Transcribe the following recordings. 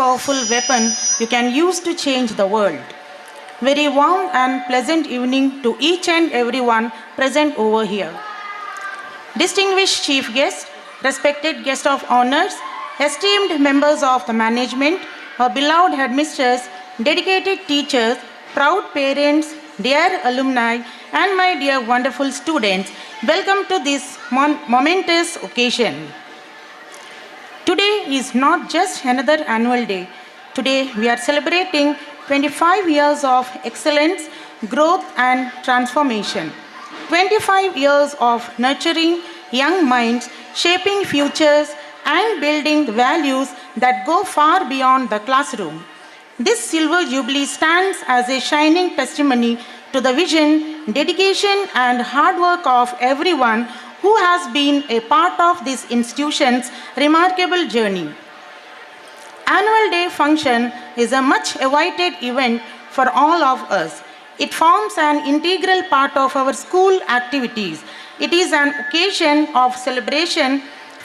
powerful weapon you can use to change the world. Very warm and pleasant evening to each and everyone present over here. Distinguished chief guests, respected guests of honors, esteemed members of the management, our beloved headmistress, dedicated teachers, proud parents, dear alumni, and my dear wonderful students, welcome to this momentous occasion. Today is not just another annual day. Today we are celebrating 25 years of excellence, growth and transformation. 25 years of nurturing young minds, shaping futures and building values that go far beyond the classroom. This Silver Jubilee stands as a shining testimony to the vision, dedication and hard work of everyone who has been a part of this institution's remarkable journey. Annual Day function is a much awaited event for all of us. It forms an integral part of our school activities. It is an occasion of celebration,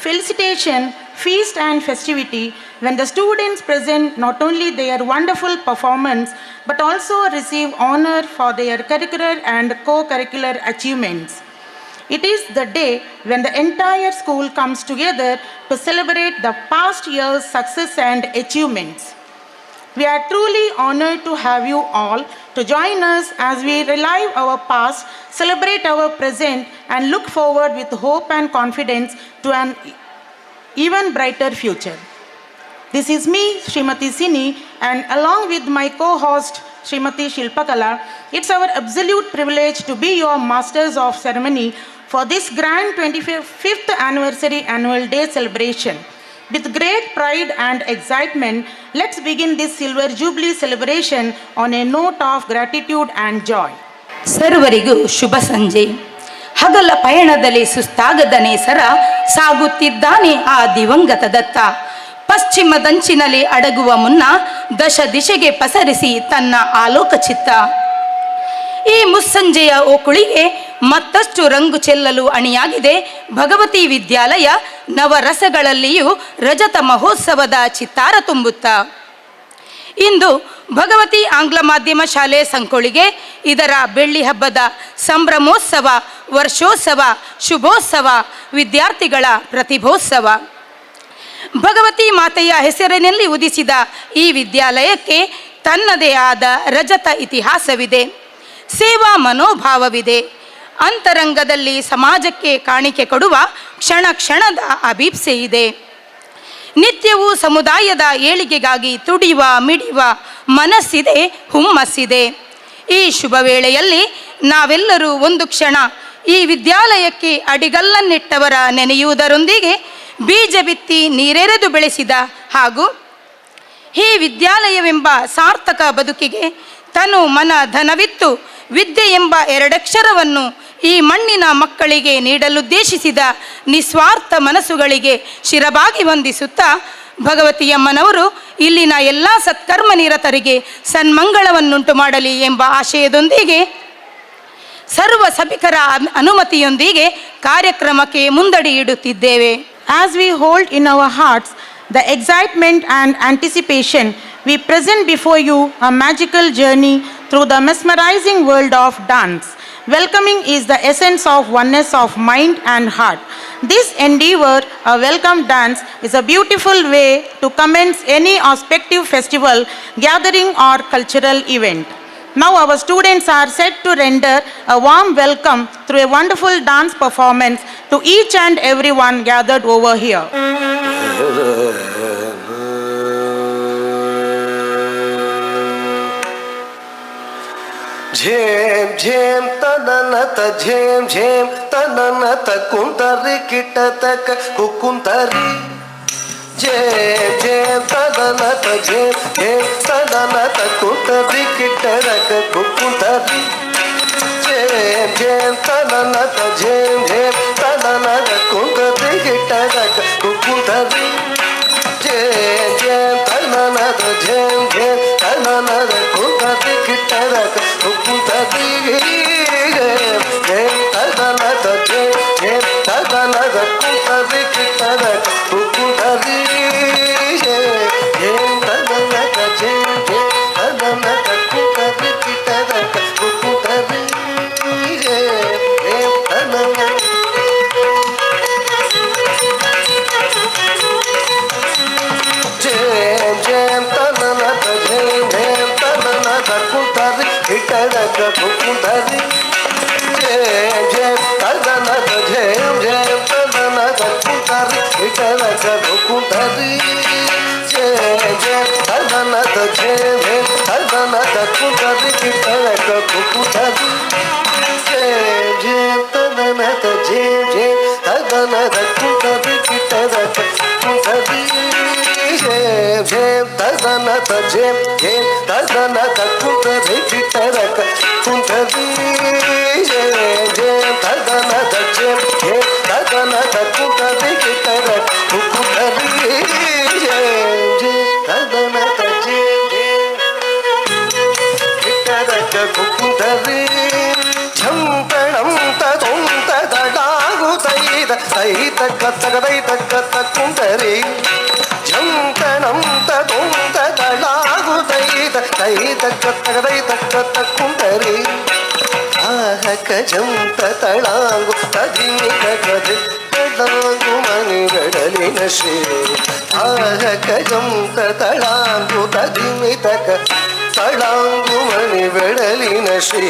felicitation, feast and festivity when the students present not only their wonderful performance but also receive honor for their curricular and co-curricular achievements. It is the day when the entire school comes together to celebrate the past year's success and achievements. We are truly honored to have you all to join us as we relive our past, celebrate our present, and look forward with hope and confidence to an even brighter future. This is me, Srimati Sini, and along with my co-host, Srimati Shilpakala, it's our absolute privilege to be your masters of ceremony for this grand 25th anniversary annual day celebration. With great pride and excitement, let's begin this Silver Jubilee celebration on a note of gratitude and joy. ಸರ್ವರಿಗೂ ಶುಭ ಸಂಜೆ. ಹಗಲ ಪಯಣದಲ್ಲಿ ಸುಸ್ತಾಗದ ನೇಸರ ಸಾಗುತ್ತಿದ್ದಾನೆ ಆ ದಿವಂಗತ ದತ್ತ. ಪಶ್ಚಿಮದಂಚಿನಲ್ಲಿ ಅಡಗುವ ಮುನ್ನ ದಶ ದಿಶೆಗೆ ಪಸರಿಸಿ ತನ್ನ ಆಲೋಕ ಚಿತ್ತ. ಈ ಮುಸ್ಸಂಜೆಯ ಓಕುಳಿಗೆ ಮತ್ತಷ್ಟು ರಂಗು ಚೆಲ್ಲಲು ಅಣಿಯಾಗಿದೆ ಭಗವತಿ ವಿದ್ಯಾಲಯ ನವರಸಗಳಲ್ಲಿಯೂ ರಜತ ಮಹೋತ್ಸವದ ಚಿತ್ತಾರ ತುಂಬುತ್ತಾ. ಇಂದು ಭಗವತಿ ಆಂಗ್ಲ ಮಾಧ್ಯಮ ಶಾಲೆ ಸಂಕೋಳಿಗೆ ಇದರ ಬೆಳ್ಳಿ ಹಬ್ಬದ ಸಂಭ್ರಮೋತ್ಸವ, ವರ್ಷೋತ್ಸವ, ಶುಭೋತ್ಸವ, ವಿದ್ಯಾರ್ಥಿಗಳ ಪ್ರತಿಭೋತ್ಸವ. ಭಗವತಿ ಮಾತೆಯ ಹೆಸರಿನಲ್ಲಿ ಉದಿಸಿದ ಈ ವಿದ್ಯಾಲಯಕ್ಕೆ ತನ್ನದೇ ಆದ ರಜತ ಇತಿಹಾಸವಿದೆ, ಸೇವಾ ಮನೋಭಾವವಿದೆ. ಅಂತರಂಗದಲ್ಲಿ ಸಮಾಜಕ್ಕೆ ಕಾಣಿಕೆ ಕೊಡುವ ಕ್ಷಣ ಕ್ಷಣದ ಅಭೀಪ್ಸೆ ಇದೆ. ನಿತ್ಯವೂ ಸಮುದಾಯದ ಏಳಿಗೆಗಾಗಿ ತುಡಿಯುವ ಮಿಡಿಯುವ ಮನಸ್ಸಿದೆ, ಹುಮ್ಮಸ್ಸಿದೆ. ಈ ಶುಭ ವೇಳೆಯಲ್ಲಿ ನಾವೆಲ್ಲರೂ ಒಂದು ಕ್ಷಣ ಈ ವಿದ್ಯಾಲಯಕ್ಕೆ ಅಡಿಗಲ್ಲನ್ನಿಟ್ಟವರ ನೆನೆಯುವುದರೊಂದಿಗೆ ಬೀಜ ಬಿತ್ತಿ ನೀರೆರೆದು ಬೆಳೆಸಿದ ಹಾಗೂ ಈ ವಿದ್ಯಾಲಯವೆಂಬ ಸಾರ್ಥಕ ಬದುಕಿಗೆ ತನು ಮನ ಧನವಿತ್ತು ವಿದ್ಯೆ ಎಂಬ ಎರಡಕ್ಷರವನ್ನು ಈ ಮಣ್ಣಿನ ಮಕ್ಕಳಿಗೆ ನೀಡಲುದ್ದೇಶಿಸಿದ ನಿಸ್ವಾರ್ಥ ಮನಸ್ಸುಗಳಿಗೆ ಶಿರಬಾಗಿ ವಂದಿಸುತ್ತಾ ಭಗವತಿಯಮ್ಮನವರು ಇಲ್ಲಿನ ಎಲ್ಲ ಸತ್ಕರ್ಮ ನಿರತರಿಗೆ ಸನ್ಮಂಗಳವನ್ನುಂಟು ಮಾಡಲಿ ಎಂಬ ಆಶಯದೊಂದಿಗೆ ಸರ್ವ ಸಭಿಕರ ಅನುಮತಿಯೊಂದಿಗೆ ಕಾರ್ಯಕ್ರಮಕ್ಕೆ ಮುಂದಡಿ ಇಡುತ್ತಿದ್ದೇವೆ. As we hold in our hearts the excitement and anticipation, we present before you a magical journey through the mesmerizing world of dance. Welcoming is the essence of oneness of mind and heart. This endeavor, a welcome dance, is a beautiful way to commence any auspicious festival, gathering or cultural event. Now our students are set to render a warm welcome through a wonderful dance performance to each and everyone gathered over here. झेम झेम तननत झेम झेम तननत कुंतरी किटतक कुकुंतरी झेम झेम तननत झेम झेम तननत कुंतरी किटतक कुकुंतरी झेम झेम तननत झेम झेम तननत कुंतरी किटतक कुकुंतरी झेम झेम तननत झेम झेम तननत कुंतरी किटतक कुकुंतरी झेम तननत झेम झेम तननत कुंतरी किटतक कुकुंतरी झेम झेम ಕಿಟ್ಟದಕ ಕುಂತರಿ ಜೇಮ್ ಜೇಮ್ ತದನದ ಜೇಮ್ ಜೇಮ್ ತದನದ ಕುಂತರಿ ಕಿಟ್ಟದಕ ಕುಂತರಿ ಜೇಮ್ ಜೇಮ್ ತದನದ ಜೇಮ್ ಜೇಮ್ ತದನದ ಕುಂತರಿ ಕಿಟ್ಟದಕ ಕುಂತರಿ ಜೇಮ್ ಜೇಮ್ ತದನದ ಜೇಮ್ ಜೇಮ್ ತದನದ ಕುಂತರಿ ಕಿಟ್ಟದಕ ಕುಂತರಿ ಜೇಮ್ ಜೇಮ್ ತದನದ ಜೇಮ್ ಜೇಮ್ ತದನದ ಕುಂತರಿ ಕಿಟ್ಟದಕ ಕುಂತರಿ ಜೇಮ್ ಜೇಮ್ ತದನದ ಜೇಮ್ ಜೇಮ್ ತದನದ ಕುಂತರಿ ಕಿಟ್ಟದಕ ಕುಂತರಿ ಜೇಮ್ ಜೇಮ್ ತದನದ ಜೇಮ್ ಜೇಮ್ ಕಿಟ್ಟದಕ ಕುಂತರಿ ಝಂಪಣಂ ತದೊಂತ ತಡಾಗುತ್ತೈದ ತೈತ ಕತ್ತಗದೈತ ಕತ್ತ ಕುಂತರಿ ಝಂಪಣಂ ತದೊಂತ ತಡಾಗುತ್ತೈದ ತೈತ ಕತ್ತಗದೈತ ಕತ್ತ ಕುಂತರಿ ಆಹಕ ಜಂತ ತಳಾಂಗು ತದಿಮಿಕ ಕದಿ ತಳಾಂಗು ಮನಿಗಡಲಿನ ಶ್ರೀ ಆಹಕ ಜಂತ ತಳಾಂಗು ತದಿಮಿತಕ ತಳಾಂಗು ಮನಿಗಡಲಿನ ಶ್ರೀ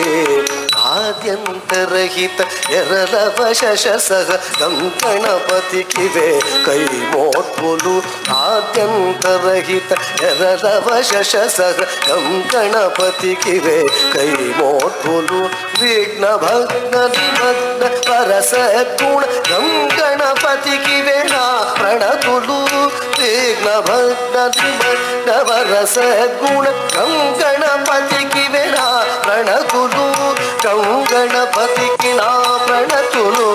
ಆದ್ಯಂತರಹಿತ ಎರಲವ ಶಶಸಹ ಗಣಪತಿ ಕಿವೆ ಕೈ ಮೋಟ್ಬುಲು ಆದ್ಯಂತರಹಿತ ಎರಲವ ಶಶಸಹ ಗಣಪತಿ ಕಿವೆ ಕೈ ಮೋಟ್ಬುಲು ವಿಘ್ನ ಭಗ್ನ ನಿಮಗ್ನ ಪರಸ ಗುಣ ಗಣಪತಿ ಕಿವೆ ನಾ ಪ್ರಣತುಲು ವಿಘ್ನ ಭಗ್ನ ನಿಮಗ್ನ ಪರಸ ಗುಣ ಗಣಪತಿ ಕಿವೆ ನಾ ಪ್ರಣತುಲು ಗಣಪತಿ ಕಿ ನಾ ಪ್ರಣತುಲು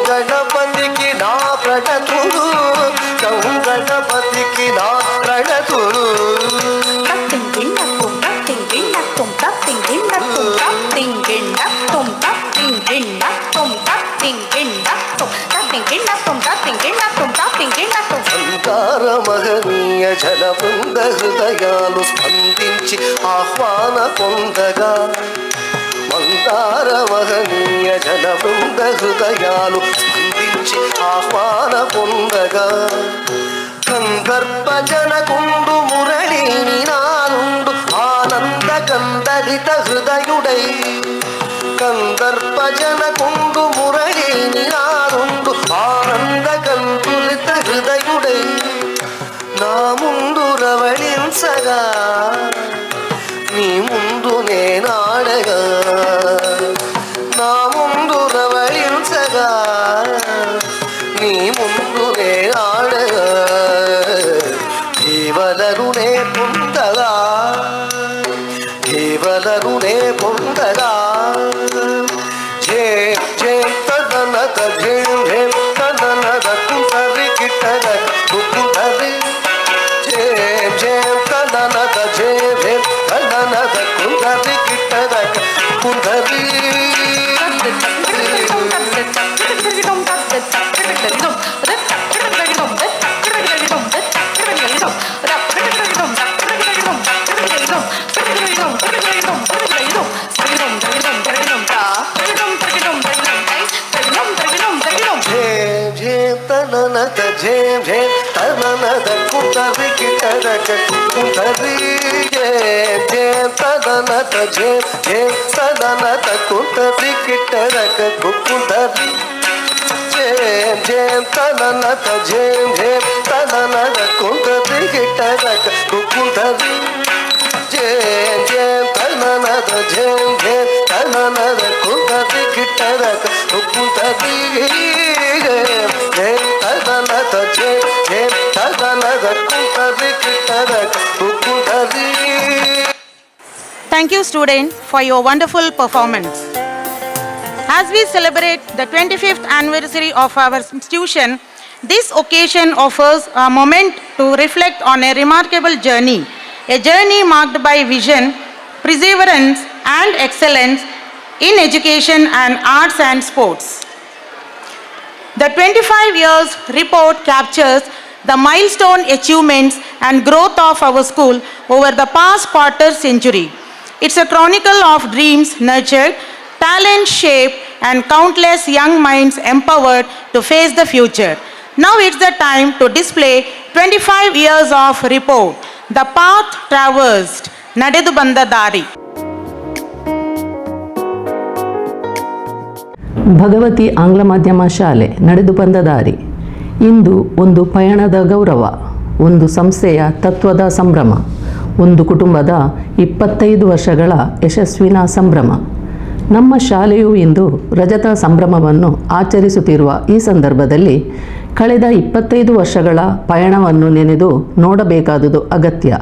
ಗಣಪತಿ ಕಿ ನಾ ಪ್ರಣತುಲು ಗಣಪತಿ ಕಿ ನಾ ಪ್ರಣತುಲು సంతార మహనీయ జన బృంద హృదయాలు స్పందించి ఆహ్వాన పొందగా మందార మహనీయ జన బృంద హృదయాలు స్పందించి ఆహ్వాన పొందగా కందర్ప జనకుండు మురళీ నినాదుండు ఆనంద కందలిత హృదయుడై కందర్ప జనకుండు మురళీ నినాదుండు ఆనంద కందులిత హృదయుడై నా ముందు రవళించగా నీ ముందు నేనాడగా నా ముందు రవళించగా నీ ముందు నేనాడగా కేవలరునే పొందగా కేవలరునే పొందగా జేం జేం తదనత జేం జేం తదనద కుతరి కిట్టదక కుతరి జేం జేం తదనత జేం జేం తదనద కుతరి కిట్టదక కుతరి తననత జేం జేం తననత కుతరి కిట్టదక కుతరి జేం జేం తననత జేం జేం తననత కుతరి కిట్టదక కుతరి జేం జేం తననత జేం జేం తననత కుతరి కిట్టదక కుతరి జేం జేం తననత జేం జేం తననత కుతరి కిట్టదక కుతరి జేం జేం తదనత జేం జేం తదనత కుతరి కిట్టదక కుతరి. Thank you, student, for your wonderful performance. As we celebrate the 25th anniversary of our institution, this occasion offers a moment to reflect on a remarkable journey, a journey marked by vision, perseverance, and excellence in education and arts and sports. The 25 years report captures the milestone achievements and growth of our school over the past quarter century. It's a chronicle of dreams nurtured, talent shaped, and countless young minds empowered to face the future. Now it's the time to display 25 years of report, the path traversed, Nadedu Banda Dari. Bhagavati ಆಂಗ್ಲ ಮಾಧ್ಯಮ ಶಾಲೆ ನಡೆದು ಬಂದ ದಾರಿ. ಇಂದು ಒಂದು ಪಯಣದ ಗೌರವ, ಒಂದು ಸಂಸ್ಥೆಯ ತತ್ವದ ಸಂಭ್ರಮ, ಒಂದು ಕುಟುಂಬದ 25 ವರ್ಷಗಳ ಯಶಸ್ವಿನ ಸಂಭ್ರಮ. ನಮ್ಮ ಶಾಲೆಯು ಇಂದು ರಜತ ಸಂಭ್ರಮವನ್ನು ಆಚರಿಸುತ್ತಿರುವ ಈ ಸಂದರ್ಭದಲ್ಲಿ ಕಳೆದ 25 ವರ್ಷಗಳ ಪಯಣವನ್ನು ನೆನೆದು ನೋಡಬೇಕಾದುದು ಅಗತ್ಯ.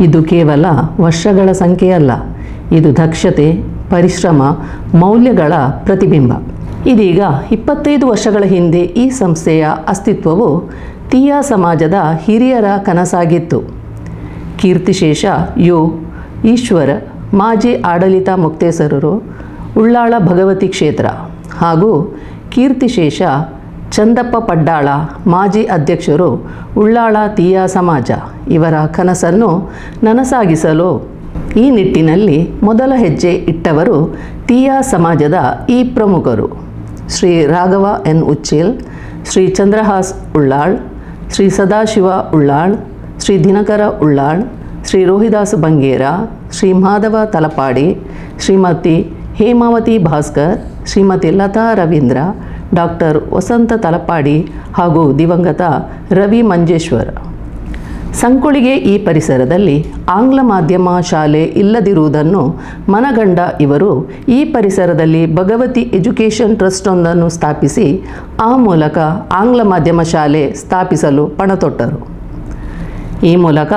ಇದು ಕೇವಲ ವರ್ಷಗಳ ಸಂಖ್ಯೆಯಲ್ಲ, ಇದು ದಕ್ಷತೆ, ಪರಿಶ್ರಮ, ಮೌಲ್ಯಗಳ ಪ್ರತಿಬಿಂಬ. ಇದೀಗ 25 ವರ್ಷಗಳ ಹಿಂದೆ ಈ ಸಂಸ್ಥೆಯ ಅಸ್ತಿತ್ವವು ತೀಯಾ ಸಮಾಜದ ಹಿರಿಯರ ಕನಸಾಗಿತ್ತು. ಕೀರ್ತಿಶೇಷ ಯು ಈಶ್ವರ, ಮಾಜಿ ಆಡಳಿತ ಮುಕ್ತೇಸರರು, ಉಳ್ಳಾಳ ಭಗವತಿ ಕ್ಷೇತ್ರ ಹಾಗೂ ಕೀರ್ತಿಶೇಷ ಚಂದಪ್ಪ ಪಡ್ಡಾಳ, ಮಾಜಿ ಅಧ್ಯಕ್ಷರು, ಉಳ್ಳಾಳ ತೀಯಾ ಸಮಾಜ ಇವರ ಕನಸನ್ನು ನನಸಾಗಿಸಲು ಈ ನಿಟ್ಟಿನಲ್ಲಿ ಮೊದಲ ಹೆಜ್ಜೆ ಇಟ್ಟವರು ತೀಯಾ ಸಮಾಜದ ಈ ಪ್ರಮುಖರು: ಶ್ರೀ ರಾಘವ ಎನ್ ಉಚ್ಚಿಲ್, ಶ್ರೀ ಚಂದ್ರಹಾಸ್ ಉಳ್ಳಾಳ್, ಶ್ರೀ ಸದಾಶಿವ ಉಳ್ಳಾಳ್, ಶ್ರೀ ದಿನಕರ ಉಳ್ಳಾಳ್, ಶ್ರೀ ರೋಹಿದಾಸ್ ಬಂಗೇರ, ಶ್ರೀ ಮಾಧವ ತಲಪಾಡಿ, ಶ್ರೀಮತಿ ಹೇಮಾವತಿ ಭಾಸ್ಕರ್, ಶ್ರೀಮತಿ ಲತಾ ರವೀಂದ್ರ, ಡಾಕ್ಟರ್ ವಸಂತ ತಲಪಾಡಿ ಹಾಗೂ ದಿವಂಗತ ರವಿ ಮಂಜೇಶ್ವರ್. ಸಂಕೊಳಿಗೆ ಈ ಪರಿಸರದಲ್ಲಿ ಆಂಗ್ಲ ಮಾಧ್ಯಮ ಶಾಲೆ ಇಲ್ಲದಿರುವುದನ್ನು ಮನಗಂಡ ಇವರು ಈ ಪರಿಸರದಲ್ಲಿ ಭಗವತಿ ಎಜುಕೇಷನ್ ಟ್ರಸ್ಟೊಂದನ್ನು ಸ್ಥಾಪಿಸಿ ಆ ಮೂಲಕ ಆಂಗ್ಲ ಮಾಧ್ಯಮ ಶಾಲೆ ಸ್ಥಾಪಿಸಲು ಪಣತೊಟ್ಟರು. ಈ ಮೂಲಕ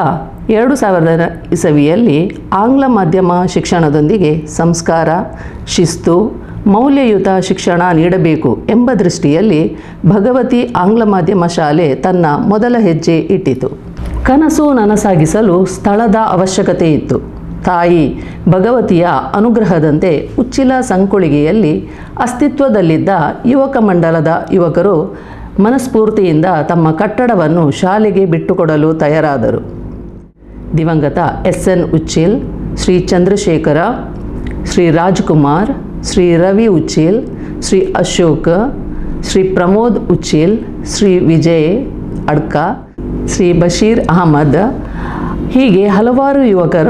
2000 ಇಸವಿಯಲ್ಲಿ ಆಂಗ್ಲ ಮಾಧ್ಯಮ ಶಿಕ್ಷಣದೊಂದಿಗೆ ಸಂಸ್ಕಾರ, ಶಿಸ್ತು, ಮೌಲ್ಯಯುತ ಶಿಕ್ಷಣ ನೀಡಬೇಕು ಎಂಬ ದೃಷ್ಟಿಯಲ್ಲಿ ಭಗವತಿ ಆಂಗ್ಲ ಮಾಧ್ಯಮ ಶಾಲೆ ತನ್ನ ಮೊದಲ ಹೆಜ್ಜೆ ಇಟ್ಟಿತು. ಕನಸು ನನಸಾಗಿಸಲು ಸ್ಥಳದ ಅವಶ್ಯಕತೆ ಇತ್ತು. ತಾಯಿ ಭಗವತಿಯ ಅನುಗ್ರಹದಂತೆ ಉಚ್ಚಿಲ ಸಂಕೊಳಿಗೆಯಲ್ಲಿ ಅಸ್ತಿತ್ವದಲ್ಲಿದ್ದ ಯುವಕ ಮಂಡಲದ ಯುವಕರು ಮನಸ್ಫೂರ್ತಿಯಿಂದ ತಮ್ಮ ಕಟ್ಟಡವನ್ನು ಶಾಲೆಗೆ ಬಿಟ್ಟುಕೊಡಲು ತಯಾರಾದರು. ದಿವಂಗತ SN ಉಚ್ಚಿಲ್, ಶ್ರೀ ಚಂದ್ರಶೇಖರ, ಶ್ರೀ ರಾಜ್ಕುಮಾರ್, ಶ್ರೀ ರವಿ ಉಚ್ಚಿಲ್, ಶ್ರೀ ಅಶೋಕ್, ಶ್ರೀ ಪ್ರಮೋದ್ ಉಚ್ಚಿಲ್, ಶ್ರೀ ವಿಜಯ್ ಅಡ್ಕ, ಶ್ರೀ ಬಶೀರ್ ಅಹಮದ್ ಹೀಗೆ ಹಲವಾರು ಯುವಕರ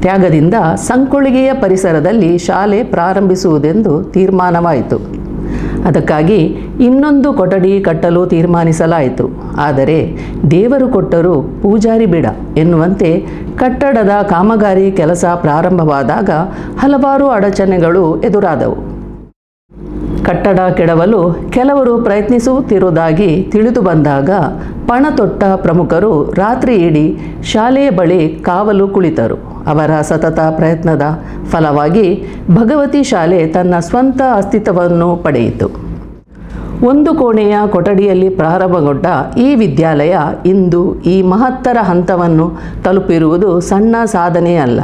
ತ್ಯಾಗದಿಂದ ಸಂಕೊಳಿಗೆಯ ಪರಿಸರದಲ್ಲಿ ಶಾಲೆ ಪ್ರಾರಂಭಿಸುವುದೆಂದು ತೀರ್ಮಾನವಾಯಿತು. ಅದಕ್ಕಾಗಿ ಇನ್ನೊಂದು ಕೊಠಡಿ ಕಟ್ಟಲು ತೀರ್ಮಾನಿಸಲಾಯಿತು. ಆದರೆ ದೇವರು ಕೊಟ್ಟರೂ ಪೂಜಾರಿ ಬಿಡ ಎನ್ನುವಂತೆ ಕಟ್ಟಡದ ಕಾಮಗಾರಿ ಕೆಲಸ ಪ್ರಾರಂಭವಾದಾಗ ಹಲವಾರು ಅಡಚಣೆಗಳು ಎದುರಾದವು. ಕಟ್ಟಡ ಕೆಡವಲು ಕೆಲವರು ಪ್ರಯತ್ನಿಸುತ್ತಿರುವುದಾಗಿ ತಿಳಿದು ಬಂದಾಗ ಪಣತೊಟ್ಟ ಪ್ರಮುಖರು ರಾತ್ರಿ ಇಡೀ ಶಾಲೆಯ ಬಳಿ ಕಾವಲು ಕುಳಿತರು. ಅವರ ಸತತ ಪ್ರಯತ್ನದ ಫಲವಾಗಿ ಭಗವತಿ ಶಾಲೆ ತನ್ನ ಸ್ವಂತ ಅಸ್ತಿತ್ವವನ್ನು ಪಡೆಯಿತು. ಒಂದು ಕೋಣೆಯ ಕೊಠಡಿಯಲ್ಲಿ ಪ್ರಾರಂಭಗೊಂಡ ಈ ವಿದ್ಯಾಲಯ ಇಂದು ಈ ಮಹತ್ತರ ಹಂತವನ್ನು ತಲುಪಿರುವುದು ಸಣ್ಣ ಸಾಧನೆಯಲ್ಲ.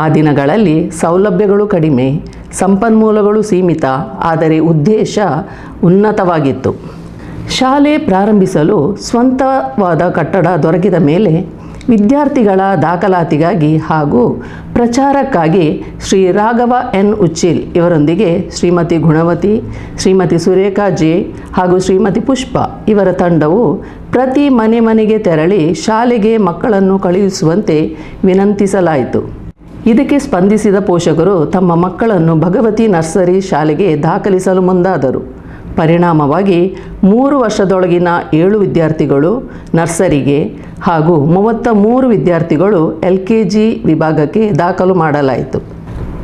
ಆ ದಿನಗಳಲ್ಲಿ ಸೌಲಭ್ಯಗಳು ಕಡಿಮೆ, ಸಂಪನ್ಮೂಲಗಳು ಸೀಮಿತ, ಆದರೆ ಉದ್ದೇಶ ಉನ್ನತವಾಗಿತ್ತು. ಶಾಲೆ ಪ್ರಾರಂಭಿಸಲು ಸ್ವಂತವಾದ ಕಟ್ಟಡ ದೊರಕಿದ ಮೇಲೆ ವಿದ್ಯಾರ್ಥಿಗಳ ದಾಖಲಾತಿಗಾಗಿ ಹಾಗೂ ಪ್ರಚಾರಕ್ಕಾಗಿ ಶ್ರೀ ರಾಘವ ಎನ್ ಉಚ್ಚಿಲ್ ಇವರೊಂದಿಗೆ ಶ್ರೀಮತಿ ಗುಣವತಿ, ಶ್ರೀಮತಿ ಸುರೇಖಾ ಜೆ ಹಾಗೂ ಶ್ರೀಮತಿ ಪುಷ್ಪ ಇವರ ತಂಡವು ಪ್ರತಿ ಮನೆಗೆ ತೆರಳಿ ಶಾಲೆಗೆ ಮಕ್ಕಳನ್ನು ಕಳುಹಿಸುವಂತೆ ವಿನಂತಿಸಲಾಯಿತು. ಇದಕ್ಕೆ ಸ್ಪಂದಿಸಿದ ಪೋಷಕರು ತಮ್ಮ ಮಕ್ಕಳನ್ನು ಭಗವತಿ ನರ್ಸರಿ ಶಾಲೆಗೆ ದಾಖಲಿಸಲು ಮುಂದಾದರು. ಪರಿಣಾಮವಾಗಿ 3 ವರ್ಷದೊಳಗಿನ 7 ವಿದ್ಯಾರ್ಥಿಗಳು ನರ್ಸರಿಗೆ ಹಾಗೂ 33 ವಿದ್ಯಾರ್ಥಿಗಳು LKG ವಿಭಾಗಕ್ಕೆ ದಾಖಲು ಮಾಡಲಾಯಿತು.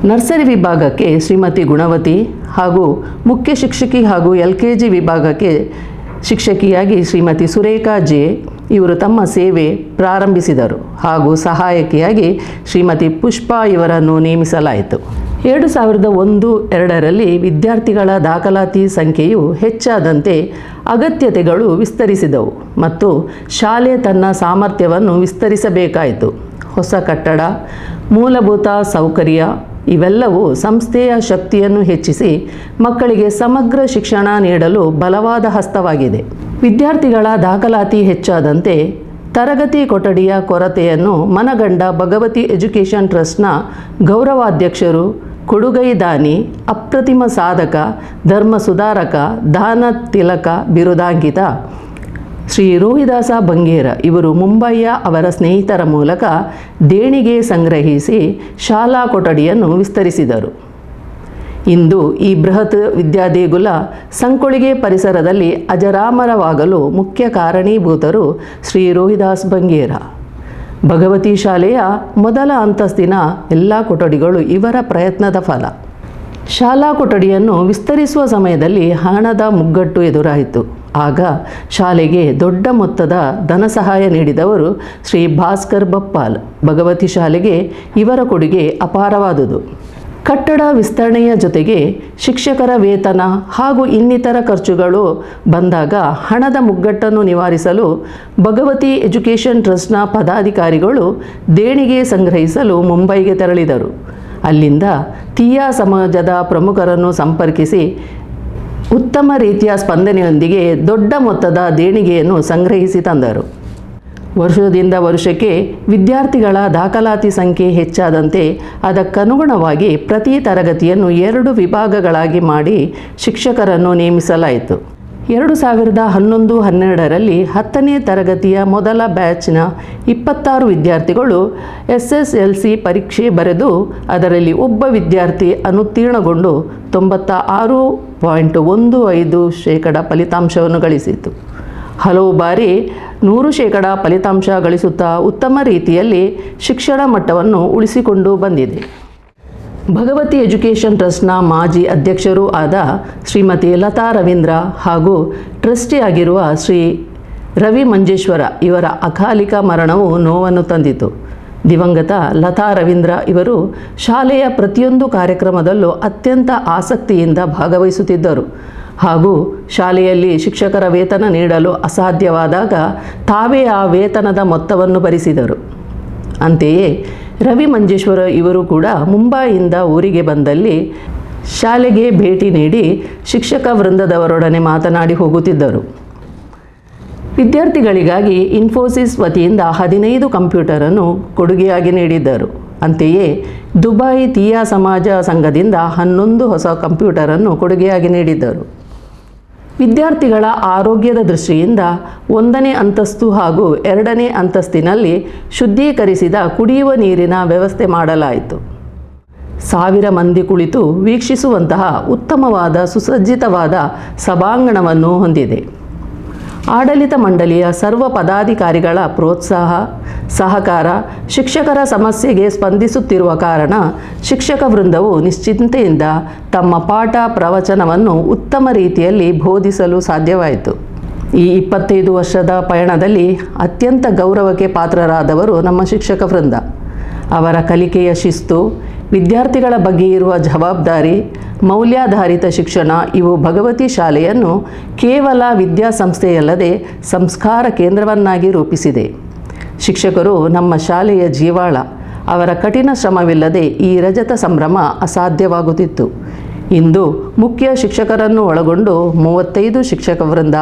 ನರ್ಸರಿ ವಿಭಾಗಕ್ಕೆ ಶ್ರೀಮತಿ ಗುಣವತಿ ಹಾಗೂ ಮುಖ್ಯ ಶಿಕ್ಷಕಿ ಹಾಗೂ LKG ವಿಭಾಗಕ್ಕೆ ಶಿಕ್ಷಕಿಯಾಗಿ ಶ್ರೀಮತಿ ಸುರೇಖಾ ಜೆ ಇವರು ತಮ್ಮ ಸೇವೆ ಪ್ರಾರಂಭಿಸಿದರು ಹಾಗೂ ಸಹಾಯಕಿಯಾಗಿ ಶ್ರೀಮತಿ ಪುಷ್ಪ ಇವರನ್ನು ನೇಮಿಸಲಾಯಿತು. 2001-2ರಲ್ಲಿ ವಿದ್ಯಾರ್ಥಿಗಳ ದಾಖಲಾತಿ ಸಂಖ್ಯೆಯು ಹೆಚ್ಚಾದಂತೆ ಅಗತ್ಯತೆಗಳು ವಿಸ್ತರಿಸಿದವು ಮತ್ತು ಶಾಲೆ ತನ್ನ ಸಾಮರ್ಥ್ಯವನ್ನು ವಿಸ್ತರಿಸಬೇಕಾಯಿತು. ಹೊಸ ಕಟ್ಟಡ, ಮೂಲಭೂತ ಸೌಕರ್ಯ ಇವೆಲ್ಲವೂ ಸಂಸ್ಥೆಯ ಶಕ್ತಿಯನ್ನು ಹೆಚ್ಚಿಸಿ ಮಕ್ಕಳಿಗೆ ಸಮಗ್ರ ಶಿಕ್ಷಣ ನೀಡಲು ಬಲವಾದ ಹಸ್ತವಾಗಿದೆ. ವಿದ್ಯಾರ್ಥಿಗಳ ದಾಖಲಾತಿ ಹೆಚ್ಚಾದಂತೆ ತರಗತಿ ಕೊಠಡಿಯ ಕೊರತೆಯನ್ನು ಮನಗಂಡ ಭಗವತಿ ಎಜುಕೇಷನ್ ಟ್ರಸ್ಟ್ನ ಗೌರವಾಧ್ಯಕ್ಷರು, ಕೊಡುಗೈ ದಾನಿ, ಅಪ್ರತಿಮ ಸಾಧಕ, ಧರ್ಮ ಸುಧಾರಕ, ದಾನ ತಿಲಕ ಬಿರುದಾಂಕಿತ ಶ್ರೀ ರೋಹಿದಾಸ ಬಂಗೇರ ಇವರು ಮುಂಬಯಿಯ ಅವರ ಸ್ನೇಹಿತರ ಮೂಲಕ ದೇಣಿಗೆ ಸಂಗ್ರಹಿಸಿ ಶಾಲಾ ಕೊಠಡಿಯನ್ನು ವಿಸ್ತರಿಸಿದರು. ಇಂದು ಈ ಬೃಹತ್ ವಿದ್ಯಾದೇಗುಲ ಸಂಕೊಳಿಗೆ ಪರಿಸರದಲ್ಲಿ ಅಜರಾಮರವಾಗಲು ಮುಖ್ಯ ಕಾರಣೀಭೂತರು ಶ್ರೀ ರೋಹಿದಾಸ್ ಬಂಗೇರ. ಭಗವತಿ ಶಾಲೆಯ ಮೊದಲ ಅಂತಸ್ತಿನ ಎಲ್ಲ ಕೊಠಡಿಗಳು ಇವರ ಪ್ರಯತ್ನದ ಫಲ. ಶಾಲಾ ಕೊಠಡಿಯನ್ನು ವಿಸ್ತರಿಸುವ ಸಮಯದಲ್ಲಿ ಹಣದ ಮುಗ್ಗಟ್ಟು ಎದುರಾಯಿತು. ಆಗ ಶಾಲೆಗೆ ದೊಡ್ಡ ಮೊತ್ತದ ಧನ ಸಹಾಯ ನೀಡಿದವರು ಶ್ರೀ ಭಾಸ್ಕರ್ ಬಪ್ಪಾಲ್. ಭಗವತಿ ಶಾಲೆಗೆ ಇವರ ಕೊಡುಗೆ ಅಪಾರವಾದುದು. ಕಟ್ಟಡ ವಿಸ್ತರಣೆಯ ಜೊತೆಗೆ ಶಿಕ್ಷಕರ ವೇತನ ಹಾಗೂ ಇನ್ನಿತರ ಖರ್ಚುಗಳು ಬಂದಾಗ ಹಣದ ಮುಗ್ಗಟ್ಟನ್ನು ನಿವಾರಿಸಲು ಭಗವತಿ ಎಜುಕೇಷನ್ ಟ್ರಸ್ಟ್ನ ಪದಾಧಿಕಾರಿಗಳು ದೇಣಿಗೆ ಸಂಗ್ರಹಿಸಲು ಮುಂಬೈಗೆ ತೆರಳಿದರು. ಅಲ್ಲಿಂದ ತೀಯಾ ಸಮಾಜದ ಪ್ರಮುಖರನ್ನು ಸಂಪರ್ಕಿಸಿ ಉತ್ತಮ ರೀತಿಯ ಸ್ಪಂದನೆಯೊಂದಿಗೆ ದೊಡ್ಡ ಮೊತ್ತದ ದೇಣಿಗೆಯನ್ನು ಸಂಗ್ರಹಿಸಿ ತಂದರು. ವರ್ಷದಿಂದ ವರ್ಷಕ್ಕೆ ವಿದ್ಯಾರ್ಥಿಗಳ ದಾಖಲಾತಿ ಸಂಖ್ಯೆ ಹೆಚ್ಚಾದಂತೆ ಅದಕ್ಕನುಗುಣವಾಗಿ ಪ್ರತಿ ತರಗತಿಯನ್ನು 2 ವಿಭಾಗಗಳಾಗಿ ಮಾಡಿ ಶಿಕ್ಷಕರನ್ನು ನೇಮಿಸಲಾಯಿತು. 2011-12ರಲ್ಲಿ 10ನೇ ತರಗತಿಯ ಮೊದಲ ಬ್ಯಾಚ್ನ 26 ವಿದ್ಯಾರ್ಥಿಗಳು SSLC ಪರೀಕ್ಷೆ ಬರೆದು ಅದರಲ್ಲಿ ಒಬ್ಬ ವಿದ್ಯಾರ್ಥಿ ಅನುತ್ತೀರ್ಣಗೊಂಡು 96.15% ಫಲಿತಾಂಶವನ್ನು ಗಳಿಸಿತು. ಹಲವು ಬಾರಿ 100% ಫಲಿತಾಂಶ ಗಳಿಸುತ್ತಾ ಉತ್ತಮ ರೀತಿಯಲ್ಲಿ ಶಿಕ್ಷಣ ಮಟ್ಟವನ್ನು ಉಳಿಸಿಕೊಂಡು ಬಂದಿದೆ. ಭಗವತಿ ಎಜುಕೇಷನ್ ಟ್ರಸ್ಟ್ನ ಮಾಜಿ ಅಧ್ಯಕ್ಷರೂ ಆದ ಶ್ರೀಮತಿ ಲತಾ ರವೀಂದ್ರ ಹಾಗೂ ಟ್ರಸ್ಟಿಯಾಗಿರುವ ಶ್ರೀ ರವಿ ಮಂಜೇಶ್ವರ ಇವರ ಅಕಾಲಿಕ ಮರಣವು ನೋವನ್ನು ತಂದಿತು. ದಿವಂಗತ ಲತಾ ರವೀಂದ್ರ ಇವರು ಶಾಲೆಯ ಪ್ರತಿಯೊಂದು ಕಾರ್ಯಕ್ರಮದಲ್ಲೂ ಅತ್ಯಂತ ಆಸಕ್ತಿಯಿಂದ ಭಾಗವಹಿಸುತ್ತಿದ್ದರು ಹಾಗೂ ಶಾಲೆಯಲ್ಲಿ ಶಿಕ್ಷಕರ ವೇತನ ನೀಡಲು ಅಸಾಧ್ಯವಾದಾಗ ತಾವೇ ಆ ವೇತನದ ಮೊತ್ತವನ್ನು ಭರಿಸಿದರು. ಅಂತೆಯೇ ರವಿ ಮಂಜೇಶ್ವರ ಇವರು ಕೂಡ ಮುಂಬೈಯಿಂದ ಊರಿಗೆ ಬಂದಲ್ಲಿ ಶಾಲೆಗೆ ಭೇಟಿ ನೀಡಿ ಶಿಕ್ಷಕ ವೃಂದದವರೊಡನೆ ಮಾತನಾಡಿ ಹೋಗುತ್ತಿದ್ದರು. ವಿದ್ಯಾರ್ಥಿಗಳಿಗಾಗಿ ಇನ್ಫೋಸಿಸ್ ವತಿಯಿಂದ 15 ಕಂಪ್ಯೂಟರನ್ನು ಕೊಡುಗೆಯಾಗಿ ನೀಡಿದ್ದರು. ಅಂತೆಯೇ ದುಬೈ ತೀಯಾ ಸಮಾಜ ಸಂಘದಿಂದ 11 ಹೊಸ ಕಂಪ್ಯೂಟರನ್ನು ಕೊಡುಗೆಯಾಗಿ ನೀಡಿದ್ದರು. ವಿದ್ಯಾರ್ಥಿಗಳ ಆರೋಗ್ಯದ ದೃಷ್ಟಿಯಿಂದ 1ನೇ ಅಂತಸ್ತು ಹಾಗೂ 2ನೇ ಅಂತಸ್ತಿನಲ್ಲಿ ಶುದ್ಧೀಕರಿಸಿದ ಕುಡಿಯುವ ನೀರಿನ ವ್ಯವಸ್ಥೆ ಮಾಡಲಾಯಿತು. 1000 ಮಂದಿ ಕುಳಿತು ವೀಕ್ಷಿಸುವಂತಹ ಉತ್ತಮವಾದ ಸುಸಜ್ಜಿತವಾದ ಸಭಾಂಗಣವನ್ನು ಹೊಂದಿದೆ. ಆಡಳಿತ ಮಂಡಳಿಯ ಸರ್ವ ಪದಾಧಿಕಾರಿಗಳ ಪ್ರೋತ್ಸಾಹ ಸಹಕಾರ ಶಿಕ್ಷಕರ ಸಮಸ್ಯೆಗೆ ಸ್ಪಂದಿಸುತ್ತಿರುವ ಕಾರಣ ಶಿಕ್ಷಕ ವೃಂದವು ನಿಶ್ಚಿಂತೆಯಿಂದ ತಮ್ಮ ಪಾಠ ಪ್ರವಚನವನ್ನು ಉತ್ತಮ ರೀತಿಯಲ್ಲಿ ಬೋಧಿಸಲು ಸಾಧ್ಯವಾಯಿತು. ಈ 25 ವರ್ಷದ ಪಯಣದಲ್ಲಿ ಅತ್ಯಂತ ಗೌರವಕ್ಕೆ ಪಾತ್ರರಾದವರು ನಮ್ಮ ಶಿಕ್ಷಕ ವೃಂದ. ಅವರ ಕಲಿಕೆಯ ಶಿಸ್ತು, ವಿದ್ಯಾರ್ಥಿಗಳ ಬಗ್ಗೆ ಇರುವ ಜವಾಬ್ದಾರಿ, ಮೌಲ್ಯಾಧಾರಿತ ಶಿಕ್ಷಣ ಇವು ಭಗವತಿ ಶಾಲೆಯನ್ನು ಕೇವಲ ವಿದ್ಯಾಸಂಸ್ಥೆಯಲ್ಲದೆ ಸಂಸ್ಕಾರ ಕೇಂದ್ರವನ್ನಾಗಿ ರೂಪಿಸಿದೆ. ಶಿಕ್ಷಕರು ನಮ್ಮ ಶಾಲೆಯ ಜೀವಾಳ. ಅವರ ಕಠಿಣ ಶ್ರಮವಿಲ್ಲದೆ ಈ ರಜತ ಸಂಭ್ರಮ ಅಸಾಧ್ಯವಾಗುತ್ತಿತ್ತು. ಇಂದು ಮುಖ್ಯ ಶಿಕ್ಷಕರನ್ನು ಒಳಗೊಂಡು 35 ಶಿಕ್ಷಕ ವೃಂದ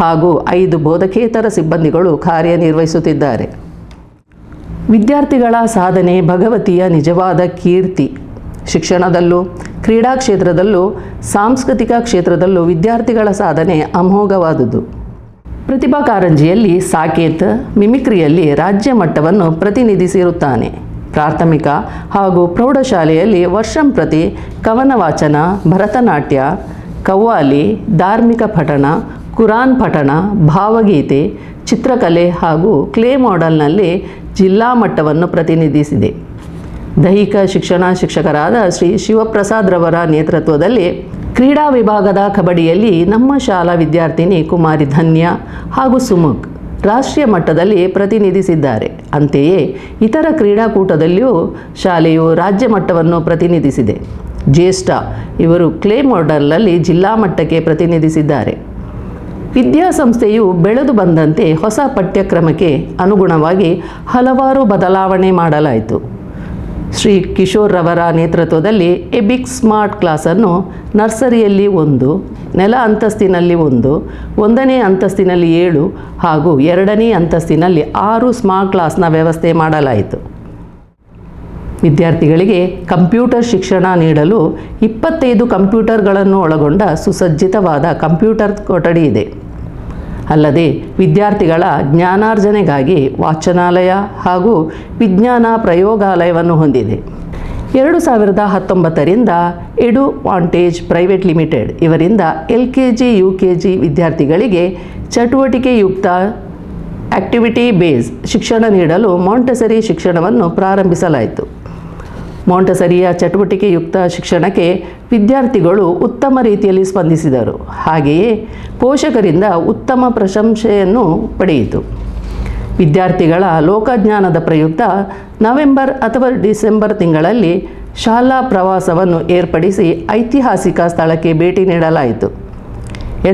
ಹಾಗೂ 5 ಬೋಧಕೇತರ ಸಿಬ್ಬಂದಿಗಳು ಕಾರ್ಯನಿರ್ವಹಿಸುತ್ತಿದ್ದಾರೆ. ವಿದ್ಯಾರ್ಥಿಗಳ ಸಾಧನೆ ಭಗವತಿಯ ನಿಜವಾದ ಕೀರ್ತಿ. ಶಿಕ್ಷಣದಲ್ಲೂ, ಕ್ರೀಡಾ ಕ್ಷೇತ್ರದಲ್ಲೂ, ಸಾಂಸ್ಕೃತಿಕ ಕ್ಷೇತ್ರದಲ್ಲೂ ವಿದ್ಯಾರ್ಥಿಗಳ ಸಾಧನೆ ಅಮೋಘವಾದುದು. ಪ್ರತಿಭಾ ಕಾರಂಜಿಯಲ್ಲಿ ಸಾಕೇತ್, ಮಿಮಿಕ್ರಿಯಲ್ಲಿ ರಾಜ್ಯ ಮಟ್ಟವನ್ನು ಪ್ರತಿನಿಧಿಸಿರುತ್ತಾನೆ. ಪ್ರಾಥಮಿಕ ಹಾಗೂ ಪ್ರೌಢಶಾಲೆಯಲ್ಲಿ ವರ್ಷಂಪ್ರತಿ ಕವನ ವಾಚನ, ಭರತನಾಟ್ಯ, ಕವ್ವಾಲಿ, ಧಾರ್ಮಿಕ ಪಠಣ, ಕುರಾನ್ ಪಠಣ, ಭಾವಗೀತೆ, ಚಿತ್ರಕಲೆ ಹಾಗೂ ಕ್ಲೇ ಮಾಡೆಲ್ನಲ್ಲಿ ಜಿಲ್ಲಾ ಮಟ್ಟವನ್ನು ಪ್ರತಿನಿಧಿಸಿದೆ. ದೈಹಿಕ ಶಿಕ್ಷಣ ಶಿಕ್ಷಕರಾದ ಶ್ರೀ ಶಿವಪ್ರಸಾದ್ ರವರ ನೇತೃತ್ವದಲ್ಲಿ ಕ್ರೀಡಾ ವಿಭಾಗದ ಕಬಡ್ಡಿಯಲ್ಲಿ ನಮ್ಮ ಶಾಲಾ ವಿದ್ಯಾರ್ಥಿನಿ ಕುಮಾರಿ ಧನ್ಯ ಹಾಗೂ ಸುಮುಖ್ ರಾಷ್ಟ್ರೀಯ ಮಟ್ಟದಲ್ಲಿ ಪ್ರತಿನಿಧಿಸಿದ್ದಾರೆ. ಅಂತೆಯೇ ಇತರ ಕ್ರೀಡಾಕೂಟದಲ್ಲಿಯೂ ಶಾಲೆಯು ರಾಜ್ಯ ಮಟ್ಟವನ್ನು ಪ್ರತಿನಿಧಿಸಿದೆ. ಜ್ಯೇಷ್ಠ ಇವರು ಕ್ಲೇ ಮಾಡೆಲ್ನಲ್ಲಿ ಜಿಲ್ಲಾ ಮಟ್ಟಕ್ಕೆ ಪ್ರತಿನಿಧಿಸಿದ್ದಾರೆ. ವಿದ್ಯಾಸಂಸ್ಥೆಯು ಬೆಳೆದು ಬಂದಂತೆ ಹೊಸ ಪಠ್ಯಕ್ರಮಕ್ಕೆ ಅನುಗುಣವಾಗಿ ಹಲವಾರು ಬದಲಾವಣೆ ಮಾಡಲಾಯಿತು. ಶ್ರೀ ಕಿಶೋರ್ ರವರ ನೇತೃತ್ವದಲ್ಲಿ ಎಬಿಕ್ ಸ್ಮಾರ್ಟ್ ಕ್ಲಾಸನ್ನು ನರ್ಸರಿಯಲ್ಲಿ 1, ನೆಲ ಅಂತಸ್ತಿನಲ್ಲಿ 1, 1ನೇ ಅಂತಸ್ತಿನಲ್ಲಿ 7 ಹಾಗೂ 2ನೇ ಅಂತಸ್ತಿನಲ್ಲಿ 6 ಸ್ಮಾರ್ಟ್ ಕ್ಲಾಸ್ನ ವ್ಯವಸ್ಥೆ ಮಾಡಲಾಯಿತು. ವಿದ್ಯಾರ್ಥಿಗಳಿಗೆ ಕಂಪ್ಯೂಟರ್ ಶಿಕ್ಷಣ ನೀಡಲು 25 ಕಂಪ್ಯೂಟರ್ಗಳನ್ನು ಒಳಗೊಂಡ ಸುಸಜ್ಜಿತವಾದ ಕಂಪ್ಯೂಟರ್ ಕೊಠಡಿ ಇದೆ. ಅಲ್ಲದೆ ವಿದ್ಯಾರ್ಥಿಗಳ ಜ್ಞಾನಾರ್ಜನೆಗಾಗಿ ವಾಚನಾಲಯ ಹಾಗೂ ವಿಜ್ಞಾನ ಪ್ರಯೋಗಾಲಯವನ್ನು ಹೊಂದಿದೆ. 2019ರಿಂದ ಎಡುವಾಂಟೇಜ್ ಪ್ರೈವೇಟ್ ಲಿಮಿಟೆಡ್ ಇವರಿಂದ LKG UKG ವಿದ್ಯಾರ್ಥಿಗಳಿಗೆ ಚಟುವಟಿಕೆಯುಕ್ತ ಆಕ್ಟಿವಿಟಿ ಬೇಸ್ ಶಿಕ್ಷಣ ನೀಡಲು ಮಾಂಟೆಸರಿ ಶಿಕ್ಷಣವನ್ನು ಪ್ರಾರಂಭಿಸಲಾಯಿತು. ಮಾಂಟೆಸರಿಯ ಚಟುವಟಿಕೆಯುಕ್ತ ಶಿಕ್ಷಣಕ್ಕೆ ವಿದ್ಯಾರ್ಥಿಗಳು ಉತ್ತಮ ರೀತಿಯಲ್ಲಿ ಸ್ಪಂದಿಸಿದರು. ಹಾಗೆಯೇ ಪೋಷಕರಿಂದ ಉತ್ತಮ ಪ್ರಶಂಸೆಯನ್ನು ಪಡೆಯಿತು. ವಿದ್ಯಾರ್ಥಿಗಳ ಲೋಕಜ್ಞಾನದ ಪ್ರಯುಕ್ತ ನವೆಂಬರ್ ಅಥವಾ ಡಿಸೆಂಬರ್ ತಿಂಗಳಲ್ಲಿ ಶಾಲಾ ಪ್ರವಾಸವನ್ನು ಏರ್ಪಡಿಸಿ ಐತಿಹಾಸಿಕ ಸ್ಥಳಕ್ಕೆ ಭೇಟಿ ನೀಡಲಾಯಿತು.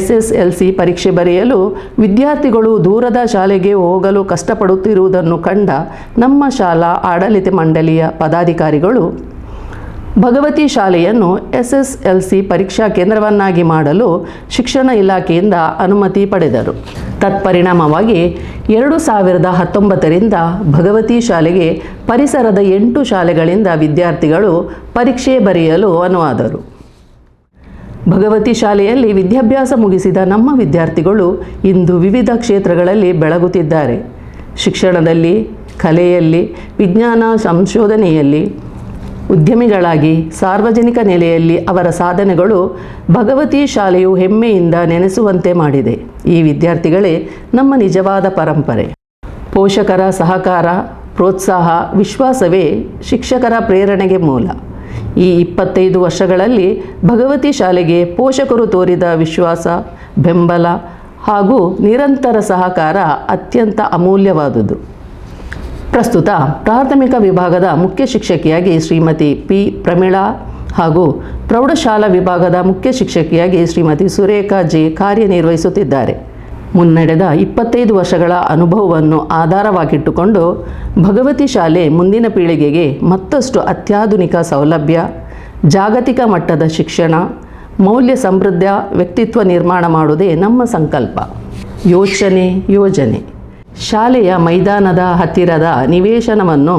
SSLC ಪರೀಕ್ಷೆ ಬರೆಯಲು ವಿದ್ಯಾರ್ಥಿಗಳು ದೂರದ ಶಾಲೆಗೆ ಹೋಗಲು ಕಷ್ಟಪಡುತ್ತಿರುವುದನ್ನು ಕಂಡ ನಮ್ಮ ಶಾಲಾ ಆಡಳಿತ ಮಂಡಳಿಯ ಪದಾಧಿಕಾರಿಗಳು ಭಗವತಿ ಶಾಲೆಯನ್ನು SSLC ಪರೀಕ್ಷಾ ಕೇಂದ್ರವನ್ನಾಗಿ ಮಾಡಲು ಶಿಕ್ಷಣ ಇಲಾಖೆಯಿಂದ ಅನುಮತಿ ಪಡೆದರು. ತತ್ಪರಿಣಾಮವಾಗಿ 2019ರಿಂದ ಭಗವತಿ ಶಾಲೆಗೆ ಪರಿಸರದ 8 ಶಾಲೆಗಳಿಂದ ವಿದ್ಯಾರ್ಥಿಗಳು ಪರೀಕ್ಷೆ ಬರೆಯಲು ಅನುವಾದರು. ಭಗವತಿ ಶಾಲೆಯಲ್ಲಿ ವಿದ್ಯಾಭ್ಯಾಸ ಮುಗಿಸಿದ ನಮ್ಮ ವಿದ್ಯಾರ್ಥಿಗಳು ಇಂದು ವಿವಿಧ ಕ್ಷೇತ್ರಗಳಲ್ಲಿ ಬೆಳಗುತ್ತಿದ್ದಾರೆ. ಶಿಕ್ಷಣದಲ್ಲಿ, ಕಲೆಯಲ್ಲಿ, ವಿಜ್ಞಾನ ಸಂಶೋಧನೆಯಲ್ಲಿ, ಉದ್ಯಮಿಗಳಾಗಿ, ಸಾರ್ವಜನಿಕ ನೆಲೆಯಲ್ಲಿ ಅವರ ಸಾಧನೆಗಳು ಭಗವತಿ ಶಾಲೆಯು ಹೆಮ್ಮೆಯಿಂದ ನೆನೆಸುವಂತೆ ಮಾಡಿದೆ. ಈ ವಿದ್ಯಾರ್ಥಿಗಳೇ ನಮ್ಮ ನಿಜವಾದ ಪರಂಪರೆ. ಪೋಷಕರ ಸಹಕಾರ, ಪ್ರೋತ್ಸಾಹ, ವಿಶ್ವಾಸವೇ ಶಿಕ್ಷಕರ ಪ್ರೇರಣೆಗೆ ಮೂಲ. ಈ 25 ವರ್ಷಗಳಲ್ಲಿ ಭಗವತಿ ಶಾಲೆಗೆ ಪೋಷಕರು ತೋರಿದ ವಿಶ್ವಾಸ, ಬೆಂಬಲ ಹಾಗೂ ನಿರಂತರ ಸಹಕಾರ ಅತ್ಯಂತ ಅಮೂಲ್ಯವಾದುದು. ಪ್ರಸ್ತುತ ಪ್ರಾಥಮಿಕ ವಿಭಾಗದ ಮುಖ್ಯ ಶಿಕ್ಷಕಿಯಾಗಿ ಶ್ರೀಮತಿ P. ಪ್ರಮೀಳಾ ಹಾಗೂ ಪ್ರೌಢಶಾಲಾ ವಿಭಾಗದ ಮುಖ್ಯ ಶಿಕ್ಷಕಿಯಾಗಿ ಶ್ರೀಮತಿ ಸುರೇಖಾ J. ಕಾರ್ಯನಿರ್ವಹಿಸುತ್ತಿದ್ದಾರೆ. ಮುನ್ನಡೆದ 25 ವರ್ಷಗಳ ಅನುಭವವನ್ನು ಆಧಾರವಾಗಿಟ್ಟುಕೊಂಡು ಭಗವತಿ ಶಾಲೆ ಮುಂದಿನ ಪೀಳಿಗೆಗೆ ಮತ್ತಷ್ಟು ಅತ್ಯಾಧುನಿಕ ಸೌಲಭ್ಯ, ಜಾಗತಿಕ ಮಟ್ಟದ ಶಿಕ್ಷಣ, ಮೌಲ್ಯ ಸಮೃದ್ಧ ವ್ಯಕ್ತಿತ್ವ ನಿರ್ಮಾಣ ಮಾಡುವುದೇ ನಮ್ಮ ಸಂಕಲ್ಪ. ಯೋಜನೆ ಶಾಲೆಯ ಮೈದಾನದ ಹತ್ತಿರದ ನಿವೇಶನವನ್ನು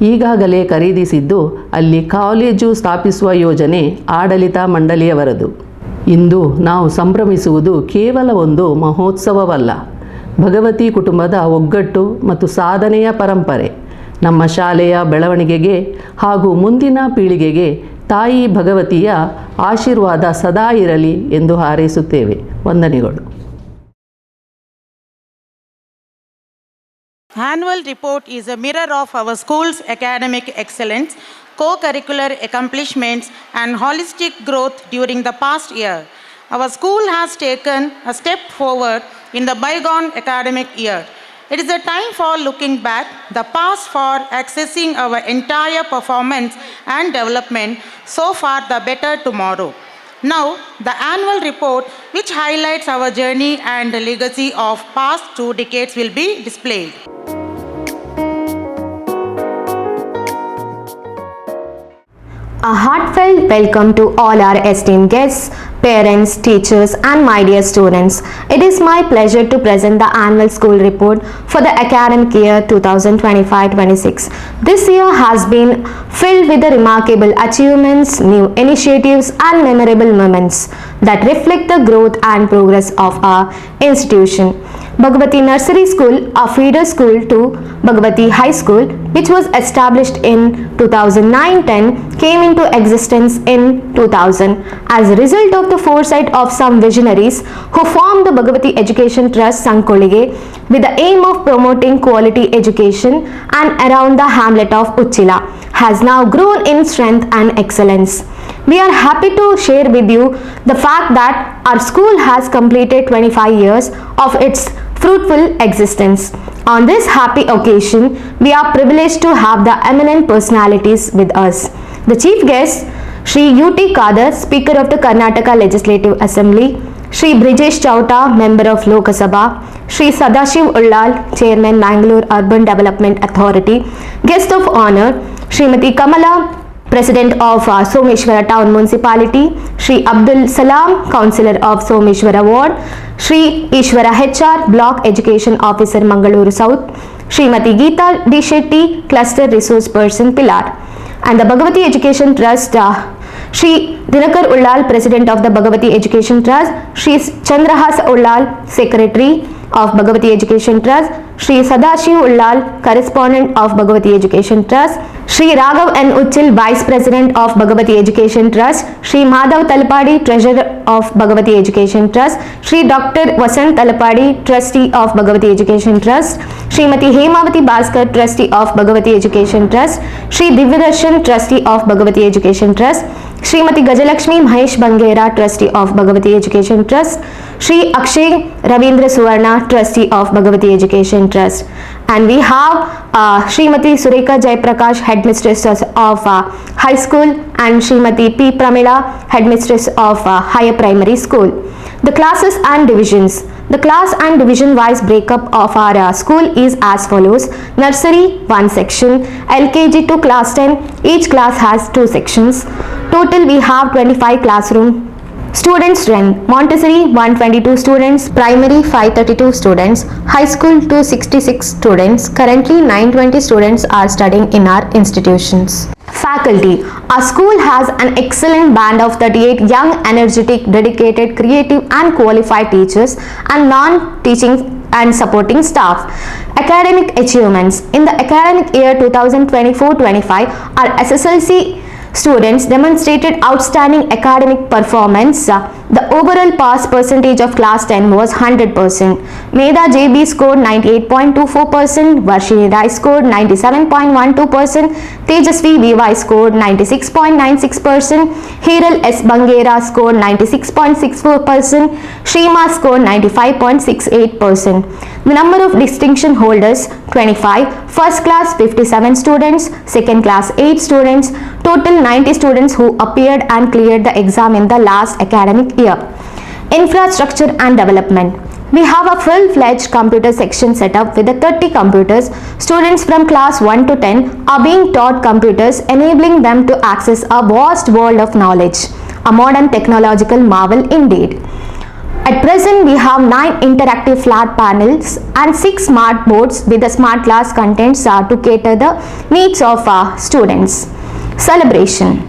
ಈಗಾಗಲೇ ಖರೀದಿಸಿದ್ದು ಅಲ್ಲಿ ಕಾಲೇಜು ಸ್ಥಾಪಿಸುವ ಯೋಜನೆ ಆಡಳಿತ ಮಂಡಳಿಯವರದು. ಇಂದು ನಾವು ಸಂಭ್ರಮಿಸುವುದು ಕೇವಲ ಒಂದು ಮಹೋತ್ಸವವಲ್ಲ, ಭಗವತಿ ಕುಟುಂಬದ ಒಗ್ಗಟ್ಟು ಮತ್ತು ಸಾಧನೆಯ ಪರಂಪರೆ. ನಮ್ಮ ಶಾಲೆಯ ಬೆಳವಣಿಗೆಗೆ ಹಾಗೂ ಮುಂದಿನ ಪೀಳಿಗೆಗೆ ತಾಯಿ ಭಗವತಿಯ ಆಶೀರ್ವಾದ ಸದಾ ಇರಲಿ ಎಂದು ಹಾರೈಸುತ್ತೇವೆ. ವಂದನೆಗಳು. Annual report is a mirror of our school's academic excellence, co-curricular accomplishments and holistic growth during the past year. Our school has taken a step forward in the bygone academic year. It is a time for looking back, the past for accessing our entire performance and development, so far the better tomorrow. Now, the annual report, which highlights our journey and the legacy of past 2 decades, will be displayed. A heartfelt welcome to all our esteemed guests, parents, teachers and my dear students. It is my pleasure to present the annual school report for the academic year 2025-26. This year has been filled with the remarkable achievements, new initiatives and memorable moments that reflect the growth and progress of our institution. Bhagavati Nursery School, a feeder school to Bhagavati High School, which was established in 2009-10, came into existence in 2000 as a result of the foresight of some visionaries who formed the Bhagavati Education Trust Sankolige with the aim of promoting quality education, and around the hamlet of Uchila has now grown in strength and excellence. We are happy to share with you the fact that our school has completed 25 years of its fruitful existence. On this happy occasion, we are privileged to have the eminent personalities with us. The chief guest, Shri UT Kadar, Speaker of the Karnataka Legislative Assembly, Shri Brijesh Chauta, Member of Lok Sabha, Shri Sadashiv Ullal, Chairman, Mangalore Urban Development Authority, Guest of Honor, Srimati Kamala, President of Someshwara Town Municipality, Shri Abdul Salam, Councillor of Someshwara Ward, Shri Ishwara HR, Block Education Officer, Mangalore South, Srimati Geeta D. Shetty, Cluster Resource Person, Pilar, and the Bhagavati Education Trust, Shri Dinakar Ullal, President of the Bhagavati Education Trust, Shri Chandrahas Ullal, Secretary, of Bhagavati Education Trust, Shri Sadashiv Ullal, Correspondent of Bhagavati Education Trust, Shri Raghav N. Uchil, Vice President of Bhagavati Education Trust, Shri Madhav Talapadi, Treasurer of Bhagavati Education Trust, Shri Dr. Vasant Talapadi, Trustee of Bhagavati Education Trust, Srimati Hemavati Bhaskar, Trustee of Bhagavati Education Trust, Shri Divyadarshan, Trustee of Bhagavati Education Trust, Srimati Gajalakshmi Mahesh Bangera, Trustee of Bhagavati Education Trust, Shri Akshay Ravindra Suvarna, Trustee of Bhagavati Education Trust. And we have Srimati Sureka Jaiprakash, Headmistress of High School, and Srimati P. Pramila, Headmistress of Higher Primary School. The classes and divisions. The class and division wise breakup of our school is as follows. Nursery 1 section, LKG to class 10, each class has 2 sections. Total we have 25 classroom. Student strength, Montessori 122 students, primary 532 students, high school 266 students. Currently 920 students are studying in our institutions. Faculty, our school has an excellent band of 38 young, energetic, dedicated, creative and qualified teachers and non-teaching and supporting staff. Academic achievements, in the academic year 2024-25, our SSLC students demonstrated outstanding academic performance. The overall pass percentage of class 10 was 100%. Medha JB scored 98.24%, Varshini Rai scored 97.12%, Tejasvi VY scored 96.96%, Hiral S. Bangera scored 96.64%, Shrima scored 95.68%. The number of distinction holders 25, first class 57 students, second class 8 students, total 90 students who appeared and cleared the exam in the last academic year. Infrastructure and development. We have a full-fledged computer section set up with the 30 computers. Students from class 1 to 10 are being taught computers, enabling them to access a vast world of knowledge. A modern technological marvel indeed. At present, we have 9 interactive flat panels and 6 smart boards with the smart class contents to cater the needs of students. Celebration.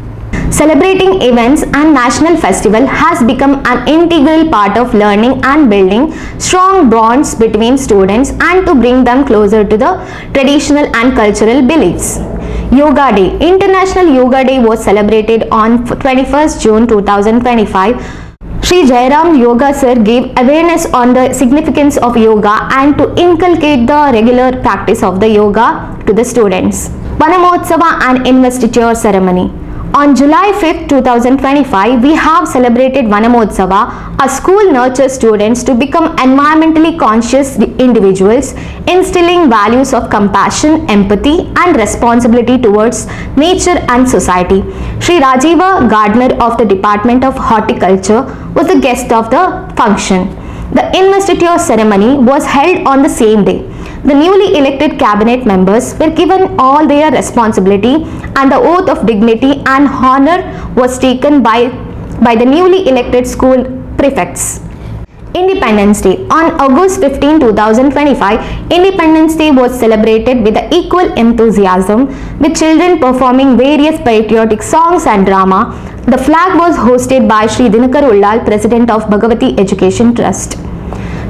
Celebrating events and national festival has become an integral part of learning and building strong bonds between students and to bring them closer to the traditional and cultural beliefs. Yoga Day. International Yoga Day was celebrated on 21st June 2025. Shri Jairam Yoga Sir gave awareness on the significance of yoga and to inculcate the regular practice of the yoga to the students. Vanamotsava and Investiture Ceremony. On July 5th, 2025, we have celebrated Vanamotsava. A school nurtures students to become environmentally conscious individuals, instilling values of compassion, empathy and responsibility towards nature and society. Shri Rajiva Gardner of the Department of Horticulture was the guest of the function. The investiture ceremony was held on the same day. The newly elected cabinet members were given all their responsibility and the oath of dignity and honor was taken by the newly elected school prefects. Independence Day. On August 15, 2025, Independence Day was celebrated with equal enthusiasm, with children performing various patriotic songs and drama. The flag was hosted by Shri Dinakar Ullal, President of Bhagavati Education Trust.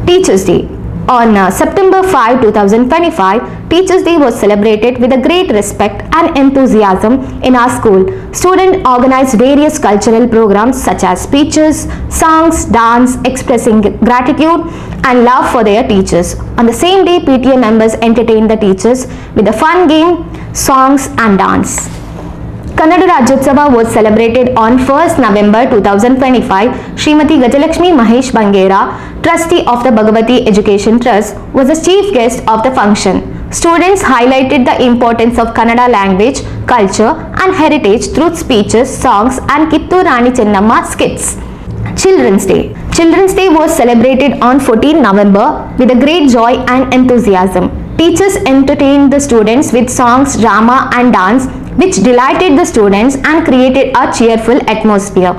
Teachers Day. On September 5, 2025, Teachers Day was celebrated with a great respect and enthusiasm in our school. Students organized various cultural programs such as speeches, songs, dance, expressing gratitude and love for their teachers. On the same day, PTA members entertained the teachers with a fun game, songs and dance. Kannada Rajyotsava was celebrated on 1st November 2025. Srimati Gajalakshmi Mahesh Bangera, Trustee of the Bhagavati Education Trust, was the chief guest of the function. Students highlighted the importance of Kannada language, culture and heritage through speeches, songs and Kittur Rani Chennamma skits. Children's Day. Children's Day was celebrated on 14 November with a great joy and enthusiasm. Teachers entertained the students with songs, drama and dance which delighted the students and created a cheerful atmosphere.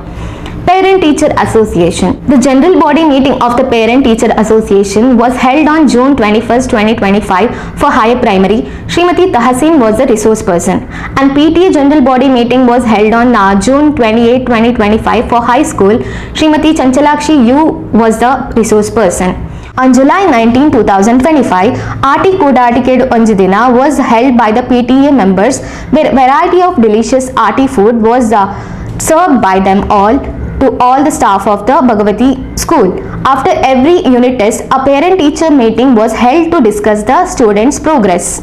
Parent-Teacher Association. The general body meeting of the Parent-Teacher Association was held on June 21st, 2025 for higher primary. Srimati Tahsin was the resource person and PTA general body meeting was held on June 28, 2025 for high school. Srimati Chanchalakshi U was the resource person. On July 19, 2025, Aati Koodatiked Onjidina was held by the PTA members where variety of delicious Aati food was served by them all to all the staff of the Bhagavati school. After every unit test, a parent-teacher meeting was held to discuss the students' progress.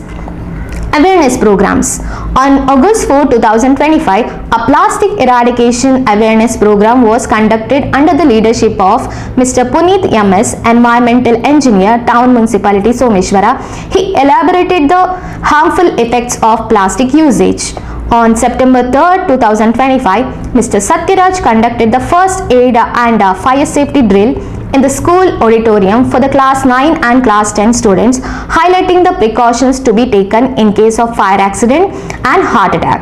Awareness programs. On August 4, 2025, a plastic eradication awareness program was conducted under the leadership of Mr. Puneet MS, Environmental Engineer, Town Municipality Someshwara. He elaborated the harmful effects of plastic usage. On September 3, 2025, Mr. Satyaraj conducted the first aid and fire safety drill in the school auditorium for the class 9 and class 10 students, highlighting the precautions to be taken in case of fire accident and heart attack.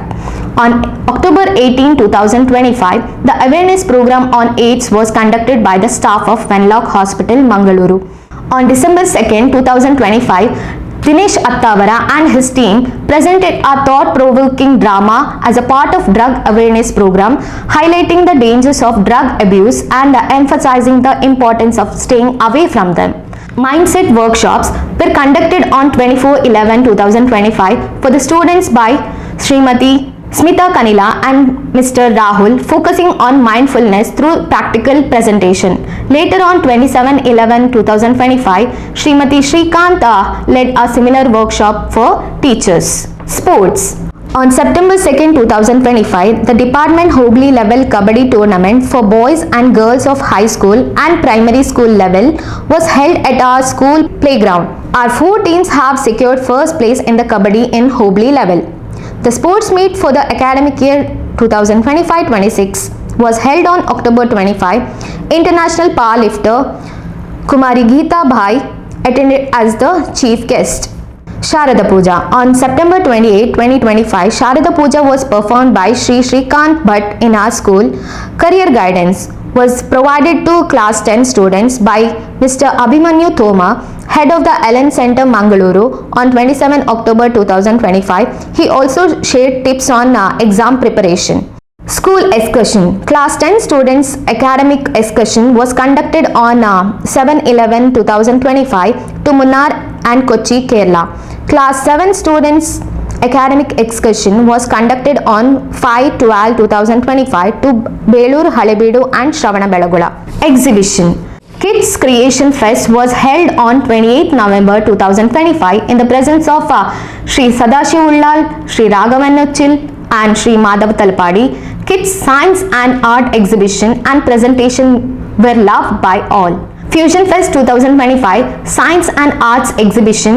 On October 18, 2025, the awareness program on AIDS was conducted by the staff of Venlock Hospital, Mangaluru. On December 2, 2025, Dinesh Attavara and his team presented a thought-provoking drama as a part of drug awareness program, highlighting the dangers of drug abuse and emphasizing the importance of staying away from them. Mindset workshops were conducted on 24/11/2025 for the students by Srimati Smita Kanila and Mr. Rahul, focusing on mindfulness through practical presentation. Later on 27/11/2025, Srimati Shrikanta led a similar workshop for teachers. Sports. On September 2, 2025, the Department Hobli level Kabaddi tournament for boys and girls of high school and primary school level was held at our school playground. Our 4 teams have secured first place in the Kabaddi in Hobli level. The sports meet for the academic year 2025-26 was held on October 25. International powerlifter Kumari Geeta Bhai attended as the chief guest. Sharada Puja. On September 28, 2025, Sharada Puja was performed by Sri Shrikant Bhatt in our school. Career guidance was provided to class 10 students by Mr. Abhimanyu Thoma, head of the Ellen Center, Mangaluru, on 27 October 2025. He also shared tips on exam preparation. School excursion. Class 10 students academic excursion was conducted on 7/11/2025 to Munnar and Kochi, Kerala. Class 7 students academic excursion was conducted on 5/12/2025 to Belur, Halebeedu and Shravanabelagola. Exhibition. Kids Creation Fest was held on 28 November 2025 in the presence of Sri Sadashiv Ullal, Sri Raghavan Nuchil and Sri Madhav Talpadi. Kids Science and Art exhibition and presentation were loved by all. Fusion Fest 2025 Science and Arts exhibition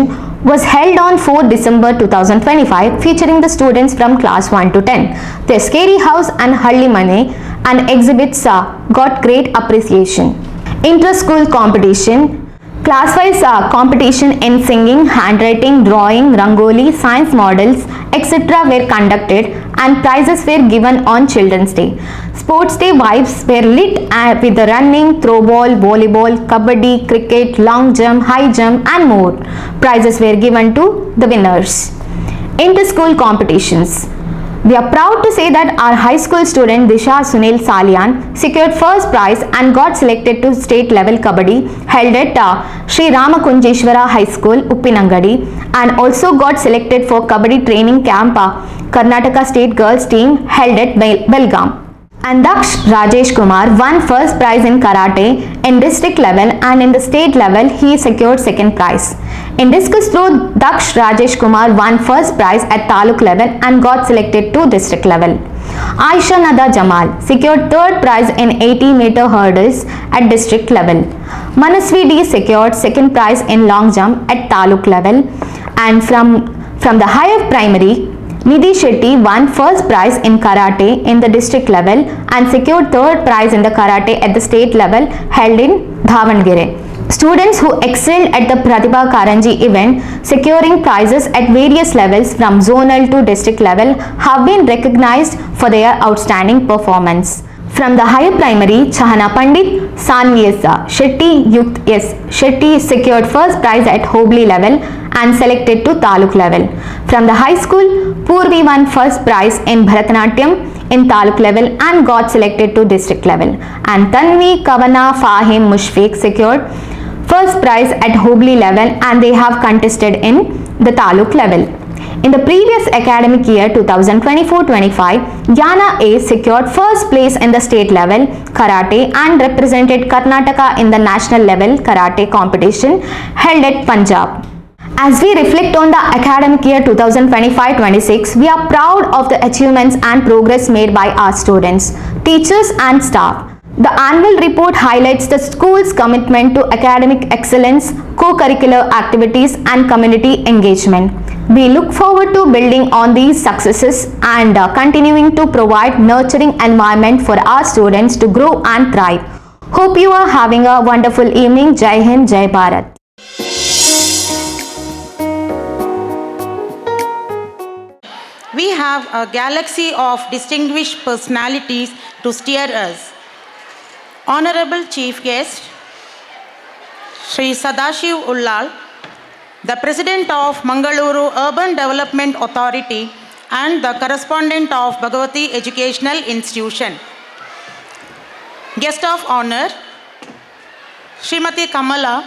was held on 4 December 2025 featuring the students from class 1 to 10. Their Scary House and Halli Mane and exhibits got great appreciation. Inter-school competition. Class-wise competition in singing, handwriting, drawing, rangoli, science models, etc. were conducted and prizes were given on Children's Day. Sports Day vibes were lit with the running, throwball, volleyball, kabaddi, cricket, long jump, high jump and more. Prizes were given to the winners. Inter-school competitions. We are proud to say that our high school student Disha Sunil Salian secured first prize and got selected to state level Kabaddi held at Sri Ramakunjeshwara High School, Uppinangadi, and also got selected for Kabaddi training camp Karnataka State Girls Team held at Belgaum. And Daksh Rajesh Kumar won first prize in karate in district level, and in the state level he secured second prize. In discus throw, Daksh Rajesh Kumar won first prize at taluk level and got selected to district level. Aisha Nada Jamal secured third prize in 80-meter hurdles at district level. Manasvi D secured second prize in long jump at taluk level. And from the higher primary, Nidhi Shetty won first prize in karate in the district level and secured third prize in the karate at the state level held in Davangere. Students who excelled at the Pratibha Karanji event, securing prizes at various levels from zonal to district level, have been recognized for their outstanding performance. From the higher primary, Chahana Pandit, Sanvi S. Shetty, Yukt S. Shetty secured first prize at Hobli level and selected to Taluk level. From the high school, Purvi won first prize in Bharatanatyam in Taluk level and got selected to district level. And Tanvi, Kavana, Fahim, Mushfiq secured first prize at Hubli level, and they have contested in the Taluk level. In the previous academic year 2024-25, Yana A secured first place in the state level karate and represented Karnataka in the national level karate competition held at Punjab. As we reflect on the academic year 2025-26, we are proud of the achievements and progress made by our students, teachers and staff. The annual report highlights the school's commitment to academic excellence, co-curricular activities and community engagement. We look forward to building on these successes and continuing to provide nurturing environment for our students to grow and thrive. Hope you are having a wonderful evening. Jai Hind, Jai Bharat. We have a galaxy of distinguished personalities to steer us. Honorable Chief Guest, Sri Sadashiv Ullal, the President of Mangaluru Urban Development Authority and the correspondent of Bhagavati Educational Institution. Guest of Honor, Srimati Kamala,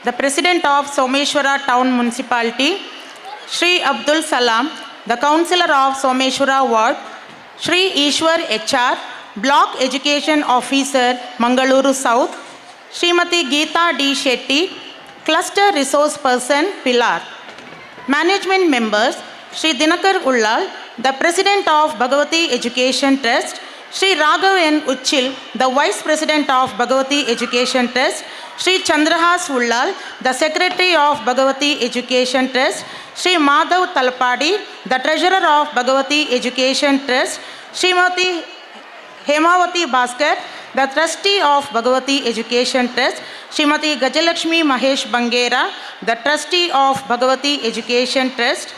the President of Someshwara Town Municipality, Sri Abdul Salam, the Councillor of Someshwara Ward, Sri Ishwar HR, Block Education Officer, Mangaluru South, Srimati Geeta D. Shetty, Cluster Resource Person, Pilar. Management members, Sri Dinakar Ullal, the President of Bhagavati Education Trust, Sri Raghav N. Uchil, the Vice President of Bhagavati Education Trust, Sri Chandrahas Ullal, the Secretary of Bhagavati Education Trust, Sri Madhav Talpadi, the Treasurer of Bhagavati Education Trust, Srimati Hemavati Bhaskar, the Trustee of Bhagavati Education Trust, Srimati Gajalakshmi Mahesh Bangera, the Trustee of Bhagavati Education Trust,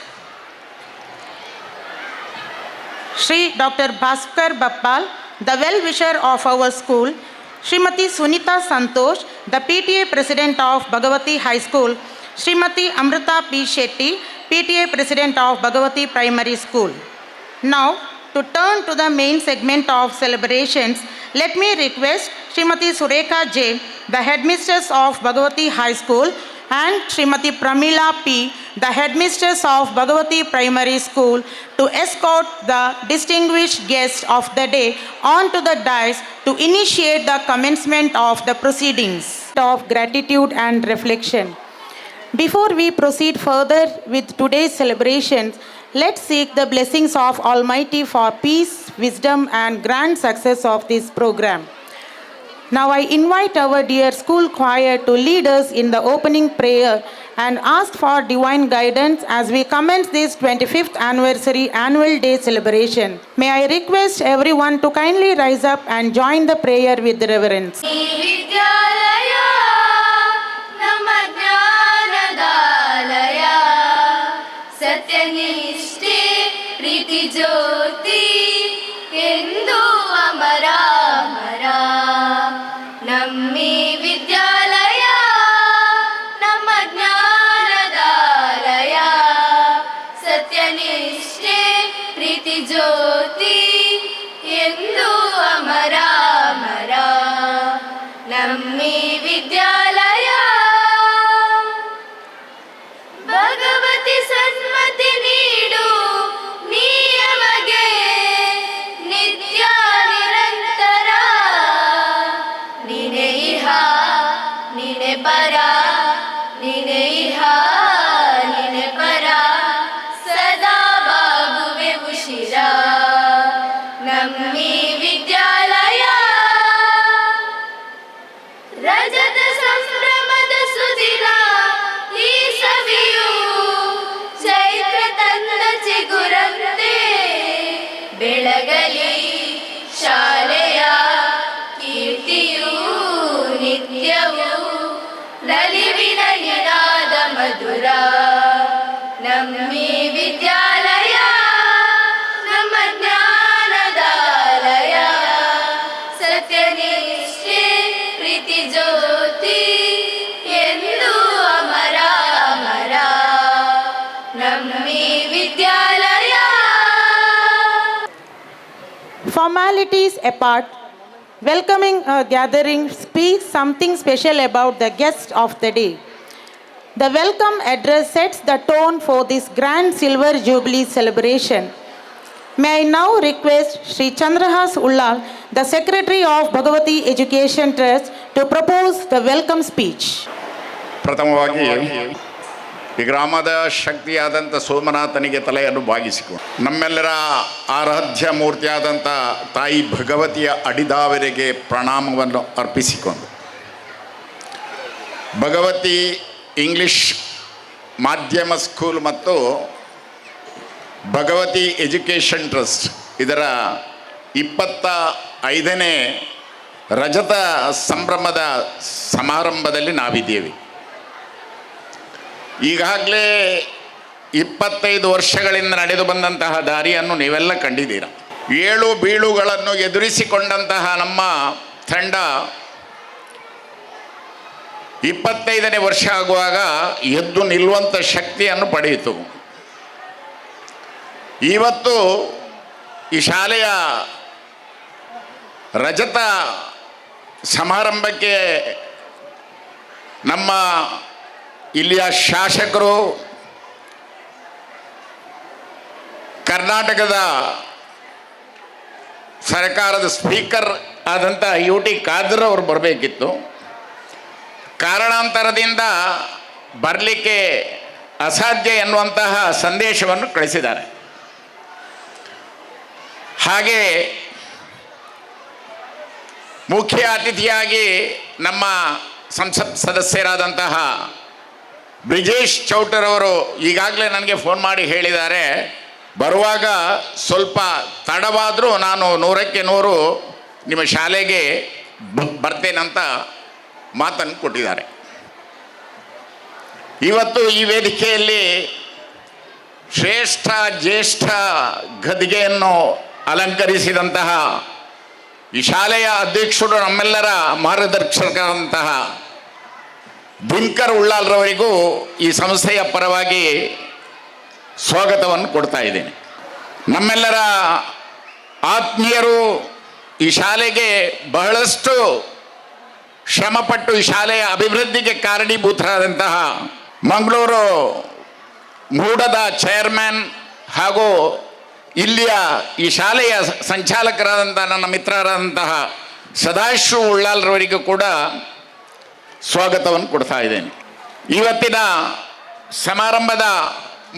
Sri Dr. Bhaskar Bappal, the well-wisher of our school, Srimati Sunita Santosh, the PTA President of Bhagavati High School, Srimati Amrita P. Shetty, PTA President of Bhagavati Primary School. Now, to turn to the main segment of celebrations, let me request Srimati Surekha J., the Headmistress of Bhagavati High School, and Srimati Pramila P., the Headmistress of Bhagavati Primary School, to escort the distinguished guest of the day onto the dais to initiate the commencement of the proceedings of gratitude and reflection. Before we proceed further with today's celebrations, let's seek the blessings of Almighty for peace, wisdom, and grand success of this program. Now I invite our dear school choir to lead us in the opening prayer and ask for divine guidance as we commence this 25th anniversary annual day celebration. May I request everyone to kindly rise up and join the prayer with reverence. ಸತ್ಯನಿಷ್ಠೆ ಪ್ರೀತಿ ಜ್ಯೋತಿ ಎಂದು ಅಮರ ಅಮರ ನಮ್ಮಿ ವಿದ್ಯಾಲಯ ನಮ್ಮ ಜ್ಞಾನದಾಲಯ ಸತ್ಯನಿಷ್ಠೆ ಪ್ರೀತಿ ಜ್ಯೋತಿ ಎಂದು ಅಮರ ಅಮರ ನಮ್ಮಿ ವಿದ್ಯಾಲಯ ಭಗವತಿ ಸನ್ಮತಿ ನೀಡು ನಿಯಮಗೆ ನಿತ್ಯ ನಿರಂತರ ನೀನೆ ಇಹ ನೀನೆ ಪರ ನೀನೆ ಇಹ ನೀನೆ ಪರ ಸದಾ ಬಾಗುವೆ ಉಶಿರ ನಮ್ಮಿ ವಿದ್ಯಾಲಯ ರಜತ ಸಂಭ್ರಮದ ಸುದಿನ ಈ ಸವಿಯು ಚೈತ್ರ ತಂದ ಚಿಗುರಂತೆ ಬೆಳಗಲಿ ಶಾಲೆಯ ಕೀರ್ತಿಯು ನಿತ್ಯವೂ ನಲಿವಿನ ನಿನಾದ ಮಧುರ ನಮ್ಮಿ ವಿದ್ಯಾಲಯ ನಮ್ಮ ಜ್ಞಾನದಾಲಯ ಸತ್ಯನಿಷ್ಠೆ ಪ್ರೀತಿ ಜ್ಯೋತಿ ಎಂದು ಅಮರ ಅಮರ ನಮ್ಮಿ ವಿದ್ಯಾಲಯ. Formalities apart, welcoming a gathering speaks something special about the guest of the day. The welcome address sets the tone for this grand Silver Jubilee celebration. May I now request Sri Chandrahas Ullal, the Secretary of Bhagavati Education Trust, to propose the welcome speech. ಪ್ರಥಮವಾಗಿ ಈ ಗ್ರಾಮದ ಶಕ್ತಿಯಾದಂಥ ಸೋಮನಾಥನಿಗೆ ತಲೆಯನ್ನು ಬಾಗಿಸಿಕೊಂಡು ನಮ್ಮೆಲ್ಲರ ಆರಾಧ್ಯ ಮೂರ್ತಿಯಾದಂಥ ತಾಯಿ ಭಗವತಿಯ ಅಡಿದಾವರೆಗೆ ಪ್ರಣಾಮವನ್ನು ಅರ್ಪಿಸಿಕೊಂಡು Bhagavati English ಮಾಧ್ಯಮ school ಮತ್ತು Bhagavati education trust ಇದರ 25ನೇ ರಜತ ಸಂಭ್ರಮದ ಸಮಾರಂಭದಲ್ಲಿ ನಾವಿದ್ದೇವೆ. ಈಗಾಗಲೇ 25 ವರ್ಷಗಳಿಂದ ನಡೆದು ಬಂದಂತಹ ದಾರಿಯನ್ನು ನೀವೆಲ್ಲ ಕಂಡಿದ್ದೀರ. ಏಳು ಬೀಳುಗಳನ್ನು ಎದುರಿಸಿಕೊಂಡಂತಹ ನಮ್ಮ ತಂಡ 25ನೇ ವರ್ಷ ಆಗುವಾಗ ಎದ್ದು ನಿಲ್ಲುವಂಥ ಶಕ್ತಿಯನ್ನು ಪಡೆಯಿತು. ಇವತ್ತು ಈ ಶಾಲೆಯ ರಜತ ಸಮಾರಂಭಕ್ಕೆ ನಮ್ಮ ಇಲ್ಲಿಯ ಶಾಸಕರು, ಕರ್ನಾಟಕದ ಸರ್ಕಾರದ ಸ್ಪೀಕರ್ ಆದಂಥ UT ಖಾದರ್ ಅವರು ಬರಬೇಕಿತ್ತು. ಕಾರಣಾಂತರದಿಂದ ಬರಲಿಕ್ಕೆ ಅಸಾಧ್ಯ ಎನ್ನುವಂತಹ ಸಂದೇಶವನ್ನು ಕಳಿಸಿದ್ದಾರೆ. ಹಾಗೆ ಮುಖ್ಯ ಅತಿಥಿಯಾಗಿ ನಮ್ಮ ಸಂಸತ್ ಸದಸ್ಯರಾದಂತಹ ಬ್ರಿಜೇಶ್ ಚೌಟರ್ ಅವರು ಈಗಾಗಲೇ ನನಗೆ ಫೋನ್ ಮಾಡಿ ಹೇಳಿದ್ದಾರೆ, ಬರುವಾಗ ಸ್ವಲ್ಪ ತಡವಾದರೂ ನಾನು 100ಕ್ಕೆ 100 ನಿಮ್ಮ ಶಾಲೆಗೆ ಬರ್ತೇನಂತ ಮಾತನ್ನು ಕೊಟ್ಟಿದ್ದಾರೆ. ಇವತ್ತು ಈ ವೇದಿಕೆಯಲ್ಲಿ ಶ್ರೇಷ್ಠ ಜ್ಯೇಷ್ಠ ಗದ್ಗೆಯನ್ನು ಅಲಂಕರಿಸಿದಂತಹ ಈ ಶಾಲೆಯ ಅಧ್ಯಕ್ಷರು, ನಮ್ಮೆಲ್ಲರ ಮಾರ್ಗದರ್ಶಕರಾದಂತಹ ದಿನಕರ್ ಉಳ್ಳಾಲ್ರವರಿಗೂ ಈ ಸಂಸ್ಥೆಯ ಪರವಾಗಿ ಸ್ವಾಗತವನ್ನು ಕೊಡ್ತಾ ಇದ್ದೇನೆ. ನಮ್ಮೆಲ್ಲರ ಆತ್ಮೀಯರು ಈ ಶಾಲೆಗೆ ಬಹಳಷ್ಟು ಶ್ರಮಪಟ್ಟು ಈ ಶಾಲೆಯ ಅಭಿವೃದ್ಧಿಗೆ ಕಾರಣೀಭೂತರಾದಂತಹ ಮಂಗಳೂರು ಮೂಡದ ಚೇರ್ಮನ್ ಹಾಗೂ ಇಲ್ಲಿಯ ಈ ಶಾಲೆಯ ಸಂಚಾಲಕರಾದಂಥ ನನ್ನ ಮಿತ್ರರಾದಂತಹ ಸದಾಶಿವ ಉಳ್ಳಾಲ್ರವರಿಗೂ ಕೂಡ ಸ್ವಾಗತವನ್ನು ಕೊಡ್ತಾ ಇದ್ದೇನೆ. ಇವತ್ತಿನ ಸಮಾರಂಭದ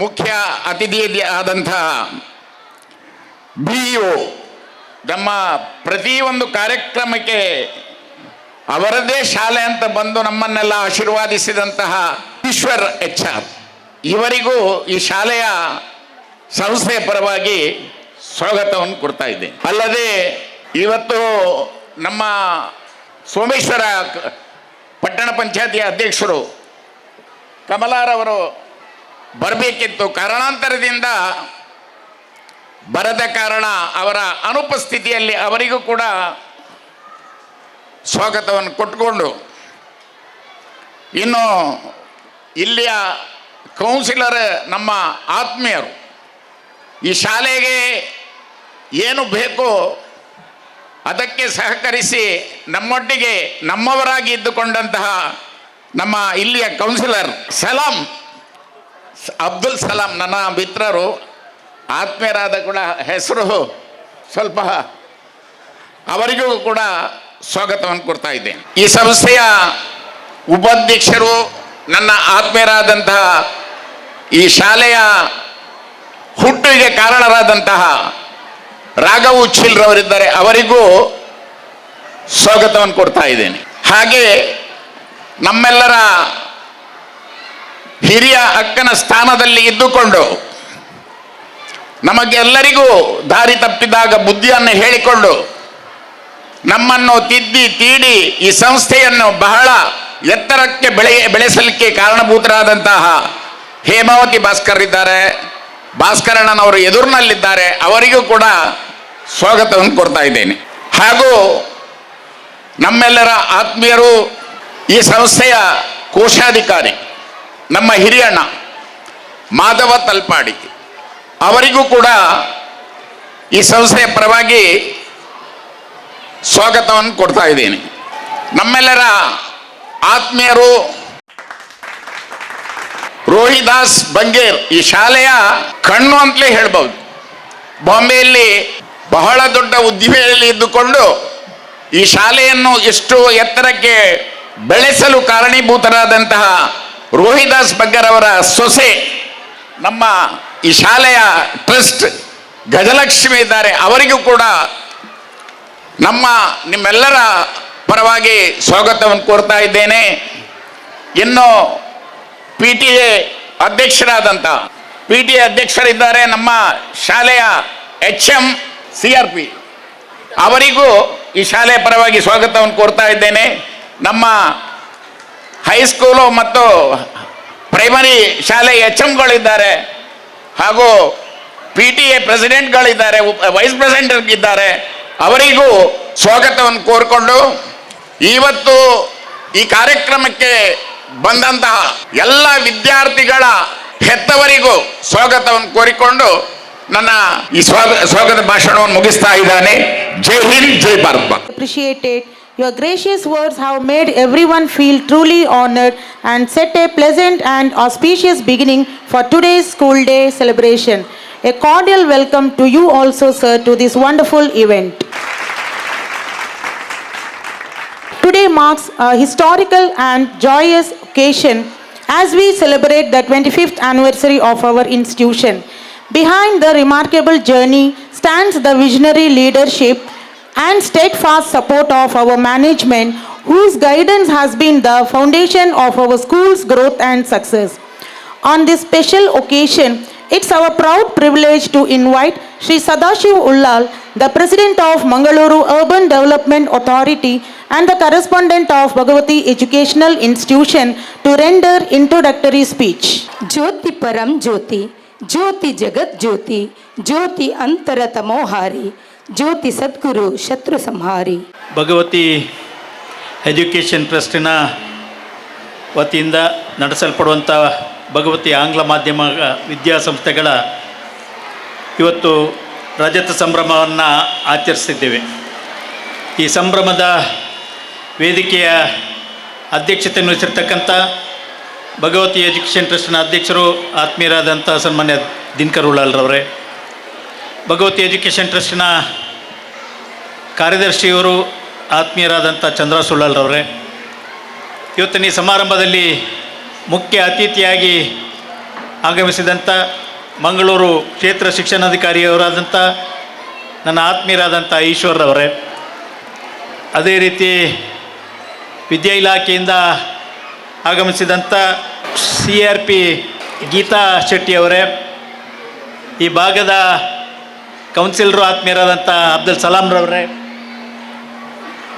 ಮುಖ್ಯ ಅತಿಥಿ ಆದಂತಹ BEO ನಮ್ಮ ಪ್ರತಿಯೊಂದು ಕಾರ್ಯಕ್ರಮಕ್ಕೆ ಅವರದೇ ಶಾಲೆ ಅಂತ ಬಂದು ನಮ್ಮನ್ನೆಲ್ಲ ಆಶೀರ್ವಾದಿಸಿದಂತಹ ಈಶ್ವರ್ HR ಇವರಿಗೂ ಈ ಶಾಲೆಯ ಸಂಸ್ಥೆಯ ಪರವಾಗಿ ಸ್ವಾಗತವನ್ನು ಕೊಡ್ತಾ ಇದ್ದೇನೆ. ಅಲ್ಲದೆ ಇವತ್ತು ನಮ್ಮ ಸೋಮೇಶ್ವರ ಪಟ್ಟಣ ಪಂಚಾಯತಿಯ ಅಧ್ಯಕ್ಷರು ಕಮಲಾರವರು ಬರಬೇಕಿತ್ತು. ಕಾರಣಾಂತರದಿಂದ ಬರದ ಕಾರಣ ಅವರ ಅನುಪಸ್ಥಿತಿಯಲ್ಲಿ ಅವರಿಗೂ ಕೂಡ ಸ್ವಾಗತವನ್ನು ಕೊಟ್ಟುಕೊಂಡು, ಇನ್ನು ಇಲ್ಲಿಯ ಕೌನ್ಸಿಲರ್ ನಮ್ಮ ಆತ್ಮೀಯರು ಈ ಶಾಲೆಗೆ ಏನು ಬೇಕೋ ಅದಕ್ಕೆ ಸಹಕರಿಸಿ ನಮ್ಮೊಟ್ಟಿಗೆ ನಮ್ಮವರಾಗಿ ಇದ್ದುಕೊಂಡಂತಹ ನಮ್ಮ ಇಲ್ಲಿಯ ಕೌನ್ಸಿಲರ್ ಸಲಾಂ ಅಬ್ದುಲ್ ಸಲಾಂ, ನನ್ನ ಮಿತ್ರರು, ಆತ್ಮೀಯರಾದ ಕೂಡ ಹೆಸರು ಸ್ವಲ್ಪ, ಅವರಿಗೂ ಕೂಡ ಸ್ವಾಗತವನ್ನು ಕೊಡ್ತಾ ಇದ್ದೇನೆ. ಈ ಸಂಸ್ಥೆಯ ಉಪಾಧ್ಯಕ್ಷರು ನನ್ನ ಆತ್ಮೀಯರಾದಂತಹ ಈ ಶಾಲೆಯ ಹುಟ್ಟಿಗೆ ಕಾರಣರಾದಂತಹ ರಾಘವ್ ಉಚ್ಚಿಲ್ರವರಿದ್ದಾರೆ, ಅವರಿಗೂ ಸ್ವಾಗತವನ್ನು ಕೊಡ್ತಾ ಇದ್ದೇನೆ. ಹಾಗೆ ನಮ್ಮೆಲ್ಲರ ಹಿರಿಯ ಅಕ್ಕನ ಸ್ಥಾನದಲ್ಲಿ ಇದ್ದುಕೊಂಡು ನಮಗೆಲ್ಲರಿಗೂ ದಾರಿ ತಪ್ಪಿದಾಗ ಬುದ್ಧಿಯನ್ನು ಹೇಳಿಕೊಂಡು ನಮ್ಮನ್ನು ತಿದ್ದಿ ತೀಡಿ ಈ ಸಂಸ್ಥೆಯನ್ನು ಬಹಳ ಎತ್ತರಕ್ಕೆ ಬೆಳೆಸಲಿಕ್ಕೆ ಕಾರಣಭೂತರಾದಂತಹ ಹೇಮಾವತಿ ಭಾಸ್ಕರ್ ಇದ್ದಾರೆ, ಭಾಸ್ಕರಣ್ಣನವರು ಎದುರಿನಲ್ಲಿದ್ದಾರೆ, ಅವರಿಗೂ ಕೂಡ ಸ್ವಾಗತವನ್ನು ಕೊಡ್ತಾ ಇದ್ದೇನೆ. ಹಾಗೂ ನಮ್ಮೆಲ್ಲರ ಆತ್ಮೀಯರು ಈ ಸಂಸ್ಥೆಯ ಕೋಶಾಧಿಕಾರಿ ನಮ್ಮ ಹಿರಿಯಣ್ಣ ಮಾಧವ ತಲ್ಪಾಡಿ, ಅವರಿಗೂ ಕೂಡ ಈ ಸಂಸ್ಥೆಯ ಪರವಾಗಿ ಸ್ವಾಗತವನ್ನು ಕೊಡ್ತಾ ಇದ್ದೀನಿ. ನಮ್ಮೆಲ್ಲರ ಆತ್ಮೀಯರು ರೋಹಿದಾಸ್ ಬಂಗೇರ್ ಈ ಶಾಲೆಯ ಕಣ್ಣು ಅಂತಲೇ ಹೇಳ್ಬೋದು. ಬಾಂಬೆಯಲ್ಲಿ ಬಹಳ ದೊಡ್ಡ ಉದ್ದಿಮೆಯಲ್ಲಿ ಇದ್ದುಕೊಂಡು ಈ ಶಾಲೆಯನ್ನು ಎಷ್ಟು ಎತ್ತರಕ್ಕೆ ಬೆಳೆಸಲು ಕಾರಣೀಭೂತರಾದಂತಹ ರೋಹಿದಾಸ್ ಬಂಗೇರ್ ಅವರ ಸೊಸೆ ನಮ್ಮ ಈ ಶಾಲೆಯ ಟ್ರಸ್ಟ್ ಗಜಲಕ್ಷ್ಮಿ ಇದ್ದಾರೆ. ಅವರಿಗೂ ಕೂಡ ನಿಮ್ಮೆಲ್ಲರ ಪರವಾಗಿ ಸ್ವಾಗತವನ್ನು ಕೋರ್ತಾ ಇದ್ದೇನೆ. ಇನ್ನು PTA ಅಧ್ಯಕ್ಷರಿದ್ದಾರೆ ನಮ್ಮ ಶಾಲೆಯ HM CRP, ಅವರಿಗೂ ಈ ಶಾಲೆಯ ಪರವಾಗಿ ಸ್ವಾಗತವನ್ನು ಕೋರ್ತಾ ಇದ್ದೇನೆ. ನಮ್ಮ ಹೈಸ್ಕೂಲು ಮತ್ತು ಪ್ರೈಮರಿ ಶಾಲೆ HMಗಳಿದ್ದಾರೆ, ಹಾಗೂ PTA ಪ್ರೆಸಿಡೆಂಟ್ಗಳಿದ್ದಾರೆ, ವೈಸ್ ಪ್ರೆಸಿಡೆಂಟ್ ಇದ್ದಾರೆ. ಅವರಿಗೂ ಸ್ವಾಗತವನ್ನು ಕೋರಿಕೊಂಡು ಇವತ್ತು ಈ ಕಾರ್ಯಕ್ರಮಕ್ಕೆ ಬಂದಂತಹ ಎಲ್ಲ ವಿದ್ಯಾರ್ಥಿಗಳ ಹೆತ್ತವರಿಗೂ ಸ್ವಾಗತವನ್ನು ಕೋರಿಕೊಂಡು ನನ್ನ ಈ ಸ್ವಾಗತ ಭಾಷಣವನ್ನು ಮುಗಿಸ್ತಾ ಇದ್ದಾನೆ. ಜೈ ಹಿಂದ್, ಜೈ Bharat. Appreciated. Your gracious words have made everyone feel truly honored and set a pleasant and auspicious beginning for today's school day celebration. A cordial welcome to you also, sir, to this wonderful event. Today marks a historical and joyous occasion as we celebrate the 25th anniversary of our institution. Behind the remarkable journey stands the visionary leadership and steadfast support of our management, whose guidance has been the foundation of our school's growth and success. On this special occasion, it's our proud privilege to invite Sri Sadashiv Ullal, the President of Mangaluru Urban Development Authority and the correspondent of Bhagavati Educational Institution, to render introductory speech. ಜ್ಯೋತಿ ಪರಂ ಜ್ಯೋತಿ, ಜ್ಯೋತಿ ಜಗತ್ ಜ್ಯೋತಿ, ಜ್ಯೋತಿ ಅಂತರ ತಮೋಹಾರಿ, ಜ್ಯೋತಿ ಸದ್ಗುರು ಶತ್ರು ಸಂಹಾರಿ. Bhagavati education ಟ್ರಸ್ಟಿನ ವತಿಯಿಂದ ನಡೆಸಲ್ಪಡುವಂಥ ಭಗವತಿ ಆಂಗ್ಲ ಮಾಧ್ಯಮ ವಿದ್ಯಾಸಂಸ್ಥೆಗಳ ಇವತ್ತು ರಜತ ಸಂಭ್ರಮವನ್ನು ಆಚರಿಸಿದ್ದೇವೆ. ಈ ಸಂಭ್ರಮದ ವೇದಿಕೆಯ ಅಧ್ಯಕ್ಷತೆಯನ್ನು ವಹಿಸಿರ್ತಕ್ಕಂಥ ಭಗವತಿ ಎಜುಕೇಷನ್ ಟ್ರಸ್ಟ್ನ ಅಧ್ಯಕ್ಷರು ಆತ್ಮೀಯರಾದಂಥ ಸನ್ಮಾನ್ಯ ದಿನಕರ್ ಉಳ್ಳಾಲ್ರವರೇ, ಭಗವತಿ ಎಜುಕೇಷನ್ ಟ್ರಸ್ಟ್ನ ಕಾರ್ಯದರ್ಶಿಯವರು ಆತ್ಮೀಯರಾದಂಥ ಚಂದ್ರಾಸ್ ಉಳ್ಳಾಲ್ರವರೇ, ಇವತ್ತಿನ ಈ ಸಮಾರಂಭದಲ್ಲಿ ಮುಖ್ಯ ಅತಿಥಿಯಾಗಿ ಆಗಮಿಸಿದಂಥ ಮಂಗಳೂರು ಕ್ಷೇತ್ರ ಶಿಕ್ಷಣಾಧಿಕಾರಿಯವರಾದಂಥ ನನ್ನ ಆತ್ಮೀಯರಾದಂಥ ಈಶ್ವರ್ರವರೇ, ಅದೇ ರೀತಿ ವಿದ್ಯಾ ಇಲಾಖೆಯಿಂದ ಆಗಮಿಸಿದಂಥ CRP ಗೀತಾ ಶೆಟ್ಟಿಯವರೇ, ಈ ಭಾಗದ ಕೌನ್ಸಿಲರು ಆತ್ಮೀಯರಾದಂಥ ಅಬ್ದುಲ್ ಸಲಾಂರವರೇ,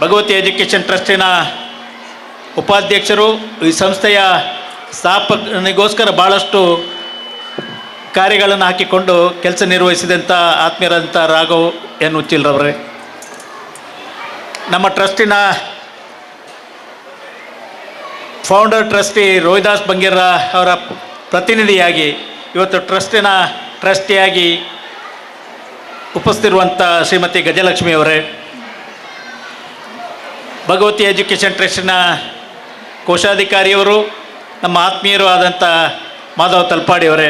ಭಗವತಿ ಎಜುಕೇಷನ್ ಟ್ರಸ್ಟಿನ ಉಪಾಧ್ಯಕ್ಷರು, ಈ ಸಂಸ್ಥೆಯ ಸ್ಥಾಪನೆಗೋಸ್ಕರ ಭಾಳಷ್ಟು ಕಾರ್ಯಗಳನ್ನು ಹಾಕಿಕೊಂಡು ಕೆಲಸ ನಿರ್ವಹಿಸಿದಂಥ ಆತ್ಮೀಯರಾದಂಥ ರಾಘವ್ ಎನ್ ಉಚ್ಚಿಲ್ರವರೇ, ನಮ್ಮ ಟ್ರಸ್ಟಿನ ಫೌಂಡರ್ ಟ್ರಸ್ಟಿ ರೋಹಿದಾಸ್ ಬಂಗೇರ ಅವರ ಪ್ರತಿನಿಧಿಯಾಗಿ ಇವತ್ತು ಟ್ರಸ್ಟಿನ ಟ್ರಸ್ಟಿಯಾಗಿ ಉಪಸ್ಥಿತಿರುವಂಥ ಶ್ರೀಮತಿ ಗಜಲಕ್ಷ್ಮಿಯವರೇ, ಭಗವತಿ ಎಜುಕೇಷನ್ ಟ್ರಸ್ಟಿನ ಕೋಶಾಧಿಕಾರಿಯವರು, ನಮ್ಮ ಆತ್ಮೀಯರು ಆದಂಥ ಮಾಧವ್ ತಲ್ಪಾಡಿಯವರೇ,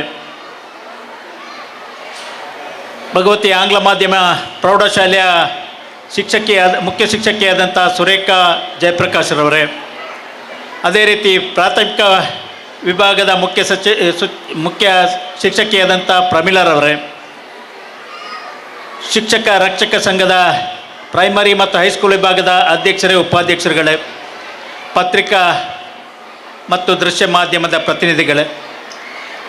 ಭಗವತಿ ಆಂಗ್ಲ ಮಾಧ್ಯಮ ಪ್ರೌಢಶಾಲೆಯ ಮುಖ್ಯ ಶಿಕ್ಷಕಿಯಾದಂಥ ಸುರೇಖಾ ಜಯಪ್ರಕಾಶ್ರವರೇ, ಅದೇ ರೀತಿ ಪ್ರಾಥಮಿಕ ವಿಭಾಗದ ಮುಖ್ಯ ಶಿಕ್ಷಕಿಯಾದಂಥ ಪ್ರಮೀಳರವರೇ, ಶಿಕ್ಷಕ ರಕ್ಷಕ ಸಂಘದ ಪ್ರೈಮರಿ ಮತ್ತು ಹೈಸ್ಕೂಲ್ ವಿಭಾಗದ ಅಧ್ಯಕ್ಷರೇ ಉಪಾಧ್ಯಕ್ಷರುಗಳೇ, ಪತ್ರಿಕಾ ಮತ್ತು ದೃಶ್ಯ ಮಾಧ್ಯಮದ ಪ್ರತಿನಿಧಿಗಳೇ,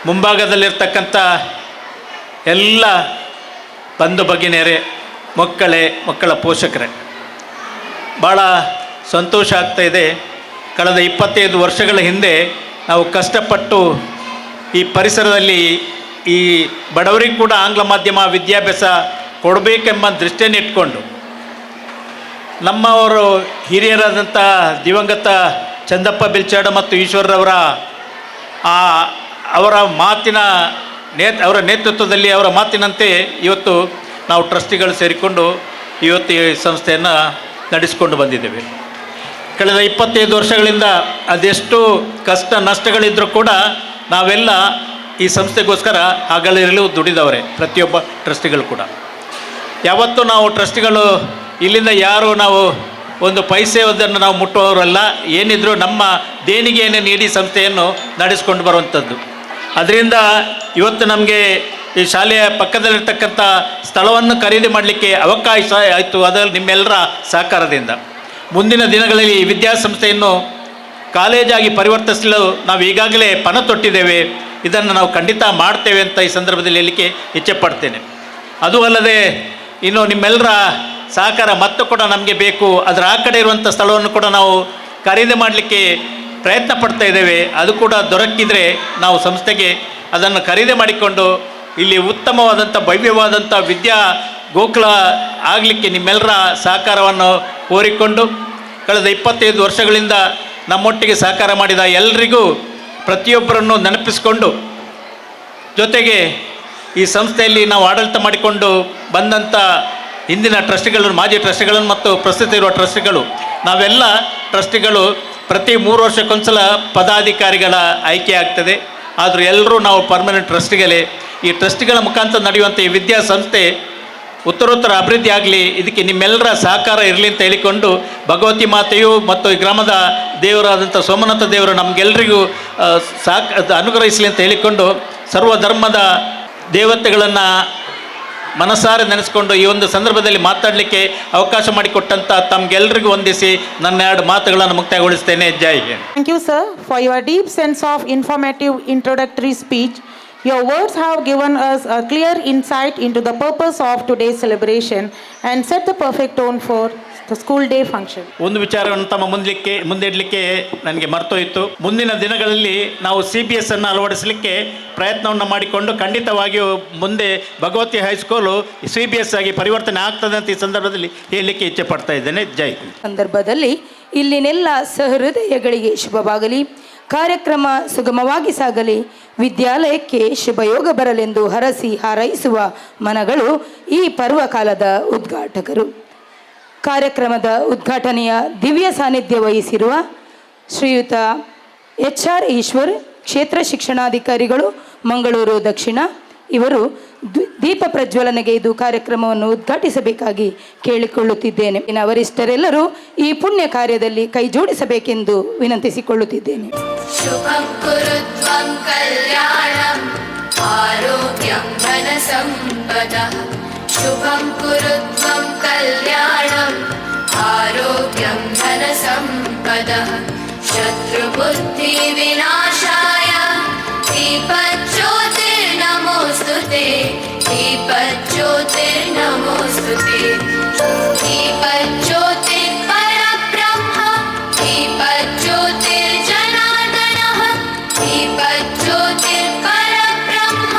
ಮುಂಭಾಗದಲ್ಲಿರ್ತಕ್ಕಂಥ ಎಲ್ಲ ಬಂಧು ಭಗಿನಿಯರೇ, ಮಕ್ಕಳ ಪೋಷಕರೇ, ಭಾಳ ಸಂತೋಷ ಆಗ್ತಾಯಿದೆ. ಕಳೆದ 25 ವರ್ಷಗಳ ಹಿಂದೆ ನಾವು ಕಷ್ಟಪಟ್ಟು ಈ ಪರಿಸರದಲ್ಲಿ ಈ ಬಡವರಿಗೆ ಕೂಡ ಆಂಗ್ಲ ಮಾಧ್ಯಮ ವಿದ್ಯಾಭ್ಯಾಸ ಕೊಡಬೇಕೆಂಬ ದೃಷ್ಟಿಯನ್ನು ಇಟ್ಕೊಂಡು ನಮ್ಮವರು ಹಿರಿಯರಾದಂಥ ದಿವಂಗತ ಚಂದಪ್ಪ ಬಿಲ್ಚಾಡ ಮತ್ತು ಈಶ್ವರರವರ ಅವರ ನೇತೃತ್ವದಲ್ಲಿ ಅವರ ಮಾತಿನಂತೆ ಇವತ್ತು ನಾವು ಟ್ರಸ್ಟಿಗಳು ಸೇರಿಕೊಂಡು ಇವತ್ತು ಈ ಸಂಸ್ಥೆಯನ್ನು ನಡೆಸಿಕೊಂಡು ಬಂದಿದ್ದೇವೆ. ಕಳೆದ 25 ವರ್ಷಗಳಿಂದ ಅದೆಷ್ಟು ಕಷ್ಟ ನಷ್ಟಗಳಿದ್ದರೂ ಕೂಡ ನಾವೆಲ್ಲ ಈ ಸಂಸ್ಥೆಗೋಸ್ಕರ ಹಗಲಿರಲು ದುಡಿದವರೇ, ಪ್ರತಿಯೊಬ್ಬ ಟ್ರಸ್ಟಿಗಳು ಕೂಡ. ಯಾವತ್ತೂ ನಾವು ಟ್ರಸ್ಟಿಗಳು ಇಲ್ಲಿಂದ ಯಾರು ನಾವು ಒಂದು ಪೈಸೆ ಅದನ್ನು ನಾವು ಮುಟ್ಟುವವರಲ್ಲ, ಏನಿದ್ರು ನಮ್ಮ ದೇಣಿಗೆಯನ್ನು ನೀಡಿ ಸಂಸ್ಥೆಯನ್ನು ನಡೆಸ್ಕೊಂಡು ಬರುವಂಥದ್ದು. ಅದರಿಂದ ಇವತ್ತು ನಮಗೆ ಈ ಶಾಲೆಯ ಪಕ್ಕದಲ್ಲಿರ್ತಕ್ಕಂಥ ಸ್ಥಳವನ್ನು ಖರೀದಿ ಮಾಡಲಿಕ್ಕೆ ಅವಕಾಶ ಆಯಿತು, ಅದರಲ್ಲಿ ನಿಮ್ಮೆಲ್ಲರ ಸಹಕಾರದಿಂದ. ಮುಂದಿನ ದಿನಗಳಲ್ಲಿ ಈ ವಿದ್ಯಾಸಂಸ್ಥೆಯನ್ನು ಕಾಲೇಜಾಗಿ ಪರಿವರ್ತಿಸಲು ನಾವು ಈಗಾಗಲೇ ಪಣ ತೊಟ್ಟಿದ್ದೇವೆ. ಇದನ್ನು ನಾವು ಖಂಡಿತ ಮಾಡ್ತೇವೆ ಅಂತ ಈ ಸಂದರ್ಭದಲ್ಲಿ ಹೇಳಲಿಕ್ಕೆ ಇಚ್ಛೆಪಡ್ತೇನೆ. ಅದು ಅಲ್ಲದೆ ಇನ್ನು ನಿಮ್ಮೆಲ್ಲರ ಸಹಕಾರ ಮತ್ತು ಕೂಡ ನಮಗೆ ಬೇಕು. ಅದರ ಆ ಕಡೆ ಇರುವಂಥ ಸ್ಥಳವನ್ನು ಕೂಡ ನಾವು ಖರೀದಿ ಮಾಡಲಿಕ್ಕೆ ಪ್ರಯತ್ನ ಪಡ್ತಾ ಇದ್ದೇವೆ. ಅದು ಕೂಡ ದೊರಕಿದರೆ ನಾವು ಸಂಸ್ಥೆಗೆ ಅದನ್ನು ಖರೀದಿ ಮಾಡಿಕೊಂಡು ಇಲ್ಲಿ ಉತ್ತಮವಾದಂಥ ಭವ್ಯವಾದಂಥ ವಿದ್ಯಾ ಗೋಕುಲ ಆಗಲಿಕ್ಕೆ ನಿಮ್ಮೆಲ್ಲರ ಸಹಕಾರವನ್ನು ಕೋರಿಕೊಂಡು ಕಳೆದ 25 ವರ್ಷಗಳಿಂದ ನಮ್ಮೊಟ್ಟಿಗೆ ಸಹಕಾರ ಮಾಡಿದ ಎಲ್ಲರಿಗೂ ಪ್ರತಿಯೊಬ್ಬರನ್ನು ನೆನಪಿಸಿಕೊಂಡು, ಜೊತೆಗೆ ಈ ಸಂಸ್ಥೆಯಲ್ಲಿ ನಾವು ಆಡಳಿತ ಮಾಡಿಕೊಂಡು ಬಂದಂಥ ಹಿಂದಿನ ಟ್ರಸ್ಟಿಗಳನ್ನು, ಮಾಜಿ ಟ್ರಸ್ಟಿಗಳನ್ನು ಮತ್ತು ಪ್ರಸ್ತುತ ಇರುವ ಟ್ರಸ್ಟಿಗಳು, ನಾವೆಲ್ಲ ಟ್ರಸ್ಟಿಗಳು ಪ್ರತಿ 3 ವರ್ಷಕ್ಕೊಂದ್ಸಲ ಪದಾಧಿಕಾರಿಗಳ ಆಯ್ಕೆ ಆಗ್ತದೆ. ಆದರೂ ಎಲ್ಲರೂ ನಾವು ಪರ್ಮನೆಂಟ್ ಟ್ರಸ್ಟಿಗಳೇ. ಈ ಟ್ರಸ್ಟಿಗಳ ಮುಖಾಂತರ ನಡೆಯುವಂಥ ಈ ವಿದ್ಯಾಸಂಸ್ಥೆ ಉತ್ತರೋತ್ತರ ಅಭಿವೃದ್ಧಿ ಆಗಲಿ, ಇದಕ್ಕೆ ನಿಮ್ಮೆಲ್ಲರ ಸಹಕಾರ ಇರಲಿ ಅಂತ ಹೇಳಿಕೊಂಡು, ಭಗವತಿ ಮಾತೆಯು ಮತ್ತು ಈ ಗ್ರಾಮದ ದೇವರಾದಂಥ ಸೋಮನಾಥ ದೇವರು ನಮಗೆಲ್ಲರಿಗೂ ಅನುಗ್ರಹಿಸಲಿ ಅಂತ ಹೇಳಿಕೊಂಡು, ಸರ್ವಧರ್ಮದ ದೇವತೆಗಳನ್ನು ಮನಸಾರೆ ನೆನೆಸ್ಕೊಂಡು ಈ ಒಂದು ಸಂದರ್ಭದಲ್ಲಿ ಮಾತಾಡಲಿಕ್ಕೆ ಅವಕಾಶ ಮಾಡಿಕೊಟ್ಟಂಥ ತಮಗೆಲ್ಲರಿಗೂ ವಂದಿಸಿ ನನ್ನ 2 ಮಾತುಗಳನ್ನು ಮುಕ್ತಾಯಗೊಳಿಸ್ತೇನೆ. ಜೈ Hind. Thank you, sir, for your deep sense of informative introductory speech. Your words have given us a clear insight into the purpose of today's celebration and set the perfect tone for the school day function. ಒಂದು ವಿಚಾರವನ್ನು ತಮ್ಮ ಮುಂದಿಡಲಿಕ್ಕೆ ನನಗೆ ಮರ್ತೋಯಿತು. ಮುಂದಿನ ದಿನಗಳಲ್ಲಿ ನಾವು CBS ಅನ್ನು ಅಳವಡಿಸಲಿಕ್ಕೆ ಪ್ರಯತ್ನವನ್ನು ಮಾಡಿಕೊಂಡು ಖಂಡಿತವಾಗಿಯೂ ಮುಂದೆ ಭಗವತಿ ಹೈಸ್ಕೂಲು CBS ಆಗಿ ಪರಿವರ್ತನೆ ಆಗ್ತದೆ ಅಂತ ಈ ಸಂದರ್ಭದಲ್ಲಿ ಹೇಳಲಿಕ್ಕೆ ಇಚ್ಛೆ ಪಡ್ತಾ ಇದ್ದೇನೆ. ಜೈ ಹಿಂದ್. ಸಂದರ್ಭದಲ್ಲಿ ಇಲ್ಲಿನೆಲ್ಲ ಸಹೃದಯಗಳಿಗೆ ಶುಭವಾಗಲಿ, ಕಾರ್ಯಕ್ರಮ ಸುಗಮವಾಗಿ ಸಾಗಲಿ, ವಿದ್ಯಾಲಯಕ್ಕೆ ಶುಭಯೋಗ ಬರಲೆಂದು ಹರಸಿ ಹಾರೈಸುವ ಮನಗಳು ಈ ಪರ್ವಕಾಲದ ಉದ್ಘಾಟಕರು. ಕಾರ್ಯಕ್ರಮದ ಉದ್ಘಾಟನೆಯ ದಿವ್ಯ ಸಾನ್ನಿಧ್ಯ ವಹಿಸಿರುವ ಶ್ರೀಯುತ HR ಈಶ್ವರ್, ಕ್ಷೇತ್ರ ಶಿಕ್ಷಣಾಧಿಕಾರಿಗಳು, ಮಂಗಳೂರು ದಕ್ಷಿಣ, ಇವರು ದೀಪ ಪ್ರಜ್ವಲನೆಗೆ ಇದು ಕಾರ್ಯಕ್ರಮವನ್ನು ಉದ್ಘಾಟಿಸಬೇಕಾಗಿ ಕೇಳಿಕೊಳ್ಳುತ್ತಿದ್ದೇನೆ. ಇನ್ನು ವರಿಷ್ಠರೆಲ್ಲರೂ ಈ ಪುಣ್ಯ ಕಾರ್ಯದಲ್ಲಿ ಕೈ ಜೋಡಿಸಬೇಕೆಂದು ವಿನಂತಿಸಿಕೊಳ್ಳುತ್ತಿದ್ದೇನೆ. ಶುಭಂ ಕುರುತ್ವಂ ಕಲ್ಯಾಣಂ ಆರೋಗ್ಯಂ ಧನ ಸಂಪದಃ. ಶುಭಂ ಕುರುತ್ವಂ ಕಲ್ಯಾಣಂ ಆರೋಗ್ಯಂ ಧನ ಸಂಪದಃ. ಶತ್ರುಬುದ್ಧಿ ವಿನಾಶಾಯ दीपज्योतिर्नमोस्तुते. दीपज्योतिर्नमोस्तुते. दीपज्योतिर्परब्रह्म. दीपज्योतिर्जनार्दनः. दीपज्योतिर्परब्रह्म.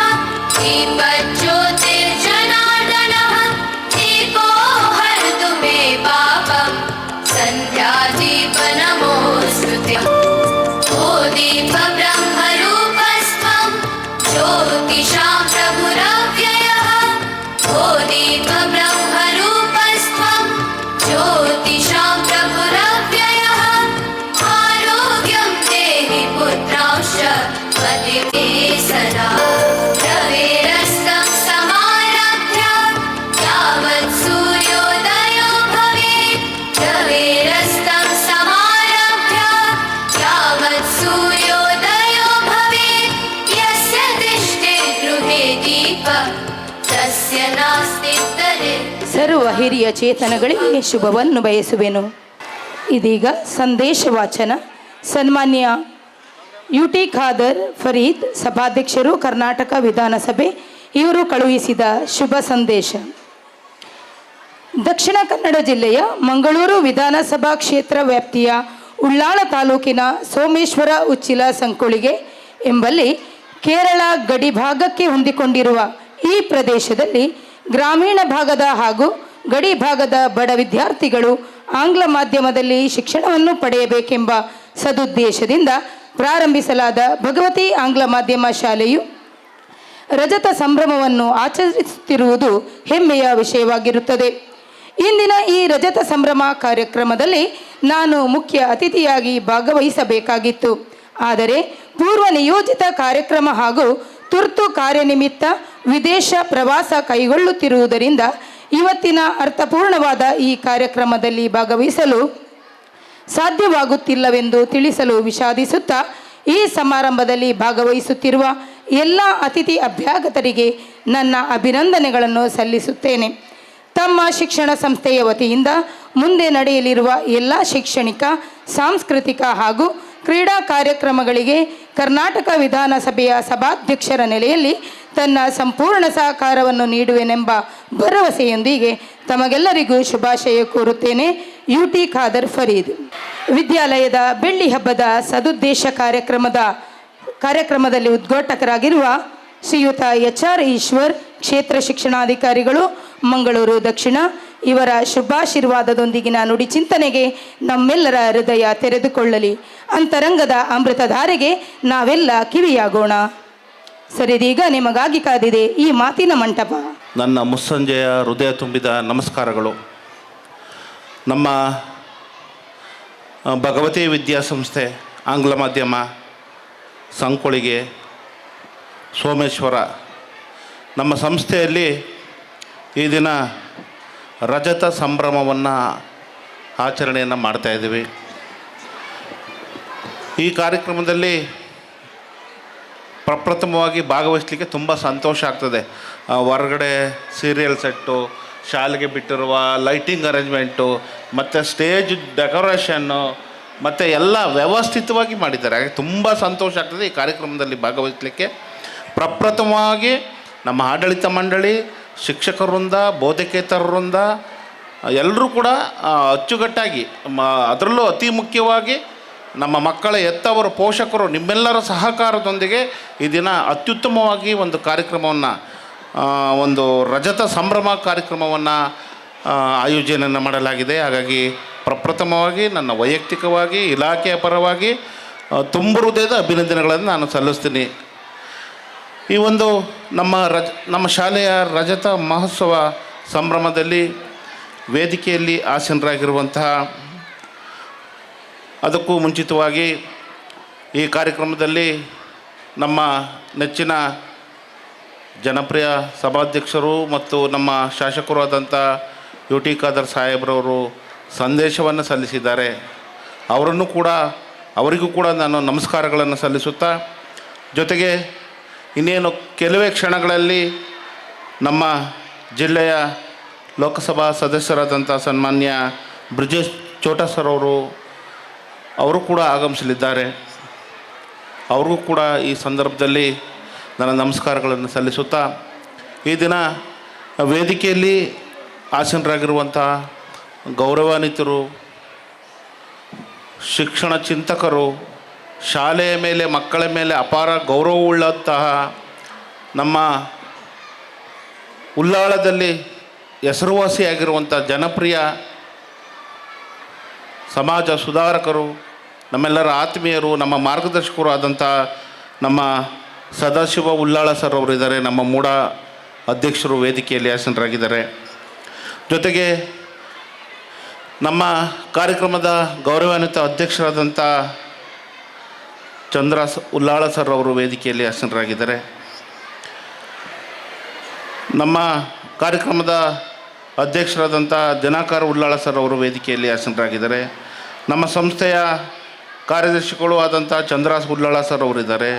दीपज्योतिर्जनार्दनः. दीपो हरतु मे पापं. सन्ध्यादीपनमोस्तुते. ओ दीप ब्रह्मरूपस्त्वं ज्योतिषां प्रभुरव्ययः. ओ दीप ब्रह्मरूपस्त्वं ज्योतिषां प्रभुरव्ययः. आरोग्यं देहि पुत्रांश्च पतिते सदा. रवेरस्तं समारभ्य यावत् सूर्योदयो भवेत्. रवेरस्तं समारभ्य यावत् सूर्योदयो भवेत्. यस्य दृष्टे गृहे दीपः तस्य नास्ति तरे. ಸರ್ವ ಹಿರಿಯ ಚೇತನಗಳಿಗೆ ಶುಭವನ್ನು ಬಯಸುವೆನು. ಇದೀಗ ಸಂದೇಶ ವಾಚನ. ಸನ್ಮಾನ್ಯ UT ಖಾದರ್ ಫರೀದ್, ಸಭಾಧ್ಯಕ್ಷರು, ಕರ್ನಾಟಕ ವಿಧಾನಸಭೆ, ಇವರು ಕಳುಹಿಸಿದ ಶುಭ ಸಂದೇಶ. ದಕ್ಷಿಣ ಕನ್ನಡ ಜಿಲ್ಲೆಯ ಮಂಗಳೂರು ವಿಧಾನಸಭಾ ಕ್ಷೇತ್ರ ವ್ಯಾಪ್ತಿಯ ಉಳ್ಳಾಳ ತಾಲೂಕಿನ ಸೋಮೇಶ್ವರ ಉಚ್ಚಿಲ ಸಂಕೊಳಿಗೆ ಎಂಬಲ್ಲಿ ಕೇರಳ ಗಡಿ ಭಾಗಕ್ಕೆ ಹೊಂದಿಕೊಂಡಿರುವ ಈ ಪ್ರದೇಶದಲ್ಲಿ ಗ್ರಾಮೀಣ ಭಾಗದ ಹಾಗೂ ಗಡಿ ಭಾಗದ ಬಡ ವಿದ್ಯಾರ್ಥಿಗಳು ಆಂಗ್ಲ ಮಾಧ್ಯಮದಲ್ಲಿ ಶಿಕ್ಷಣವನ್ನು ಪಡೆಯಬೇಕೆಂಬ ಸದುದ್ದೇಶದಿಂದ ಪ್ರಾರಂಭಿಸಲಾದ ಭಗವತಿ ಆಂಗ್ಲ ಮಾಧ್ಯಮ ಶಾಲೆಯು ರಜತ ಸಂಭ್ರಮವನ್ನು ಆಚರಿಸುತ್ತಿರುವುದು ಹೆಮ್ಮೆಯ ವಿಷಯವಾಗಿರುತ್ತದೆ. ಇಂದಿನ ಈ ರಜತ ಸಂಭ್ರಮ ಕಾರ್ಯಕ್ರಮದಲ್ಲಿ ನಾನು ಮುಖ್ಯ ಅತಿಥಿಯಾಗಿ ಭಾಗವಹಿಸಬೇಕಾಗಿತ್ತು. ಆದರೆ ಪೂರ್ವ ನಿಯೋಜಿತ ಕಾರ್ಯಕ್ರಮ ಹಾಗೂ ತುರ್ತು ಕಾರ್ಯನಿಮಿತ್ತ ವಿದೇಶ ಪ್ರವಾಸ ಕೈಗೊಳ್ಳುತ್ತಿರುವುದರಿಂದ ಇವತ್ತಿನ ಅರ್ಥಪೂರ್ಣವಾದ ಈ ಕಾರ್ಯಕ್ರಮದಲ್ಲಿ ಭಾಗವಹಿಸಲು ಸಾಧ್ಯವಾಗುತ್ತಿಲ್ಲವೆಂದು ತಿಳಿಸಲು ವಿಷಾದಿಸುತ್ತಾ ಈ ಸಮಾರಂಭದಲ್ಲಿ ಭಾಗವಹಿಸುತ್ತಿರುವ ಎಲ್ಲ ಅತಿಥಿ ಅಭ್ಯಾಗತರಿಗೆ ನನ್ನ ಅಭಿನಂದನೆಗಳನ್ನು ಸಲ್ಲಿಸುತ್ತೇನೆ. ತಮ್ಮ ಶಿಕ್ಷಣ ಸಂಸ್ಥೆಯ ವತಿಯಿಂದ ಮುಂದೆ ನಡೆಯಲಿರುವ ಎಲ್ಲ ಶೈಕ್ಷಣಿಕ, ಸಾಂಸ್ಕೃತಿಕ ಹಾಗೂ ಕ್ರೀಡಾ ಕಾರ್ಯಕ್ರಮಗಳಿಗೆ ಕರ್ನಾಟಕ ವಿಧಾನಸಭೆಯ ಸಭಾಧ್ಯಕ್ಷರ ನೆಲೆಯಲ್ಲಿ ತನ್ನ ಸಂಪೂರ್ಣ ಸಹಕಾರವನ್ನು ನೀಡುವೆನೆಂಬ ಭರವಸೆಯೊಂದಿಗೆ ತಮಗೆಲ್ಲರಿಗೂ ಶುಭಾಶಯ ಕೋರುತ್ತೇನೆ. UT ಖಾದರ್ ಫರೀದ್. ವಿದ್ಯಾಲಯದ ಬೆಳ್ಳಿ ಹಬ್ಬದ ಸದುದ್ದೇಶ ಕಾರ್ಯಕ್ರಮದಲ್ಲಿ ಉದ್ಘಾಟಕರಾಗಿರುವ ಶ್ರೀಯುತ HR ಈಶ್ವರ್, ಕ್ಷೇತ್ರ ಶಿಕ್ಷಣಾಧಿಕಾರಿಗಳು, ಮಂಗಳೂರು ದಕ್ಷಿಣ, ಇವರ ಶುಭಾಶೀರ್ವಾದದೊಂದಿಗಿನ ನುಡಿ ಚಿಂತನೆಗೆ ನಮ್ಮೆಲ್ಲರ ಹೃದಯ ತೆರೆದುಕೊಳ್ಳಲಿ. ಅಂತರಂಗದ ಅಮೃತಧಾರೆಗೆ ನಾವೆಲ್ಲ ಕಿವಿಯಾಗೋಣ. ಸರಿದೀಗ ನಿಮಗಾಗಿ ಕಾದಿದೆ ಈ ಮಾತಿನ ಮಂಟಪ. ನನ್ನ ಮುಸ್ಸಂಜೆಯ ಹೃದಯ ತುಂಬಿದ ನಮಸ್ಕಾರಗಳು. ನಮ್ಮ ಭಗವತಿ ವಿದ್ಯಾಸಂಸ್ಥೆ ಆಂಗ್ಲ ಮಾಧ್ಯಮ ಸಂಕೊಳಿಗೆ ಸೋಮೇಶ್ವರ ನಮ್ಮ ಸಂಸ್ಥೆಯಲ್ಲಿ ಈ ದಿನ ರಜತ ಸಂಭ್ರಮವನ್ನು ಆಚರಣೆಯನ್ನು ಮಾಡ್ತಾಯಿದ್ದೀವಿ. ಈ ಕಾರ್ಯಕ್ರಮದಲ್ಲಿ ಪ್ರಪ್ರಥಮವಾಗಿ ಭಾಗವಹಿಸಲಿಕ್ಕೆ ತುಂಬ ಸಂತೋಷ ಆಗ್ತದೆ. ಹೊರಗಡೆ ಸೀರಿಯಲ್ ಸೆಟ್ಟು, ಶಾಲೆಗೆ ಬಿಟ್ಟಿರುವ ಲೈಟಿಂಗ್ ಅರೇಂಜ್ಮೆಂಟು ಮತ್ತು ಸ್ಟೇಜ್ ಡೆಕೋರೇಷನ್ನು ಮತ್ತು ಎಲ್ಲ ವ್ಯವಸ್ಥಿತವಾಗಿ ಮಾಡಿದ್ದಾರೆ. ಹಾಗೆ ತುಂಬ ಸಂತೋಷ ಆಗ್ತದೆ ಈ ಕಾರ್ಯಕ್ರಮದಲ್ಲಿ ಭಾಗವಹಿಸಲಿಕ್ಕೆ. ಪ್ರಪ್ರಥಮವಾಗಿ ನಮ್ಮ ಆಡಳಿತ ಮಂಡಳಿ, ಶಿಕ್ಷಕ ವೃಂದ, ಬೋಧಕೇತರ ವೃಂದ ಎಲ್ಲರೂ ಕೂಡ ಅಚ್ಚುಕಟ್ಟಾಗಿ ಅದರಲ್ಲೂ ಅತಿ ಮುಖ್ಯವಾಗಿ ನಮ್ಮ ಮಕ್ಕಳ ಹೆತ್ತವರ ಪೋಷಕರು ನಿಮ್ಮೆಲ್ಲರ ಸಹಕಾರದೊಂದಿಗೆ ಈ ದಿನ ಅತ್ಯುತ್ತಮವಾಗಿ ಒಂದು ಕಾರ್ಯಕ್ರಮವನ್ನು, ಒಂದು ರಜತ ಸಂಭ್ರಮ ಕಾರ್ಯಕ್ರಮವನ್ನು ಆಯೋಜನೆಯನ್ನು ಮಾಡಲಾಗಿದೆ. ಹಾಗಾಗಿ ಪ್ರಪ್ರಥಮವಾಗಿ ನನ್ನ ವೈಯಕ್ತಿಕವಾಗಿ ಇಲಾಖೆಯ ಪರವಾಗಿ ತುಂಬ ಹೃದಯದ ಅಭಿನಂದನೆಗಳನ್ನು ನಾನು ಸಲ್ಲಿಸ್ತೀನಿ. ಈ ಒಂದು ನಮ್ಮ ಶಾಲೆಯ ರಜತ ಮಹೋತ್ಸವ ಸಂಭ್ರಮದಲ್ಲಿ ವೇದಿಕೆಯಲ್ಲಿ ಆಸೀನರಾಗಿರುವಂತಹ, ಅದಕ್ಕೂ ಮುಂಚಿತವಾಗಿ ಈ ಕಾರ್ಯಕ್ರಮದಲ್ಲಿ ನಮ್ಮ ನೆಚ್ಚಿನ ಜನಪ್ರಿಯ ಸಭಾಧ್ಯಕ್ಷರು ಮತ್ತು ನಮ್ಮ ಶಾಸಕರು ಆದಂಥ UT ಖಾದರ್ ಸಾಹೇಬ್ರವರು ಸಂದೇಶವನ್ನು ಸಲ್ಲಿಸಿದ್ದಾರೆ. ಅವರಿಗೂ ಕೂಡ ನಾನು ನಮಸ್ಕಾರಗಳನ್ನು ಸಲ್ಲಿಸುತ್ತಾ, ಜೊತೆಗೆ ಇನ್ನೇನು ಕೆಲವೇ ಕ್ಷಣಗಳಲ್ಲಿ ನಮ್ಮ ಜಿಲ್ಲೆಯ ಲೋಕಸಭಾ ಸದಸ್ಯರಾದಂಥ ಸನ್ಮಾನ್ಯ ಬ್ರಿಜೇಶ್ ಚೋಟಾ ಸರ್ ಅವರು ಕೂಡ ಆಗಮಿಸಲಿದ್ದಾರೆ. ಅವ್ರಿಗೂ ಕೂಡ ಈ ಸಂದರ್ಭದಲ್ಲಿ ನನ್ನ ನಮಸ್ಕಾರಗಳನ್ನು ಸಲ್ಲಿಸುತ್ತಾ, ಈ ದಿನ ವೇದಿಕೆಯಲ್ಲಿ ಆಸೀನರಾಗಿರುವಂಥ ಗೌರವಾನ್ವಿತರು, ಶಿಕ್ಷಣ ಚಿಂತಕರು, ಶಾಲೆಯ ಮೇಲೆ, ಮಕ್ಕಳ ಮೇಲೆ ಅಪಾರ ಗೌರವವುಳ್ಳಂತಹ ನಮ್ಮ ಉಳ್ಳಾಳದಲ್ಲಿ ಹೆಸರುವಾಸಿಯಾಗಿರುವಂಥ ಜನಪ್ರಿಯ ಸಮಾಜ ಸುಧಾರಕರು, ನಮ್ಮೆಲ್ಲರ ಆತ್ಮೀಯರು, ನಮ್ಮ ಮಾರ್ಗದರ್ಶಕರು ಆದಂಥ ನಮ್ಮ ಸದಾಶಿವ ಉಳ್ಳಾಳ ಸರ್ ಅವರಿದ್ದಾರೆ. ನಮ್ಮ ಮೂಡ ಅಧ್ಯಕ್ಷರು ವೇದಿಕೆಯಲ್ಲಿ ಆಸೀನರಾಗಿದ್ದಾರೆ. ಜೊತೆಗೆ ನಮ್ಮ ಕಾರ್ಯಕ್ರಮದ ಗೌರವಾನ್ವಿತ ಅಧ್ಯಕ್ಷರಾದಂಥ ಚಂದ್ರ ಉಳ್ಳಾಳ ಸರ್ ಅವರು ವೇದಿಕೆಯಲ್ಲಿ ಆಸೀನರಾಗಿದ್ದಾರೆ. ನಮ್ಮ ಕಾರ್ಯಕ್ರಮದ ಅಧ್ಯಕ್ಷರಾದಂಥ ದಿನಾಕರ್ ಉಳ್ಳಾಳ ಸರ್ ಅವರು ವೇದಿಕೆಯಲ್ಲಿ ಆಸೀನರಾಗಿದ್ದಾರೆ. ನಮ್ಮ ಸಂಸ್ಥೆಯ ಕಾರ್ಯದರ್ಶಿಗಳು ಆದಂಥ ಚಂದ್ರಾಸ್ ಉಳ್ಳಾಳ ಸರ್ ಅವರಿದ್ದಾರೆ.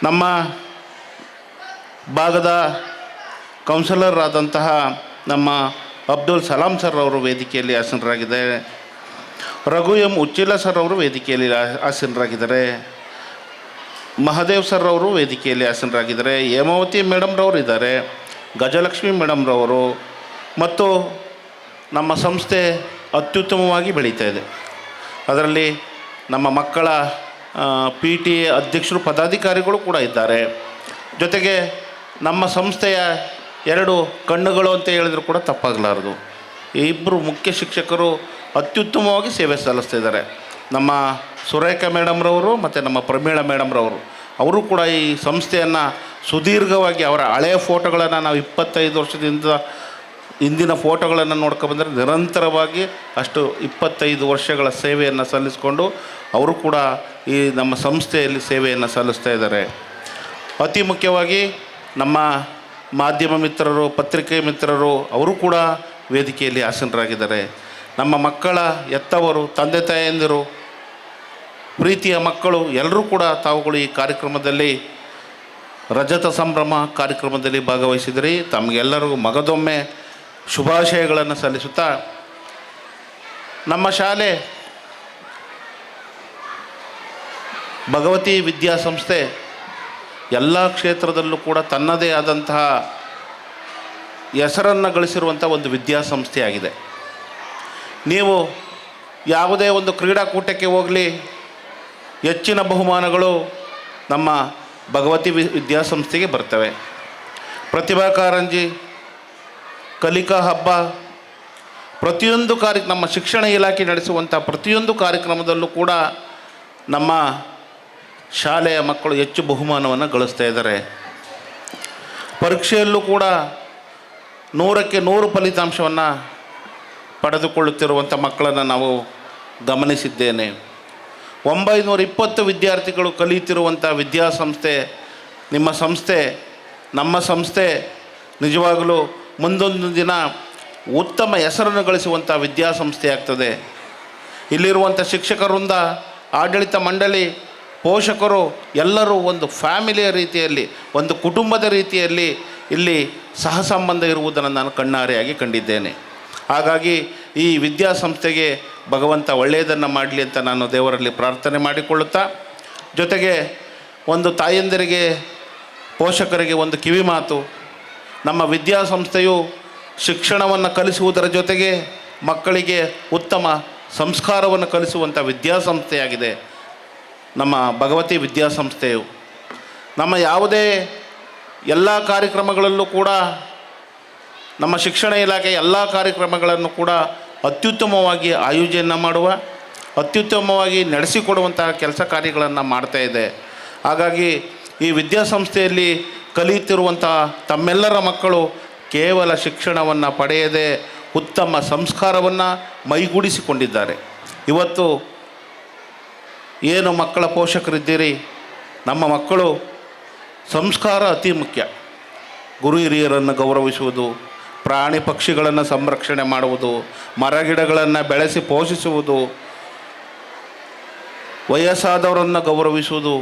ನಮ್ಮ ಭಾಗದ ಕೌನ್ಸಿಲರ್ ಆದಂತಹ ನಮ್ಮ ಅಬ್ದುಲ್ ಸಲಾಂ ಸರ್ ಅವರು ವೇದಿಕೆಯಲ್ಲಿ ಆಸೀನರಾಗಿದ್ದಾರೆ. ರಘು ಎಂ ಉಚ್ಚಿಲ ಸರ್ ಅವರು ವೇದಿಕೆಯಲ್ಲಿ ಆಸೀನರಾಗಿದ್ದಾರೆ. ಮಹದೇವ್ ಸರ್ ಅವರು ವೇದಿಕೆಯಲ್ಲಿ ಆಸೀನರಾಗಿದ್ದಾರೆ. ಹೇಮಾವತಿ ಮೇಡಮ್ರವರು ಇದ್ದಾರೆ. ಗಜಲಕ್ಷ್ಮಿ ಮೇಡಮ್ರವರು. ಮತ್ತು ನಮ್ಮ ಸಂಸ್ಥೆ ಅತ್ಯುತ್ತಮವಾಗಿ ಬೆಳೀತಾ ಇದೆ. ಅದರಲ್ಲಿ ನಮ್ಮ ಮಕ್ಕಳ PTA ಅಧ್ಯಕ್ಷರು, ಪದಾಧಿಕಾರಿಗಳು ಕೂಡ ಇದ್ದಾರೆ. ಜೊತೆಗೆ ನಮ್ಮ ಸಂಸ್ಥೆಯ 2 ಕಣ್ಣುಗಳು ಅಂತ ಹೇಳಿದ್ರು ಕೂಡ ತಪ್ಪಾಗಲಾರದು. ಈ ಇಬ್ಬರು ಮುಖ್ಯ ಶಿಕ್ಷಕರು ಅತ್ಯುತ್ತಮವಾಗಿ ಸೇವೆ ಸಲ್ಲಿಸ್ತಿದ್ದಾರೆ. ನಮ್ಮ ಸುರೇಖಾ ಮೇಡಮ್ರವರು ಮತ್ತು ನಮ್ಮ ಪ್ರಮೀಳಾ ಮೇಡಮ್ರವರು. ಅವರು ಕೂಡ ಈ ಸಂಸ್ಥೆಯನ್ನು ಸುದೀರ್ಘವಾಗಿ, ಅವರ ಹಳೆಯ ಫೋಟೋಗಳನ್ನು ನಾವು 25 ವರ್ಷದಿಂದ ಇಂದಿನ ಫೋಟೋಗಳನ್ನು ನೋಡ್ಕೊಬಂದರೆ ನಿರಂತರವಾಗಿ ಅಷ್ಟು 25 ವರ್ಷಗಳ ಸೇವೆಯನ್ನು ಸಲ್ಲಿಸಿಕೊಂಡು ಅವರು ಕೂಡ ಈ ನಮ್ಮ ಸಂಸ್ಥೆಯಲ್ಲಿ ಸೇವೆಯನ್ನು ಸಲ್ಲಿಸ್ತಾ ಇದ್ದಾರೆ. ಅತಿ ಮುಖ್ಯವಾಗಿ ನಮ್ಮ ಮಾಧ್ಯಮ ಮಿತ್ರರು, ಪತ್ರಿಕೆ ಮಿತ್ರರು ಅವರು ಕೂಡ ವೇದಿಕೆಯಲ್ಲಿ ಆಸೀನರಾಗಿದ್ದಾರೆ. ನಮ್ಮ ಮಕ್ಕಳ ಹೆತ್ತವರು, ತಂದೆ ತಾಯಂದಿರು, ಪ್ರೀತಿಯ ಮಕ್ಕಳು ಎಲ್ಲರೂ ಕೂಡ ತಾವುಗಳು ಈ ಕಾರ್ಯಕ್ರಮದಲ್ಲಿ ರಜತ ಸಂಭ್ರಮ ಕಾರ್ಯಕ್ರಮದಲ್ಲಿ ಭಾಗವಹಿಸಿದ್ರಿ. ತಮಗೆಲ್ಲರಿಗೂ ಮಗದೊಮ್ಮೆ ಶುಭಾಶಯಗಳನ್ನು ಸಲ್ಲಿಸುತ್ತಾ, ನಮ್ಮ ಶಾಲೆ ಭಗವತಿ ವಿದ್ಯಾಸಂಸ್ಥೆ ಎಲ್ಲ ಕ್ಷೇತ್ರದಲ್ಲೂ ಕೂಡ ತನ್ನದೇ ಆದಂತಹ ಹೆಸರನ್ನು ಗಳಿಸಿರುವಂಥ ಒಂದು ವಿದ್ಯಾಸಂಸ್ಥೆಯಾಗಿದೆ. ನೀವು ಯಾವುದೇ ಒಂದು ಕ್ರೀಡಾಕೂಟಕ್ಕೆ ಹೋಗಲಿ, ಹೆಚ್ಚಿನ ಬಹುಮಾನಗಳು ನಮ್ಮ ಭಗವತಿ ವಿದ್ಯಾಸಂಸ್ಥೆಗೆ ಬರ್ತವೆ. ಪ್ರತಿಭಾ ಕಾರಂಜಿ, ಕಲಿಕಾ ಹಬ್ಬ, ಪ್ರತಿಯೊಂದು ನಮ್ಮ ಶಿಕ್ಷಣ ಇಲಾಖೆ ನಡೆಸುವಂಥ ಪ್ರತಿಯೊಂದು ಕಾರ್ಯಕ್ರಮದಲ್ಲೂ ಕೂಡ ನಮ್ಮ ಶಾಲೆಯ ಮಕ್ಕಳು ಹೆಚ್ಚು ಬಹುಮಾನವನ್ನು ಗಳಿಸ್ತಾ ಇದ್ದಾರೆ. ಪರೀಕ್ಷೆಯಲ್ಲೂ ಕೂಡ 100ಕ್ಕೆ 100 ಫಲಿತಾಂಶವನ್ನು ಪಡೆದುಕೊಳ್ಳುತ್ತಿರುವಂಥ ಮಕ್ಕಳನ್ನು ನಾವು ಗಮನಿಸಿದ್ದೇನೆ. 920 ವಿದ್ಯಾರ್ಥಿಗಳು ಕಲಿಯುತ್ತಿರುವಂಥ ವಿದ್ಯಾಸಂಸ್ಥೆ ನಿಮ್ಮ ಸಂಸ್ಥೆ, ನಮ್ಮ ಸಂಸ್ಥೆ ನಿಜವಾಗಲೂ ಮುಂದೊಂದು ದಿನ ಉತ್ತಮ ಹೆಸರನ್ನು ಗಳಿಸುವಂಥ ವಿದ್ಯಾಸಂಸ್ಥೆ ಆಗ್ತದೆ. ಇಲ್ಲಿರುವಂಥ ಶಿಕ್ಷಕ ವೃಂದ, ಆಡಳಿತ ಮಂಡಳಿ, ಪೋಷಕರು ಎಲ್ಲರೂ ಒಂದು ಫ್ಯಾಮಿಲಿಯ ರೀತಿಯಲ್ಲಿ, ಒಂದು ಕುಟುಂಬದ ರೀತಿಯಲ್ಲಿ ಇಲ್ಲಿ ಸಹಸಂಬಂಧ ಇರುವುದನ್ನು ನಾನು ಕಣ್ಣಾರೆಯಾಗಿ ಕಂಡಿದ್ದೇನೆ. ಹಾಗಾಗಿ ಈ ವಿದ್ಯಾಸಂಸ್ಥೆಗೆ ಭಗವಂತ ಒಳ್ಳೆಯದನ್ನು ಮಾಡಲಿ ಅಂತ ನಾನು ದೇವರಲ್ಲಿ ಪ್ರಾರ್ಥನೆ ಮಾಡಿಕೊಳ್ಳುತ್ತಾ, ಜೊತೆಗೆ ಒಂದು ತಾಯಂದಿರಿಗೆ, ಪೋಷಕರಿಗೆ ಒಂದು ಕಿವಿ ಮಾತು, ನಮ್ಮ ವಿದ್ಯಾಸಂಸ್ಥೆಯು ಶಿಕ್ಷಣವನ್ನು ಕಲಿಸುವುದರ ಜೊತೆಗೆ ಮಕ್ಕಳಿಗೆ ಉತ್ತಮ ಸಂಸ್ಕಾರವನ್ನು ಕಲಿಸುವಂಥ ವಿದ್ಯಾಸಂಸ್ಥೆಯಾಗಿದೆ ನಮ್ಮ ಭಗವತಿ ವಿದ್ಯಾಸಂಸ್ಥೆಯು. ನಮ್ಮ ಯಾವುದೇ ಎಲ್ಲ ಕಾರ್ಯಕ್ರಮಗಳಲ್ಲೂ ಕೂಡ, ನಮ್ಮ ಶಿಕ್ಷಣ ಇಲಾಖೆ ಎಲ್ಲ ಕಾರ್ಯಕ್ರಮಗಳನ್ನು ಕೂಡ ಅತ್ಯುತ್ತಮವಾಗಿ ಆಯೋಜನೆ ಮಾಡುವ, ಅತ್ಯುತ್ತಮವಾಗಿ ನಡೆಸಿಕೊಡುವಂತಹ ಕೆಲಸ ಕಾರ್ಯಗಳನ್ನು ಮಾಡ್ತಾ ಇದೆ. ಹಾಗಾಗಿ ಈ ವಿದ್ಯಾಸಂಸ್ಥೆಯಲ್ಲಿ ಕಲಿಯುತ್ತಿರುವಂಥ ತಮ್ಮೆಲ್ಲರ ಮಕ್ಕಳು ಕೇವಲ ಶಿಕ್ಷಣವನ್ನು ಪಡೆಯದೆ ಉತ್ತಮ ಸಂಸ್ಕಾರವನ್ನು ಮೈಗೂಡಿಸಿಕೊಂಡಿದ್ದಾರೆ. ಇವತ್ತು ಏನು ಮಕ್ಕಳ ಪೋಷಕರಿದ್ದೀರಿ, ನಮ್ಮ ಮಕ್ಕಳು ಸಂಸ್ಕಾರ ಅತಿ ಮುಖ್ಯ. ಗುರು ಹಿರಿಯರನ್ನು ಗೌರವಿಸುವುದು, ಪ್ರಾಣಿ ಪಕ್ಷಿಗಳನ್ನು ಸಂರಕ್ಷಣೆ ಮಾಡುವುದು, ಮರಗಿಡಗಳನ್ನು ಬೆಳೆಸಿ ಪೋಷಿಸುವುದು, ವಯಸ್ಸಾದವರನ್ನು ಗೌರವಿಸುವುದು,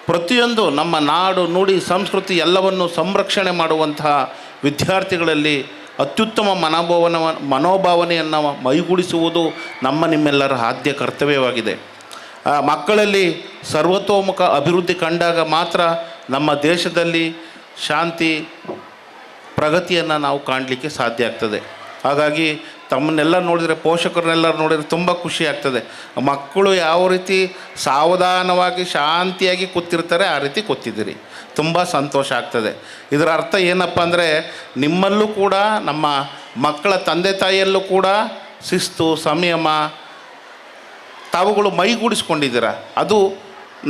ಪ್ರತಿಯೊಂದು ನಮ್ಮ ನಾಡು, ನುಡಿ, ಸಂಸ್ಕೃತಿ ಎಲ್ಲವನ್ನು ಸಂರಕ್ಷಣೆ ಮಾಡುವಂತಹ ವಿದ್ಯಾರ್ಥಿಗಳಲ್ಲಿ ಅತ್ಯುತ್ತಮ ಮನೋಭಾವನೆಯನ್ನು ಮೈಗೂಡಿಸುವುದು ನಮ್ಮ ನಿಮ್ಮೆಲ್ಲರ ಆದ್ಯ ಕರ್ತವ್ಯವಾಗಿದೆ. ಮಕ್ಕಳಲ್ಲಿ ಸರ್ವತೋಮುಖ ಅಭಿವೃದ್ಧಿ ಕಂಡಾಗ ಮಾತ್ರ ನಮ್ಮ ದೇಶದಲ್ಲಿ ಶಾಂತಿ, ಪ್ರಗತಿಯನ್ನು ನಾವು ಕಾಣಲಿಕ್ಕೆ ಸಾಧ್ಯ ಆಗ್ತದೆ. ಹಾಗಾಗಿ ತಮ್ಮನ್ನೆಲ್ಲ ನೋಡಿದರೆ, ಪೋಷಕರನ್ನೆಲ್ಲ ನೋಡಿದರೆ ತುಂಬ ಖುಷಿ ಆಗ್ತದೆ. ಮಕ್ಕಳು ಯಾವ ರೀತಿ ಸಾವಧಾನವಾಗಿ ಶಾಂತಿಯಾಗಿ ಕೂತಿರ್ತಾರೆ ಆ ರೀತಿ ಕೂತಿದ್ದೀರಿ, ತುಂಬ ಸಂತೋಷ ಆಗ್ತದೆ. ಇದರ ಅರ್ಥ ಏನಪ್ಪ ಅಂದರೆ, ನಿಮ್ಮಲ್ಲೂ ಕೂಡ, ನಮ್ಮ ಮಕ್ಕಳ ತಂದೆ ತಾಯಿಯಲ್ಲೂ ಕೂಡ ಶಿಸ್ತು, ಸಂಯಮ ತಾವುಗಳು ಮೈಗೂಡಿಸ್ಕೊಂಡಿದ್ದೀರ. ಅದು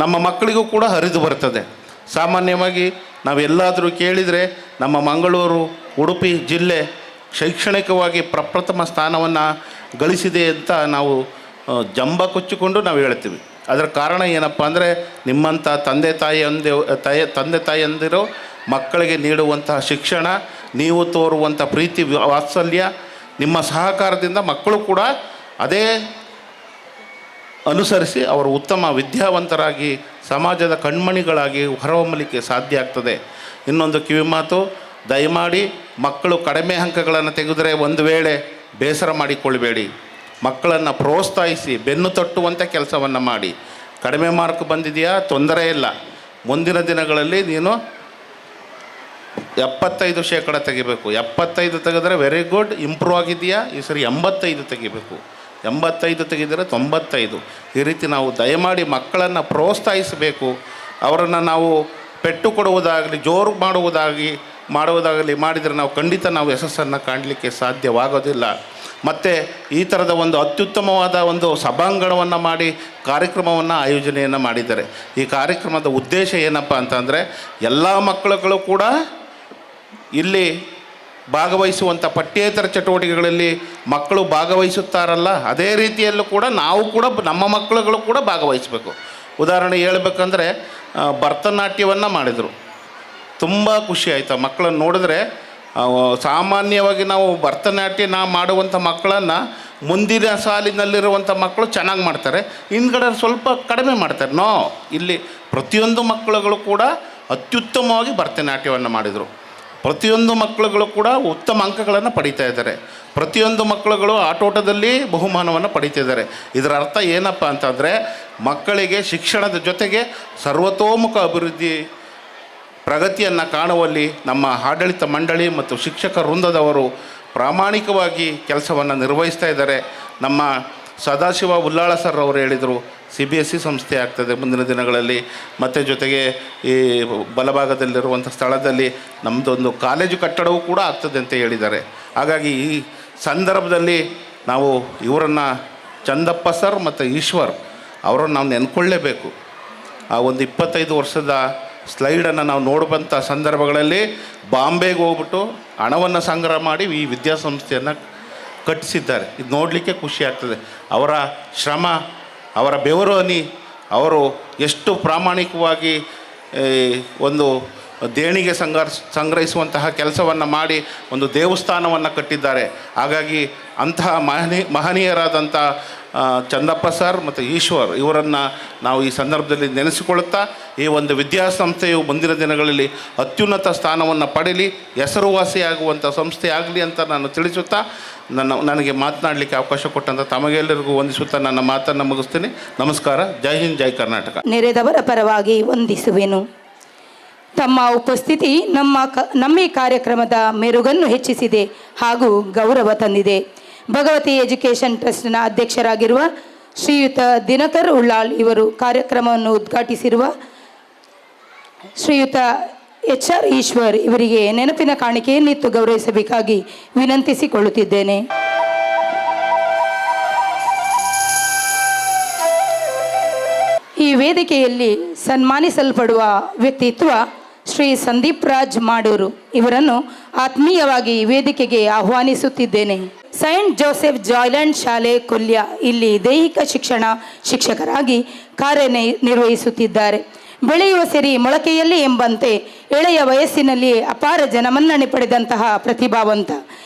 ನಮ್ಮ ಮಕ್ಕಳಿಗೂ ಕೂಡ ಹರಿದು ಬರ್ತದೆ. ಸಾಮಾನ್ಯವಾಗಿ ನಾವೆಲ್ಲಾದರೂ ಕೇಳಿದರೆ ನಮ್ಮ ಮಂಗಳೂರು, ಉಡುಪಿ ಜಿಲ್ಲೆ ಶೈಕ್ಷಣಿಕವಾಗಿ ಪ್ರಪ್ರಥಮ ಸ್ಥಾನವನ್ನು ಗಳಿಸಿದೆ ಅಂತ ನಾವು ಜಂಬ ಕೊಚ್ಚಿಕೊಂಡು ನಾವು ಹೇಳ್ತೀವಿ. ಅದರ ಕಾರಣ ಏನಪ್ಪ ಅಂದರೆ, ನಿಮ್ಮಂಥ ತಂದೆ ತಾಯಿಯಂದಿರು ಮಕ್ಕಳಿಗೆ ನೀಡುವಂತಹ ಶಿಕ್ಷಣ, ನೀವು ತೋರುವಂಥ ಪ್ರೀತಿ ವಾತ್ಸಲ್ಯ, ನಿಮ್ಮ ಸಹಕಾರದಿಂದ ಮಕ್ಕಳು ಕೂಡ ಅದೇ ಅನುಸರಿಸಿ ಅವರು ಉತ್ತಮ ವಿದ್ಯಾವಂತರಾಗಿ ಸಮಾಜದ ಕಣ್ಮಣಿಗಳಾಗಿ ಹೊರಹೊಮ್ಮಲಿಕ್ಕೆ ಸಾಧ್ಯ ಆಗ್ತದೆ. ಇನ್ನೊಂದು ಕಿವಿಮಾತು, ದಯಮಾಡಿ ಮಕ್ಕಳು ಕಡಿಮೆ ಅಂಕಗಳನ್ನು ತೆಗೆದರೆ ಒಂದು ವೇಳೆ ಬೇಸರ ಮಾಡಿಕೊಳ್ಳಬೇಡಿ. ಮಕ್ಕಳನ್ನು ಪ್ರೋತ್ಸಾಹಿಸಿ ಬೆನ್ನು ತಟ್ಟುವಂಥ ಕೆಲಸವನ್ನು ಮಾಡಿ. ಕಡಿಮೆ ಮಾರ್ಕ್ ಬಂದಿದೆಯಾ, ತೊಂದರೆ ಇಲ್ಲ, ಮುಂದಿನ ದಿನಗಳಲ್ಲಿ ನೀನು 75% ತೆಗಿಬೇಕು. 75 ತೆಗೆದರೆ ವೆರಿ ಗುಡ್, ಇಂಪ್ರೂವ್ ಆಗಿದೆಯಾ, ಈ ಸರಿ 85 ತೆಗಿಬೇಕು. 85 ತೆಗೆದರೆ 95. ಈ ರೀತಿ ನಾವು ದಯಮಾಡಿ ಮಕ್ಕಳನ್ನು ಪ್ರೋತ್ಸಾಹಿಸಬೇಕು. ಅವರನ್ನು ನಾವು ಪೆಟ್ಟು ಕೊಡುವುದಾಗಲಿ, ಜೋರು ಮಾಡುವುದಾಗಲಿ ಮಾಡಿದರೆ ನಾವು ಖಂಡಿತ ನಾವು ಯಶಸ್ಸನ್ನು ಕಾಣಲಿಕ್ಕೆ ಸಾಧ್ಯವಾಗೋದಿಲ್ಲ. ಮತ್ತು ಈ ಥರದ ಒಂದು ಅತ್ಯುತ್ತಮವಾದ ಒಂದು ಸಭಾಂಗಣವನ್ನು ಮಾಡಿ ಕಾರ್ಯಕ್ರಮವನ್ನು ಆಯೋಜನೆಯನ್ನು ಮಾಡಿದ್ದಾರೆ. ಈ ಕಾರ್ಯಕ್ರಮದ ಉದ್ದೇಶ ಏನಪ್ಪ ಅಂತಂದರೆ, ಎಲ್ಲ ಮಕ್ಕಳುಗಳು ಕೂಡ ಇಲ್ಲಿ ಭಾಗವಹಿಸುವಂಥ ಪಠ್ಯೇತರ ಚಟುವಟಿಕೆಗಳಲ್ಲಿ ಮಕ್ಕಳು ಭಾಗವಹಿಸುತ್ತಾರಲ್ಲ, ಅದೇ ರೀತಿಯಲ್ಲೂ ಕೂಡ ನಾವು ಕೂಡ ನಮ್ಮ ಮಕ್ಕಳುಗಳು ಕೂಡ ಭಾಗವಹಿಸಬೇಕು. ಉದಾಹರಣೆ ಹೇಳ್ಬೇಕಂದ್ರೆ ಭರತನಾಟ್ಯವನ್ನು ಮಾಡಿದರು. ತುಂಬ ಖುಷಿ ಆಯಿತು ಆ ಮಕ್ಕಳನ್ನು ನೋಡಿದ್ರೆ. ಸಾಮಾನ್ಯವಾಗಿ ನಾವು ಭರತನಾಟ್ಯ ಮಾಡುವಂಥ ಮಕ್ಕಳನ್ನು ಮುಂದಿನ ಸಾಲಿನಲ್ಲಿರುವಂಥ ಮಕ್ಕಳು ಚೆನ್ನಾಗಿ ಮಾಡ್ತಾರೆ, ಹಿಂದ್ಗಡೆ ಸ್ವಲ್ಪ ಕಡಿಮೆ ಮಾಡ್ತಾರೆ. ಇಲ್ಲಿ ಪ್ರತಿಯೊಂದು ಮಕ್ಕಳುಗಳು ಕೂಡ ಅತ್ಯುತ್ತಮವಾಗಿ ಭರತನಾಟ್ಯವನ್ನು ಮಾಡಿದರು. ಪ್ರತಿಯೊಂದು ಮಕ್ಕಳುಗಳು ಕೂಡ ಉತ್ತಮ ಅಂಕಗಳನ್ನು ಪಡೀತಾ ಇದ್ದಾರೆ. ಪ್ರತಿಯೊಂದು ಮಕ್ಕಳುಗಳು ಆಟೋಟದಲ್ಲಿ ಬಹುಮಾನವನ್ನು ಪಡೀತಿದ್ದಾರೆ. ಇದರ ಅರ್ಥ ಏನಪ್ಪ ಅಂತಂದರೆ, ಮಕ್ಕಳಿಗೆ ಶಿಕ್ಷಣದ ಜೊತೆಗೆ ಸರ್ವತೋಮುಖ ಅಭಿವೃದ್ಧಿ ಪ್ರಗತಿಯನ್ನು ಕಾಣುವಲ್ಲಿ ನಮ್ಮ ಆಡಳಿತ ಮಂಡಳಿ ಮತ್ತು ಶಿಕ್ಷಕ ವೃಂದದವರು ಪ್ರಾಮಾಣಿಕವಾಗಿ ಕೆಲಸವನ್ನು ನಿರ್ವಹಿಸ್ತಾ ಇದ್ದಾರೆ. ನಮ್ಮ ಸದಾಶಿವ ಉಲ್ಲಾಳ ಸರ್ ಅವರು ಹೇಳಿದರು, CBSE ಸಂಸ್ಥೆ ಆಗ್ತದೆ ಮುಂದಿನ ದಿನಗಳಲ್ಲಿ, ಮತ್ತು ಜೊತೆಗೆ ಈ ಬಲಭಾಗದಲ್ಲಿರುವಂಥ ಸ್ಥಳದಲ್ಲಿ ನಮ್ಮದೊಂದು ಕಾಲೇಜು ಕಟ್ಟಡವೂ ಕೂಡ ಆಗ್ತದೆ ಅಂತ ಹೇಳಿದ್ದಾರೆ. ಹಾಗಾಗಿ ಈ ಸಂದರ್ಭದಲ್ಲಿ ನಾವು ಇವರನ್ನು, ಚಂದಪ್ಪ ಸರ್ ಮತ್ತು ಈಶ್ವರ್ ಅವರನ್ನು ನಾವು ನೆನ್ಕೊಳ್ಳೇಬೇಕು. ಆ ಒಂದು 25 ವರ್ಷದ ಸ್ಲೈಡನ್ನು ನಾವು ನೋಡುವಂಥ ಸಂದರ್ಭಗಳಲ್ಲಿ ಬಾಂಬೆಗೆ ಹೋಗ್ಬಿಟ್ಟು ಹಣವನ್ನು ಸಂಗ್ರಹ ಮಾಡಿ ಈ ವಿದ್ಯಾಸಂಸ್ಥೆಯನ್ನು ಕಟ್ಟಿಸಿದ್ದಾರೆ. ಇದು ನೋಡಲಿಕ್ಕೆ ಖುಷಿ ಆಗ್ತದೆ. ಅವರ ಶ್ರಮ, ಅವರ ಬೆವರು ಹನಿ, ಅವರು ಎಷ್ಟು ಪ್ರಾಮಾಣಿಕವಾಗಿ ಒಂದು ದೇಣಿಗೆ ಸಂಗ್ರಹಿಸುವಂತಹ ಕೆಲಸವನ್ನು ಮಾಡಿ ಒಂದು ದೇವಸ್ಥಾನವನ್ನು ಕಟ್ಟಿದ್ದಾರೆ. ಹಾಗಾಗಿ ಅಂತಹ ಮಹನೀಯರಾದಂಥ ಚಂದಪ್ಪ ಸರ್ ಮತ್ತು ಈಶ್ವರ್ ಇವರನ್ನು ನಾವು ಈ ಸಂದರ್ಭದಲ್ಲಿ ನೆನೆಸಿಕೊಳ್ಳುತ್ತಾ, ಈ ಒಂದು ವಿದ್ಯಾಸಂಸ್ಥೆಯು ಮುಂದಿನ ದಿನಗಳಲ್ಲಿ ಅತ್ಯುನ್ನತ ಸ್ಥಾನವನ್ನು ಪಡೀಲಿ, ಹೆಸರುವಾಸಿಯಾಗುವಂಥ ಸಂಸ್ಥೆ ಆಗಲಿ ಅಂತ ನಾನು ತಿಳಿಸುತ್ತಾ ನನಗೆ ಮಾತನಾಡಲಿಕ್ಕೆ ಅವಕಾಶ ಕೊಟ್ಟಂಥ ತಮಗೆಲ್ಲರಿಗೂ ವಂದಿಸುತ್ತಾ ನನ್ನ ಮಾತನ್ನು ಮುಗಿಸ್ತೀನಿ. ನಮಸ್ಕಾರ. ಜೈ ಹಿಂದ್, ಜೈ ಕರ್ನಾಟಕ. ನೆರೆದವರ ಪರವಾಗಿ ವಂದಿಸುವೆನು. ತಮ್ಮ ಉಪಸ್ಥಿತಿ ನಮ್ಮ ಈ ಕಾರ್ಯಕ್ರಮದ ಮೆರುಗನ್ನು ಹೆಚ್ಚಿಸಿದೆ ಹಾಗೂ ಗೌರವ ತಂದಿದೆ. ಭಗವತಿ ಎಜುಕೇಷನ್ ಟ್ರಸ್ಟ್ನ ಅಧ್ಯಕ್ಷರಾಗಿರುವ ಶ್ರೀಯುತ ದಿನಕರ್ ಉಳ್ಳಾಳ್ ಇವರು ಕಾರ್ಯಕ್ರಮವನ್ನು ಉದ್ಘಾಟಿಸಿರುವ ಶ್ರೀಯುತ HR ಈಶ್ವರ್ ಇವರಿಗೆ ನೆನಪಿನ ಕಾಣಿಕೆಯನ್ನಿತ್ತು ಗೌರವಿಸಬೇಕಾಗಿ ವಿನಂತಿಸಿಕೊಳ್ಳುತ್ತಿದ್ದೇನೆ. ಈ ವೇದಿಕೆಯಲ್ಲಿ ಸನ್ಮಾನಿಸಲ್ಪಡುವ ವ್ಯಕ್ತಿತ್ವ ಶ್ರೀ ಸಂದೀಪ್ ರಾಜ್ ಮಾಡೂರು ಇವರನ್ನು ಆತ್ಮೀಯವಾಗಿ ವೇದಿಕೆಗೆ ಆಹ್ವಾನಿಸುತ್ತಿದ್ದೇನೆ. ಸೈಂಟ್ ಜೋಸೆಫ್ ಜಾಯ್ಲೆಂಡ್ ಶಾಲೆ ಕೊಲ್ಯ ಇಲ್ಲಿ ದೈಹಿಕ ಶಿಕ್ಷಣ ಶಿಕ್ಷಕರಾಗಿ ಕಾರ್ಯನಿರ್ವಹಿಸುತ್ತಿದ್ದಾರೆ. ಬೆಳೆಯುವ ಸಿರಿ ಮೊಳಕೆಯಲ್ಲಿ ಎಂಬಂತೆ ಎಳೆಯ ವಯಸ್ಸಿನಲ್ಲಿಯೇ ಅಪಾರ ಜನಮನ್ನಣೆ ಪಡೆದಂತಹ ಪ್ರತಿಭಾವಂತ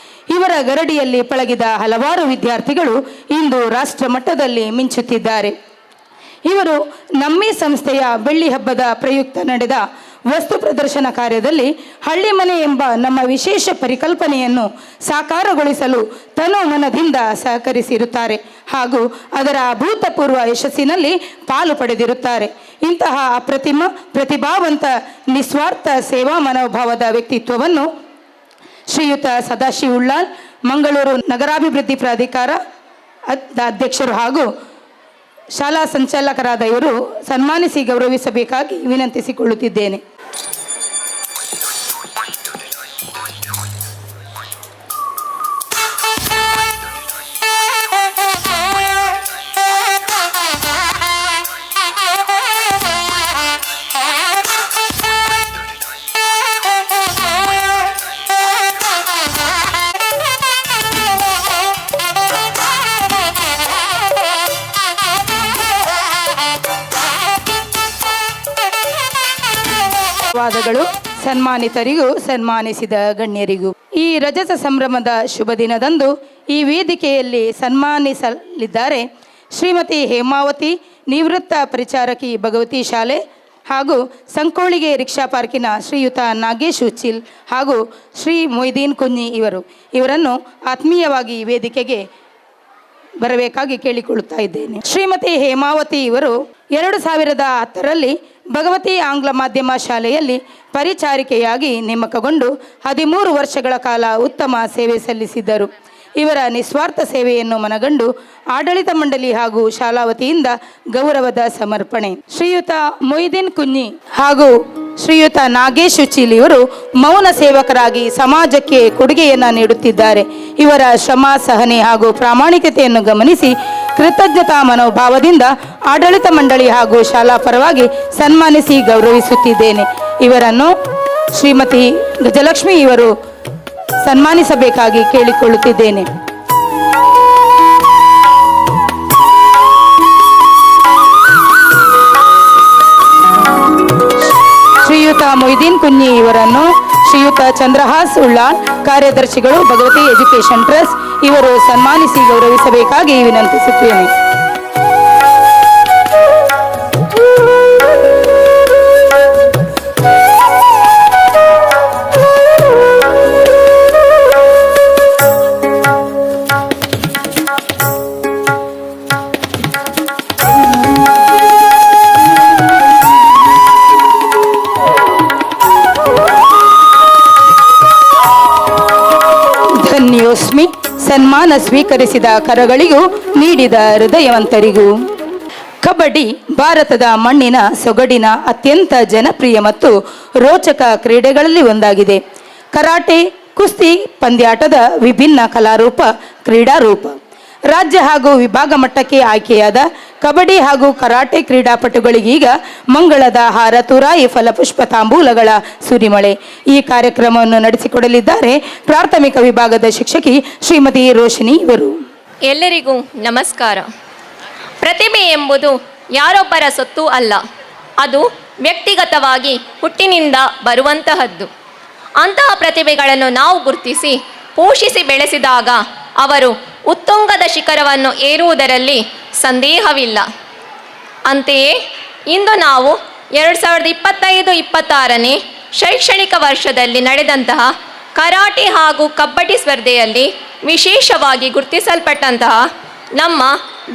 ಇವರ ಗರಡಿಯಲ್ಲಿ ಪಳಗಿದ ಹಲವಾರು ವಿದ್ಯಾರ್ಥಿಗಳು ಇಂದು ರಾಷ್ಟ್ರ ಮಟ್ಟದಲ್ಲಿ ಮಿಂಚುತ್ತಿದ್ದಾರೆ. ಇವರು ನಮ್ಮಿ ಸಂಸ್ಥೆಯ ಬೆಳ್ಳಿ ಹಬ್ಬದ ಪ್ರಯುಕ್ತ ನಡೆದ ವಸ್ತು ಪ್ರದರ್ಶನ ಕಾರ್ಯದಲ್ಲಿ ಹಳ್ಳಿ ಮನೆ ಎಂಬ ನಮ್ಮ ವಿಶೇಷ ಪರಿಕಲ್ಪನೆಯನ್ನು ಸಾಕಾರಗೊಳಿಸಲು ತನುಮನದಿಂದ ಸಹಕರಿಸಿರುತ್ತಾರೆ ಹಾಗೂ ಅದರ ಅಭೂತಪೂರ್ವ ಯಶಸ್ಸಿನಲ್ಲಿ ಪಾಲು ಪಡೆದಿರುತ್ತಾರೆ. ಇಂತಹ ಪ್ರತಿಭಾವಂತ ನಿಸ್ವಾರ್ಥ ಸೇವಾ ಮನೋಭಾವದ ವ್ಯಕ್ತಿತ್ವವನ್ನು ಶ್ರೀಯುತ ಸದಾಶಿವ ಉಳ್ಳಾಳ್ ಮಂಗಳೂರು ನಗರಾಭಿವೃದ್ಧಿ ಪ್ರಾಧಿಕಾರ ಅಧ್ಯಕ್ಷರು ಹಾಗೂ ಶಾಲಾ ಸಂಚಾಲಕರಾದ ಇವರು ಸನ್ಮಾನಿಸಿ ಗೌರವಿಸಬೇಕಾಗಿ ವಿನಂತಿಸಿಕೊಳ್ಳುತ್ತಿದ್ದೇನೆ. ಧನ್ಯವಾದಗಳು ಸನ್ಮಾನಿತರಿಗೂ ಸನ್ಮಾನಿಸಿದ ಗಣ್ಯರಿಗೂ. ಈ ರಜತ ಸಂಭ್ರಮದ ಶುಭ ದಿನದಂದು ಈ ವೇದಿಕೆಯಲ್ಲಿ ಸನ್ಮಾನಿಸಲಿದ್ದಾರೆ ಶ್ರೀಮತಿ ಹೇಮಾವತಿ, ನಿವೃತ್ತ ಪರಿಚಾರಕಿ ಭಗವತಿ ಶಾಲೆ ಹಾಗೂ ಸಂಕೋಳಿಗೆ ರಿಕ್ಷಾ ಪಾರ್ಕಿನ ಶ್ರೀಯುತ ನಾಗೇಶ್ ಉಚ್ಚಿಲ್ ಹಾಗೂ ಶ್ರೀ ಮೊಯ್ದೀನ್ ಕುಂಜಿ ಇವರನ್ನು ಆತ್ಮೀಯವಾಗಿ ವೇದಿಕೆಗೆ ಬರಬೇಕಾಗಿ ಕೇಳಿಕೊಳ್ಳುತ್ತಾ ಇದ್ದೇನೆ. ಶ್ರೀಮತಿ ಹೇಮಾವತಿ ಇವರು 2010ರಲ್ಲಿ ಭಗವತಿ ಆಂಗ್ಲ ಮಾಧ್ಯಮ ಶಾಲೆಯಲ್ಲಿ ಪರಿಚಾರಿಕೆಯಾಗಿ ನೇಮಕಗೊಂಡು 13 ವರ್ಷಗಳ ಕಾಲ ಉತ್ತಮ ಸೇವೆ ಸಲ್ಲಿಸಿದ್ದರು. ಇವರ ನಿಸ್ವಾರ್ಥ ಸೇವೆಯನ್ನು ಮನಗಂಡು ಆಡಳಿತ ಮಂಡಳಿ ಹಾಗೂ ಶಾಲಾ ವತಿಯಿಂದ ಗೌರವದ ಸಮರ್ಪಣೆ. ಶ್ರೀಯುತ ಮೊಯ್ದೀನ್ ಕುಂಜಿ ಹಾಗೂ ಶ್ರೀಯುತ ನಾಗೇಶ್ ಉಚ್ಚಿಲ್ ಇವರು ಮೌನ ಸೇವಕರಾಗಿ ಸಮಾಜಕ್ಕೆ ಕೊಡುಗೆಯನ್ನು ನೀಡುತ್ತಿದ್ದಾರೆ. ಇವರ ಶ್ರಮ, ಸಹನೆ ಹಾಗೂ ಪ್ರಾಮಾಣಿಕತೆಯನ್ನು ಗಮನಿಸಿ ಕೃತಜ್ಞತಾ ಮನೋಭಾವದಿಂದ ಆಡಳಿತ ಮಂಡಳಿ ಹಾಗೂ ಶಾಲಾ ಪರವಾಗಿ ಸನ್ಮಾನಿಸಿ ಗೌರವಿಸುತ್ತಿದ್ದೇನೆ. ಇವರನ್ನು ಶ್ರೀಮತಿ ಗಜಲಕ್ಷ್ಮಿ ಇವರು ಸನ್ಮಾನಿಸಬೇಕಾಗಿ ಕೇಳಿಕೊಳ್ಳುತ್ತಿದ್ದೇನೆ. ಶ್ರೀಯುತ ಮೊಯ್ದೀನ್ ಕುഞ്ഞಿ ಇವರನ್ನು ಶ್ರೀಯುತ ಚಂದ್ರಹಾಸ್ ಉಳ್ಳಾಳ್, ಕಾರ್ಯದರ್ಶಿಗಳು, ಭಗವತಿ ಎಜುಕೇಶನ್ ಟ್ರಸ್ಟ್, ಇವರು ಸನ್ಮಾನಿಸಿ ಗೌರವಿಸಬೇಕಾಗಿ ವಿನಂತಿಸುತ್ತೇನೆ. ಧನ್ಯೋಸ್ಮಿ. ಸನ್ಮಾನ ಸ್ವೀಕರಿಸಿದ ಕರಗಳಿಗೂ ನೀಡಿದ ಹೃದಯವಂತರಿಗೂ. ಕಬಡ್ಡಿ ಭಾರತದ ಮಣ್ಣಿನ ಸೊಗಡಿನ ಅತ್ಯಂತ ಜನಪ್ರಿಯ ಮತ್ತು ರೋಚಕ ಕ್ರೀಡೆಗಳಲ್ಲಿ ಒಂದಾಗಿದೆ. ಕರಾಟೆ, ಕುಸ್ತಿ, ಪಂದ್ಯಾಟದ ವಿಭಿನ್ನ ಕಲಾರೂಪ, ಕ್ರೀಡಾರೂಪ. ರಾಜ್ಯ ಹಾಗೂ ವಿಭಾಗ ಮಟ್ಟಕ್ಕೆ ಆಯ್ಕೆಯಾದ ಕಬಡ್ಡಿ ಹಾಗೂ ಕರಾಟೆ ಕ್ರೀಡಾಪಟುಗಳಿಗೀಗ ಮಂಗಳದ ಹಾರ ತುರಾಯಿ ಫಲಪುಷ್ಪ ತಾಂಬೂಲಗಳ ಸುರಿಮಳೆ. ಈ ಕಾರ್ಯಕ್ರಮವನ್ನು ನಡೆಸಿಕೊಡಲಿದ್ದಾರೆ ಪ್ರಾಥಮಿಕ ವಿಭಾಗದ ಶಿಕ್ಷಕಿ ಶ್ರೀಮತಿ ರೋಶಿನಿ ಇವರು. ಎಲ್ಲರಿಗೂ ನಮಸ್ಕಾರ. ಪ್ರತಿಭೆ ಎಂಬುದು ಯಾರೊಬ್ಬರ ಸೊತ್ತು ಅಲ್ಲ, ಅದು ವ್ಯಕ್ತಿಗತವಾಗಿ ಹುಟ್ಟಿನಿಂದ ಬರುವಂತಹದ್ದು. ಅಂತಹ ಪ್ರತಿಭೆಗಳನ್ನು ನಾವು ಗುರುತಿಸಿ ಪೋಷಿಸಿ ಬೆಳೆಸಿದಾಗ ಅವರು ಉತ್ತುಂಗದ ಶಿಖರವನ್ನು ಏರುವುದರಲ್ಲಿ ಸಂದೇಹವಿಲ್ಲ. ಅಂತೆಯೇ ಇಂದು ನಾವು 2025-26ನೇ ಶೈಕ್ಷಣಿಕ ವರ್ಷದಲ್ಲಿ ನಡೆದಂತಹ ಕರಾಟೆ ಹಾಗೂ ಕಬಡ್ಡಿ ಸ್ಪರ್ಧೆಯಲ್ಲಿ ವಿಶೇಷವಾಗಿ ಗುರುತಿಸಲ್ಪಟ್ಟಂತಹ ನಮ್ಮ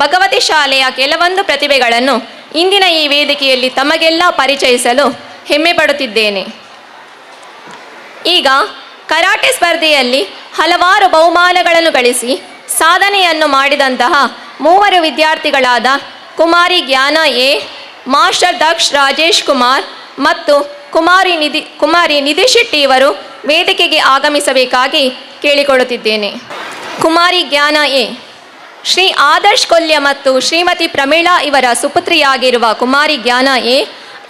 ಭಗವತಿ ಶಾಲೆಯ ಕೆಲವೊಂದು ಪ್ರತಿಭೆಗಳನ್ನು ಇಂದಿನ ಈ ವೇದಿಕೆಯಲ್ಲಿ ತಮಗೆಲ್ಲ ಪರಿಚಯಿಸಲು ಹೆಮ್ಮೆ ಪಡುತ್ತಿದ್ದೇನೆ. ಈಗ ಕರಾಟೆ ಸ್ಪರ್ಧೆಯಲ್ಲಿ ಹಲವಾರು ಬಹುಮಾನಗಳನ್ನು ಗಳಿಸಿ ಸಾಧನೆಯನ್ನು ಮಾಡಿದಂತಹ ಮೂವರು ವಿದ್ಯಾರ್ಥಿಗಳಾದ ಕುಮಾರಿ ಜ್ಞಾನ ಎ, ಮಾಸ್ಟರ್ ದಕ್ಷ ರಾಜೇಶ್ ಕುಮಾರ್ ಮತ್ತು ಕುಮಾರಿ ನಿಧಿ ಶೆಟ್ಟಿ ಇವರು ವೇದಿಕೆಗೆ ಆಗಮಿಸಬೇಕಾಗಿ ಕೇಳಿಕೊಳ್ಳುತ್ತಿದ್ದೇನೆ. ಕುಮಾರಿ ಜ್ಞಾನ ಎ ಶ್ರೀ ಆದರ್ಶ್ ಕೊಲ್ಯ ಮತ್ತು ಶ್ರೀಮತಿ ಪ್ರಮೀಳಾ ಇವರ ಸುಪುತ್ರಿಯಾಗಿರುವ ಕುಮಾರಿ ಜ್ಞಾನ ಎ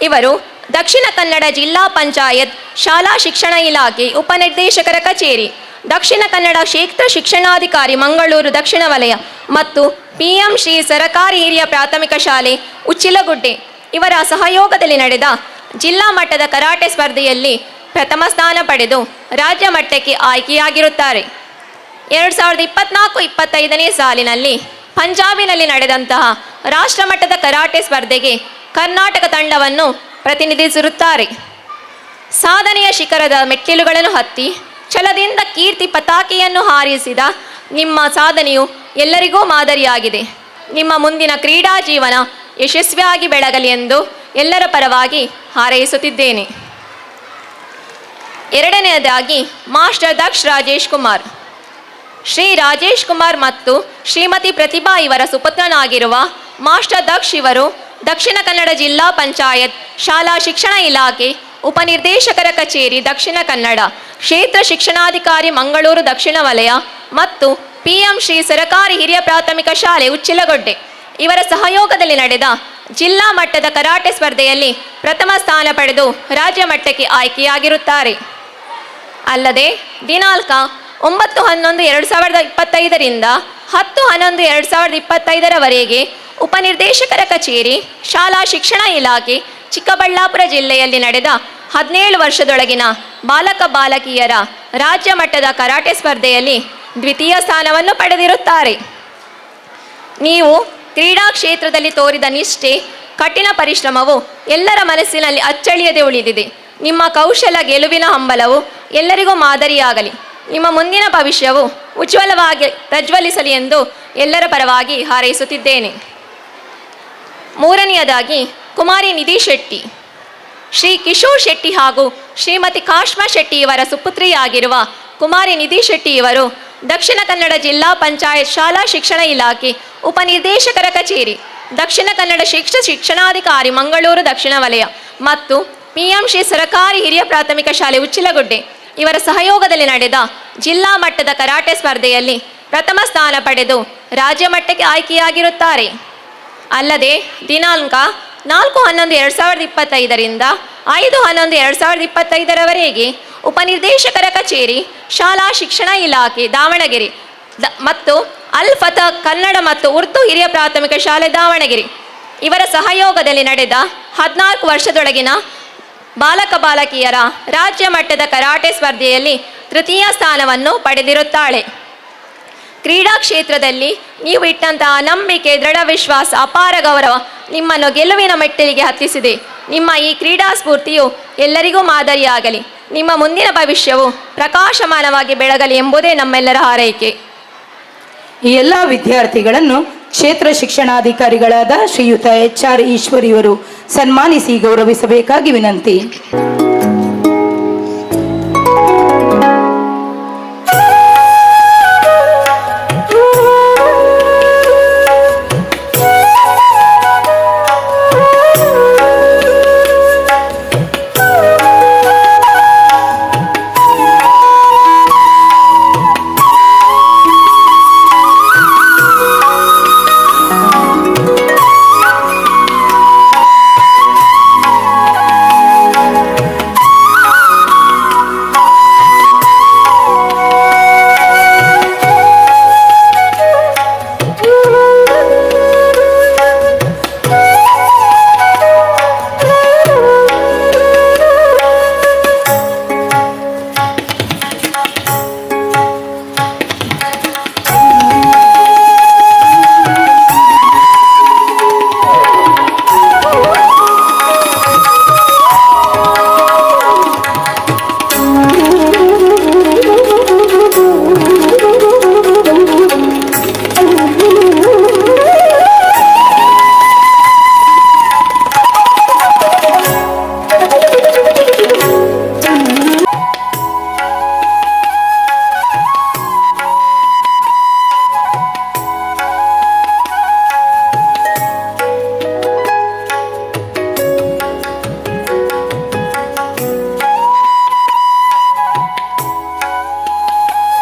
ಇವರು ದಕ್ಷಿಣ ಕನ್ನಡ ಜಿಲ್ಲಾ ಪಂಚಾಯತ್ ಶಾಲಾ ಶಿಕ್ಷಣ ಇಲಾಖೆ ಉಪನಿರ್ದೇಶಕರ ಕಚೇರಿ, ದಕ್ಷಿಣ ಕನ್ನಡ ಕ್ಷೇತ್ರ ಶಿಕ್ಷಣಾಧಿಕಾರಿ ಮಂಗಳೂರು ದಕ್ಷಿಣ ವಲಯ ಮತ್ತು PM ಶ್ರೀ ಸರಕಾರಿ ಹಿರಿಯ ಪ್ರಾಥಮಿಕ ಶಾಲೆ ಉಚ್ಚಿಲಗುಡ್ಡೆ ಇವರ ಸಹಯೋಗದಲ್ಲಿ ನಡೆದ ಜಿಲ್ಲಾ ಮಟ್ಟದ ಕರಾಟೆ ಸ್ಪರ್ಧೆಯಲ್ಲಿ ಪ್ರಥಮ ಸ್ಥಾನ ಪಡೆದು ರಾಜ್ಯ ಮಟ್ಟಕ್ಕೆ ಆಯ್ಕೆಯಾಗಿರುತ್ತಾರೆ. 2024-25ನೇ ಸಾಲಿನಲ್ಲಿ ಪಂಜಾಬಿನಲ್ಲಿ ನಡೆದಂತಹ ರಾಷ್ಟ್ರಮಟ್ಟದ ಕರಾಟೆ ಸ್ಪರ್ಧೆಗೆ ಕರ್ನಾಟಕ ತಂಡವನ್ನು ಪ್ರತಿನಿಧಿಸಿರುತ್ತಾರೆ. ಸಾಧನೆಯ ಶಿಖರದ ಮೆಟ್ಟಿಲುಗಳನ್ನು ಹತ್ತಿ ಛಲದಿಂದ ಕೀರ್ತಿ ಪತಾಕೆಯನ್ನು ಹಾರಿಸಿದ ನಿಮ್ಮ ಸಾಧನೆಯು ಎಲ್ಲರಿಗೂ ಮಾದರಿಯಾಗಿದೆ. ನಿಮ್ಮ ಮುಂದಿನ ಕ್ರೀಡಾ ಜೀವನ ಯಶಸ್ವಿಯಾಗಿ ಬೆಳಗಲಿ ಎಂದು ಎಲ್ಲರ ಪರವಾಗಿ ಹಾರೈಸುತ್ತಿದ್ದೇನೆ. ಎರಡನೆಯದಾಗಿ ಮಾಸ್ಟರ್ ದಕ್ಷ ರಾಜೇಶ್ ಕುಮಾರ್. ಶ್ರೀ ರಾಜೇಶ್ ಕುಮಾರ್ ಮತ್ತು ಶ್ರೀಮತಿ ಪ್ರತಿಭಾ ಇವರ ಸುಪುತ್ರನಾಗಿರುವ ಮಾಸ್ಟರ್ ದಕ್ಷ ಇವರು ದಕ್ಷಿಣ ಕನ್ನಡ ಜಿಲ್ಲಾ ಪಂಚಾಯತ್ ಶಾಲಾ ಶಿಕ್ಷಣ ಇಲಾಖೆ ಉಪನಿರ್ದೇಶಕರ ಕಚೇರಿ ದಕ್ಷಿಣ ಕನ್ನಡ ಕ್ಷೇತ್ರ ಶಿಕ್ಷಣಾಧಿಕಾರಿ ಮಂಗಳೂರು ದಕ್ಷಿಣ ವಲಯ ಮತ್ತು PM ಶ್ರೀ ಸರಕಾರಿ ಹಿರಿಯ ಪ್ರಾಥಮಿಕ ಶಾಲೆ ಉಚ್ಚಿಲಗೊಡ್ಡೆ ಇವರ ಸಹಯೋಗದಲ್ಲಿ ನಡೆದ ಜಿಲ್ಲಾ ಮಟ್ಟದ ಕರಾಟೆ ಸ್ಪರ್ಧೆಯಲ್ಲಿ ಪ್ರಥಮ ಸ್ಥಾನ ಪಡೆದು ರಾಜ್ಯ ಮಟ್ಟಕ್ಕೆ ಆಯ್ಕೆಯಾಗಿರುತ್ತಾರೆ. ಅಲ್ಲದೆ ದಿನಾಂಕ 9/11/2025ರಿಂದ 10/11/2025ರವರೆಗೆ ಉಪನಿರ್ದೇಶಕರ ಕಚೇರಿ ಶಾಲಾ ಶಿಕ್ಷಣ ಇಲಾಖೆ ಚಿಕ್ಕಬಳ್ಳಾಪುರ ಜಿಲ್ಲೆಯಲ್ಲಿ ನಡೆದ 17 ವರ್ಷದೊಳಗಿನ ಬಾಲಕ ಬಾಲಕಿಯರ ರಾಜ್ಯ ಮಟ್ಟದ ಕರಾಟೆ ಸ್ಪರ್ಧೆಯಲ್ಲಿ ದ್ವಿತೀಯ ಸ್ಥಾನವನ್ನು ಪಡೆದಿರುತ್ತಾರೆ. ನೀವು ಕ್ರೀಡಾ ಕ್ಷೇತ್ರದಲ್ಲಿ ತೋರಿದ ನಿಷ್ಠೆ, ಕಠಿಣ ಪರಿಶ್ರಮವು ಎಲ್ಲರ ಮನಸ್ಸಿನಲ್ಲಿ ಅಚ್ಚಳಿಯದೆ ಉಳಿದಿದೆ. ನಿಮ್ಮ ಕೌಶಲ ಗೆಲುವಿನ ಹಂಬಲವು ಎಲ್ಲರಿಗೂ ಮಾದರಿಯಾಗಲಿ. ನಿಮ್ಮ ಮುಂದಿನ ಭವಿಷ್ಯವು ಉಜ್ವಲವಾಗಿ ಪ್ರಜ್ವಲಿಸಲಿ ಎಂದು ಎಲ್ಲರ ಪರವಾಗಿ ಹಾರೈಸುತ್ತಿದ್ದೇನೆ. ಮೂರನೆಯದಾಗಿ ಕುಮಾರಿ ನಿಧಿ ಶೆಟ್ಟಿ. ಶ್ರೀ ಕಿಶೋರ್ ಶೆಟ್ಟಿ ಹಾಗೂ ಶ್ರೀಮತಿ ಕಾಶ್ಮಾ ಶೆಟ್ಟಿ ಇವರ ಸುಪುತ್ರಿಯಾಗಿರುವ ಕುಮಾರಿ ನಿಧಿ ಶೆಟ್ಟಿ ಇವರು ದಕ್ಷಿಣ ಕನ್ನಡ ಜಿಲ್ಲಾ ಪಂಚಾಯತ್ ಶಾಲಾ ಶಿಕ್ಷಣ ಇಲಾಖೆ ಉಪನಿರ್ದೇಶಕರ ಕಚೇರಿ ದಕ್ಷಿಣ ಕನ್ನಡ ಕ್ಷೇತ್ರ ಶಿಕ್ಷಣಾಧಿಕಾರಿ ಮಂಗಳೂರು ದಕ್ಷಿಣ ವಲಯ ಮತ್ತು PM ಶ್ರೀ ಸರಕಾರಿ ಹಿರಿಯ ಪ್ರಾಥಮಿಕ ಶಾಲೆ ಉಚ್ಚಿಲಗುಡ್ಡೆ ಇವರ ಸಹಯೋಗದಲ್ಲಿ ನಡೆದ ಜಿಲ್ಲಾ ಮಟ್ಟದ ಕರಾಟೆ ಸ್ಪರ್ಧೆಯಲ್ಲಿ ಪ್ರಥಮ ಸ್ಥಾನ ಪಡೆದು ರಾಜ್ಯ ಮಟ್ಟಕ್ಕೆ ಆಯ್ಕೆಯಾಗಿರುತ್ತಾರೆ. ಅಲ್ಲದೆ ದಿನಾಂಕ 4/11/2025ರಿಂದ 5/11/2025ರವರೆಗೆ ಉಪನಿರ್ದೇಶಕರ ಕಚೇರಿ, ಶಾಲಾ ಶಿಕ್ಷಣ ಇಲಾಖೆ ದಾವಣಗೆರೆ ಮತ್ತು ಅಲ್ ಫತಹ್ ಕನ್ನಡ ಮತ್ತು ಉರ್ದು ಹಿರಿಯ ಪ್ರಾಥಮಿಕ ಶಾಲೆ ದಾವಣಗೆರೆ ಇವರ ಸಹಯೋಗದಲ್ಲಿ ನಡೆದ 14 ವರ್ಷದೊಳಗಿನ ಬಾಲಕ ಬಾಲಕಿಯರ ರಾಜ್ಯ ಮಟ್ಟದ ಕರಾಟೆ ಸ್ಪರ್ಧೆಯಲ್ಲಿ ತೃತೀಯ ಸ್ಥಾನವನ್ನು ಪಡೆದಿರುತ್ತಾಳೆ. ಕ್ರೀಡಾ ಕ್ಷೇತ್ರದಲ್ಲಿ ನೀವು ಇಟ್ಟಂತಹ ನಂಬಿಕೆ, ದೃಢ ವಿಶ್ವಾಸ, ಅಪಾರ ಗೌರವ ನಿಮ್ಮನ್ನು ಗೆಲುವಿನ ಮೆಟ್ಟಿಲಿಗೆ ಹತ್ತಿಸಿದೆ. ನಿಮ್ಮ ಈ ಕ್ರೀಡಾ ಸ್ಫೂರ್ತಿಯು ಎಲ್ಲರಿಗೂ ಮಾದರಿಯಾಗಲಿ. ನಿಮ್ಮ ಮುಂದಿನ ಭವಿಷ್ಯವು ಪ್ರಕಾಶಮಾನವಾಗಿ ಬೆಳಗಲಿ ಎಂಬುದೇ ನಮ್ಮೆಲ್ಲರ ಹಾರೈಕೆ. ಈ ಎಲ್ಲ ವಿದ್ಯಾರ್ಥಿಗಳನ್ನು ಕ್ಷೇತ್ರ ಶಿಕ್ಷಣಾಧಿಕಾರಿಗಳಾದ ಶ್ರೀಯುತ HR ಈಶ್ವರ್ ಇವರು ಸನ್ಮಾನಿಸಿ ಗೌರವಿಸಬೇಕಾಗಿ ವಿನಂತಿ.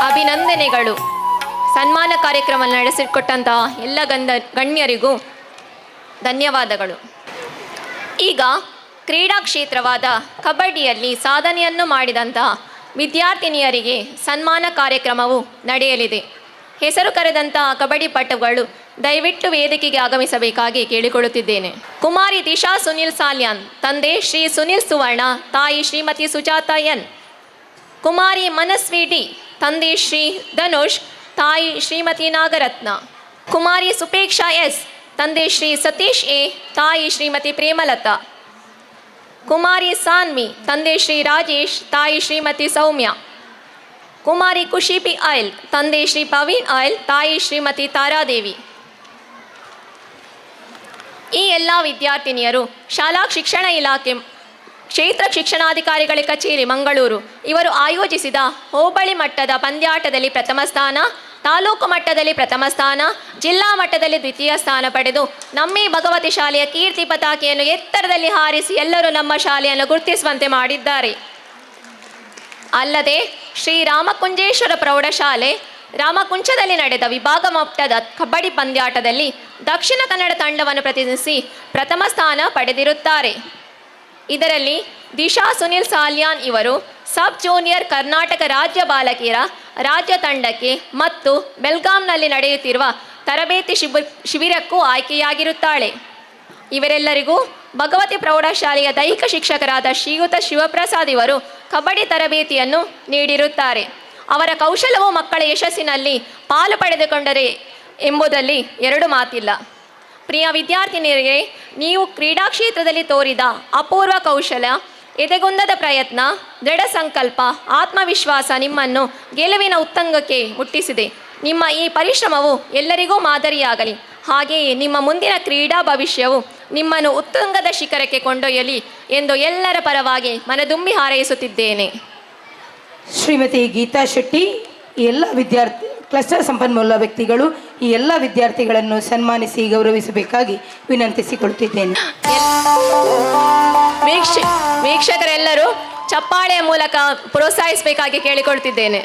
ಅಭಿನಂದನೆಗಳು. ಸನ್ಮಾನ ಕಾರ್ಯಕ್ರಮ ನಡೆಸಿಕೊಟ್ಟಂತಹ ಎಲ್ಲ ಗಣ್ಯರಿಗೂ ಧನ್ಯವಾದಗಳು. ಈಗ ಕ್ರೀಡಾ ಕ್ಷೇತ್ರವಾದ ಕಬಡ್ಡಿಯಲ್ಲಿ ಸಾಧನೆಯನ್ನು ಮಾಡಿದಂತಹ ವಿದ್ಯಾರ್ಥಿನಿಯರಿಗೆ ಸನ್ಮಾನ ಕಾರ್ಯಕ್ರಮವು ನಡೆಯಲಿದೆ. ಹೆಸರು ಕರೆದಂತಹ ಕಬಡ್ಡಿ ಪಟುಗಳು ದಯವಿಟ್ಟು ವೇದಿಕೆಗೆ ಆಗಮಿಸಬೇಕಾಗಿ ಕೇಳಿಕೊಳ್ಳುತ್ತಿದ್ದೇನೆ. ಕುಮಾರಿ ದಿಶಾ ಸುನಿಲ್ ಸಾಲ್ಯಾನ್, ತಂದೆ ಶ್ರೀ ಸುನಿಲ್ ಸುವರ್ಣ, ತಾಯಿ ಶ್ರೀಮತಿ ಸುಜಾತಾ ಎನ್. ಕುಮಾರಿ ಮನಸ್ವಿ ಡಿ, ತಂದೆ ಶ್ರೀ ಧನುಷ್, ತಾಯಿ ಶ್ರೀಮತಿ ನಾಗರತ್ನ. ಕುಮಾರಿ ಸುಪೇಕ್ಷಾ ಎಸ್, ತಂದೆ ಶ್ರೀ ಸತೀಶ್ ಎ, ತಾಯಿ ಶ್ರೀಮತಿ ಪ್ರೇಮಲತಾ. ಕುಮಾರಿ ಸಾನ್ವಿ, ತಂದೆ ಶ್ರೀ ರಾಜೇಶ್, ತಾಯಿ ಶ್ರೀಮತಿ ಸೌಮ್ಯ. ಕುಮಾರಿ ಖುಷಿ ಪಿ ಆಯ್ಲ್, ತಂದೆ ಶ್ರೀ ಪವೀನ್ ಆಯ್ಲ್, ತಾಯಿ ಶ್ರೀಮತಿ ತಾರಾದೇವಿ. ಈ ಎಲ್ಲ ವಿದ್ಯಾರ್ಥಿನಿಯರು ಶಾಲಾ ಶಿಕ್ಷಣ ಇಲಾಖೆ ಕ್ಷೇತ್ರ ಶಿಕ್ಷಣಾಧಿಕಾರಿಗಳ ಕಚೇರಿ ಮಂಗಳೂರು ಇವರು ಆಯೋಜಿಸಿದ ಹೋಬಳಿ ಮಟ್ಟದ ಪಂದ್ಯಾಟದಲ್ಲಿ ಪ್ರಥಮ ಸ್ಥಾನ, ತಾಲೂಕು ಮಟ್ಟದಲ್ಲಿ ಪ್ರಥಮ ಸ್ಥಾನ, ಜಿಲ್ಲಾ ಮಟ್ಟದಲ್ಲಿ ದ್ವಿತೀಯ ಸ್ಥಾನ ಪಡೆದು ನಮ್ಮಿ ಭಗವತಿ ಶಾಲೆಯ ಕೀರ್ತಿ ಪತಾಕೆಯನ್ನು ಎತ್ತರದಲ್ಲಿ ಹಾರಿಸಿ ಎಲ್ಲರೂ ನಮ್ಮ ಶಾಲೆಯನ್ನು ಗುರುತಿಸುವಂತೆ ಮಾಡಿದ್ದಾರೆ. ಅಲ್ಲದೆ ಶ್ರೀ ರಾಮಕುಂಜೇಶ್ವರ ಪ್ರೌಢಶಾಲೆ ರಾಮಕುಂಚದಲ್ಲಿ ನಡೆದ ವಿಭಾಗ ಮಟ್ಟದ ಕಬಡ್ಡಿ ಪಂದ್ಯಾಟದಲ್ಲಿ ದಕ್ಷಿಣ ಕನ್ನಡ ತಂಡವನ್ನು ಪ್ರತಿನಿಧಿಸಿ ಪ್ರಥಮ ಸ್ಥಾನ ಪಡೆದಿರುತ್ತಾರೆ. ಇದರಲ್ಲಿ ದಿಶಾ ಸುನಿಲ್ ಸಾಲ್ಯಾನ್ ಇವರು ಸಬ್ ಜೂನಿಯರ್ ಕರ್ನಾಟಕ ರಾಜ್ಯ ಬಾಲಕಿಯರ ರಾಜ್ಯ ತಂಡಕ್ಕೆ ಮತ್ತು ಬೆಲ್ಗಾಂನಲ್ಲಿ ನಡೆಯುತ್ತಿರುವ ತರಬೇತಿ ಶಿಬಿರಕ್ಕೂ ಆಯ್ಕೆಯಾಗಿರುತ್ತಾಳೆ. ಇವರೆಲ್ಲರಿಗೂ ಭಗವತಿ ಪ್ರೌಢಶಾಲೆಯ ದೈಹಿಕ ಶಿಕ್ಷಕರಾದ ಶ್ರೀಯುತ ಶಿವಪ್ರಸಾದ್ ಇವರು ಕಬಡ್ಡಿ ತರಬೇತಿಯನ್ನು ನೀಡಿರುತ್ತಾರೆ. ಅವರ ಕೌಶಲವು ಮಕ್ಕಳ ಯಶಸ್ಸಿನಲ್ಲಿ ಪಾಲು ಪಡೆದುಕೊಂಡರೆ ಎಂಬುದರಲ್ಲಿ ಎರಡು ಮಾತಿಲ್ಲ. ಪ್ರಿಯ ವಿದ್ಯಾರ್ಥಿನಿಯರಿಗೆ, ನೀವು ಕ್ರೀಡಾ ಕ್ಷೇತ್ರದಲ್ಲಿ ತೋರಿದ ಅಪೂರ್ವ ಕೌಶಲ, ಎದೆಗುಂದದ ಪ್ರಯತ್ನ, ದೃಢ ಸಂಕಲ್ಪ, ಆತ್ಮವಿಶ್ವಾಸ ನಿಮ್ಮನ್ನು ಗೆಲುವಿನ ಉತ್ತುಂಗಕ್ಕೆ ಮುಟ್ಟಿಸಿದೆ. ನಿಮ್ಮ ಈ ಪರಿಶ್ರಮವು ಎಲ್ಲರಿಗೂ ಮಾದರಿಯಾಗಲಿ. ಹಾಗೆಯೇ ನಿಮ್ಮ ಮುಂದಿನ ಕ್ರೀಡಾ ಭವಿಷ್ಯವು ನಿಮ್ಮನ್ನು ಉತ್ತುಂಗದ ಶಿಖರಕ್ಕೆ ಕೊಂಡೊಯ್ಯಲಿ ಎಂದು ಎಲ್ಲರ ಪರವಾಗಿ ಮನದುಂಬಿ ಹಾರೈಸುತ್ತಿದ್ದೇನೆ. ಶ್ರೀಮತಿ ಗೀತಾ ಶೆಟ್ಟಿ, ಈ ಎಲ್ಲ ಕ್ಲಸ್ಟರ್ ಸಂಪನ್ಮೂಲ ವ್ಯಕ್ತಿಗಳು ಈ ಎಲ್ಲ ವಿದ್ಯಾರ್ಥಿಗಳನ್ನು ಸನ್ಮಾನಿಸಿ ಗೌರವಿಸಬೇಕಾಗಿ ವಿನಂತಿಸಿಕೊಳ್ತಿದ್ದೇನೆ. ವೀಕ್ಷಕರೆಲ್ಲರೂ ಚಪ್ಪಾಳೆಯ ಮೂಲಕ ಪ್ರೋತ್ಸಾಹಿಸಬೇಕಾಗಿ ಕೇಳಿಕೊಳ್ತಿದ್ದೇನೆ.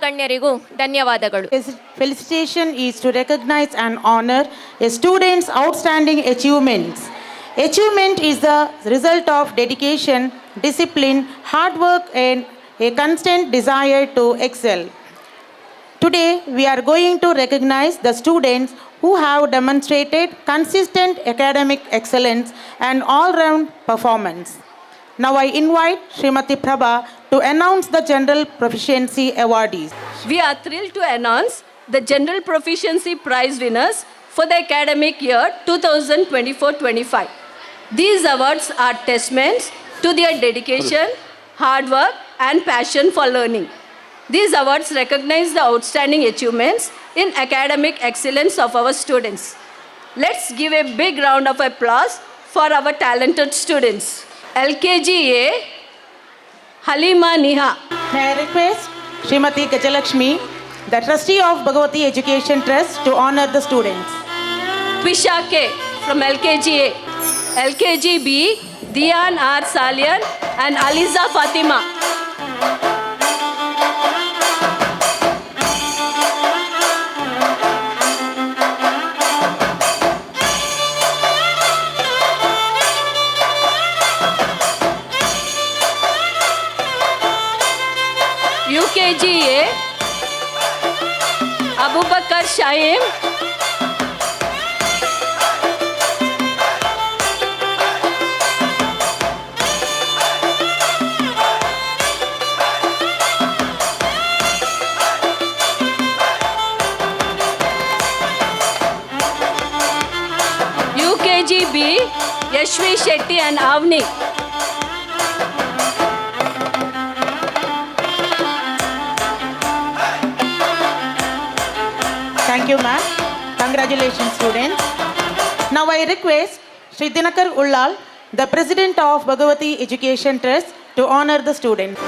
ಗಣ್ಯರಿಗೂ ಧನ್ಯವಾದಗಳು. Felicitation is to recognize and honor a student's outstanding achievements. Achievement is the result of dedication, discipline, hard work, and a constant desire to excel. Today, we are going to recognize the students who have demonstrated consistent academic excellence and all-round performance. Now I invite Srimati Prabha to announce the General Proficiency Awardees. We are thrilled to announce the General Proficiency Prize winners for the academic year 2024-25. These awards are testaments to their dedication, hard work, and passion for learning. These awards recognize the outstanding achievements in academic excellence of our students. Let's give a big round of applause for our talented students. LKGA Halima Niha. May I request Srimati Gajalakshmi, the trustee of Bhagavati Education Trust, to honor the students. Twisha K from LKGA. LKGB Dian R. Salian and Aliza Fatima. UKGA Abubakar Shaim. UKGB Yashvi Shetty and Avni. Thank you, ma'am. Congratulations, students. Now I request Sri Dinakar Ullal, the president of Bhagavati Education Trust, to honor the students.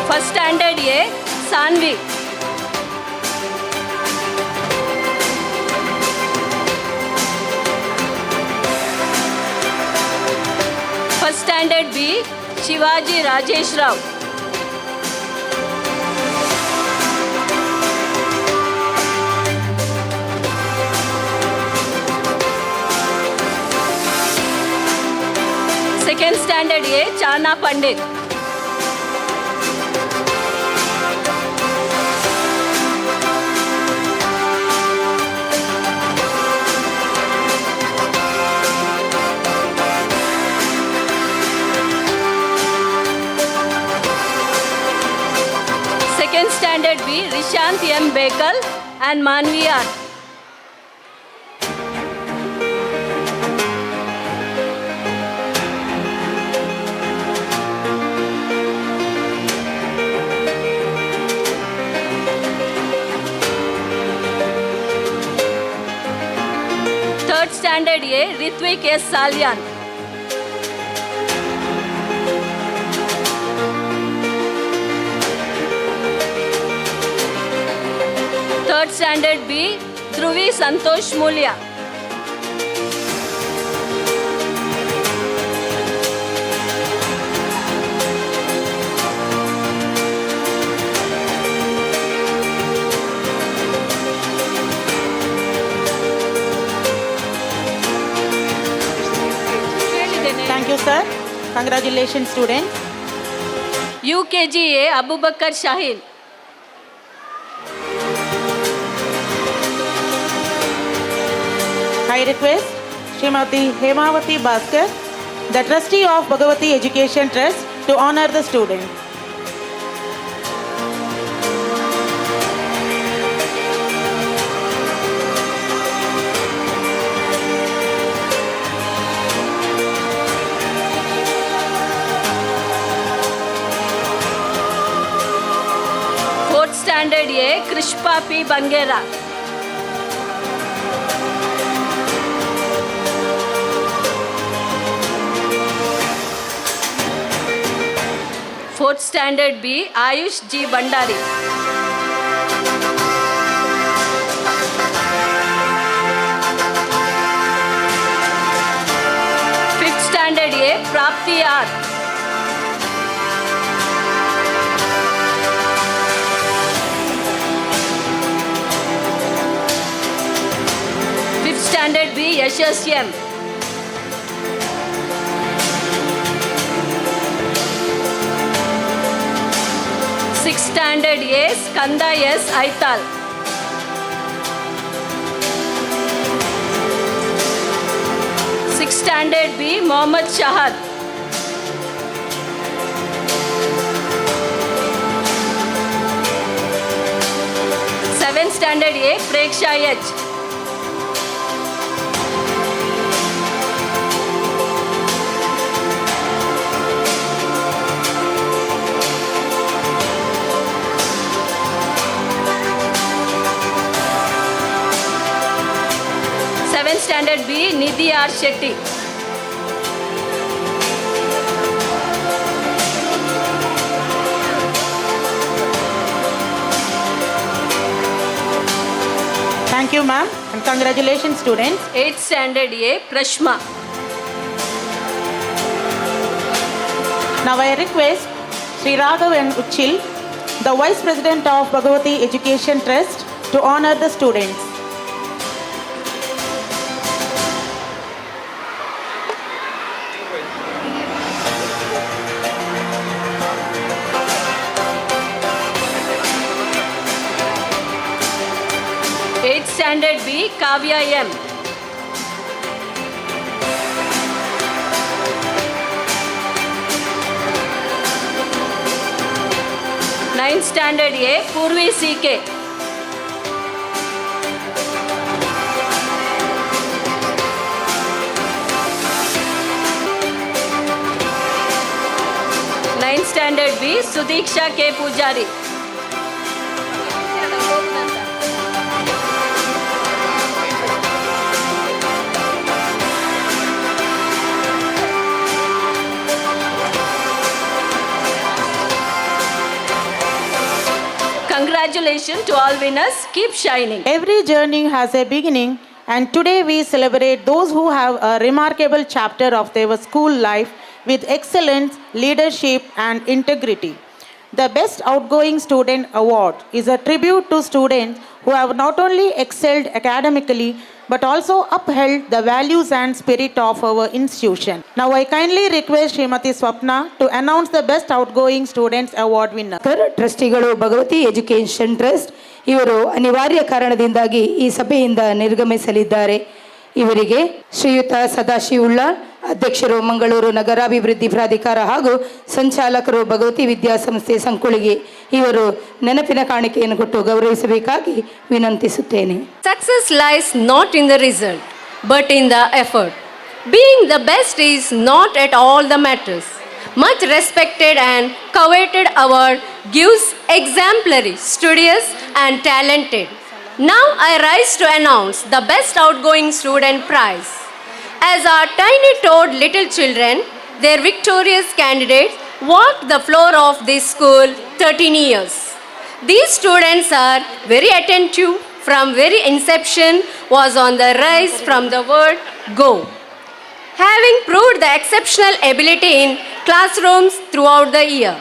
First standard A Sanvi. First standard B Shivaji Rajesh Rao. Second standard A Chana Pandit. Second standard B Rishant M. Bekal and Manvi R. Third standard A Ritvik S. Salyan. Third standard B Dhruvi Santosh Mulya. Thank you, sir. Congratulations, students. UKGA Abubakar Shahil. I request Srimati Hemavati Bhaskar, the trustee of Bhagavati Education Trust, to honor the student. Fourth standard A Krishpa P. Bangera. Fourth standard B Ayush G. Bandari. Standard A, Prapti R. Fifth Standard B, Yashas M. Sixth Standard A, Skanda S. Aital. Sixth Standard B, Mohammad Shahad. Seventh Standard A, Preksha H. Seventh Standard B, Nidhi R. Shetty. Thank you, ma'am, and congratulations, students. Eighth Standard A, Prashma. Now I request Sri Raghavan Uchil, the Vice President of Bhagavati Education Trust, to honor the students. Eighth Standard B, Kavya M. Ninth Standard A, Purvi C.K. Ninth Standard B, Sudiksha K. Pujari. Congratulations to all winners. Keep shining. Every journey has a beginning, and today we celebrate those who have a remarkable chapter of their school life with excellence, leadership, and integrity. The Best Outgoing Student Award is a tribute to students who have not only excelled academically but also upheld the values and spirit of our institution. Now I kindly request Srimati Swapna to announce the Best Outgoing Students Award winner. ಟ್ರಸ್ಟಿಗಳು Bhagavathi education trust ಇವರು ಅನಿವಾರ್ಯ ಕಾರಣದಿಂದಾಗಿ ಈ ಸಭೆಯಿಂದ ನಿರ್ಗಮಿಸಲಿದ್ದಾರೆ. ಇವರಿಗೆ ಶ್ರೀಯುತ ಸದಾಶಿವುಳ್ಳ, ಅಧ್ಯಕ್ಷರು ಮಂಗಳೂರು ನಗರಾಭಿವೃದ್ಧಿ ಪ್ರಾಧಿಕಾರ ಹಾಗೂ ಸಂಚಾಲಕರು ಭಗವತಿ ವಿದ್ಯಾಸಂಸ್ಥೆ ಸಂಕುಳಿಗೆ, ಇವರು ನೆನಪಿನ ಕಾಣಿಕೆಯನ್ನು ಕೊಟ್ಟು ಗೌರವಿಸಬೇಕಾಗಿ ವಿನಂತಿಸುತ್ತೇನೆ. Success lies not in the result, but in the effort. Being the best is not at all the matters. Much respected and coveted award gives exemplary, studious and talented. Now I rise to announce the Best Outgoing Student Prize. As our tiny toed little children, their victorious candidates walked the floor of this school 13 years. These students are very attentive from very inception, was on the rise from the word go. Having proved the exceptional ability in classrooms throughout the year,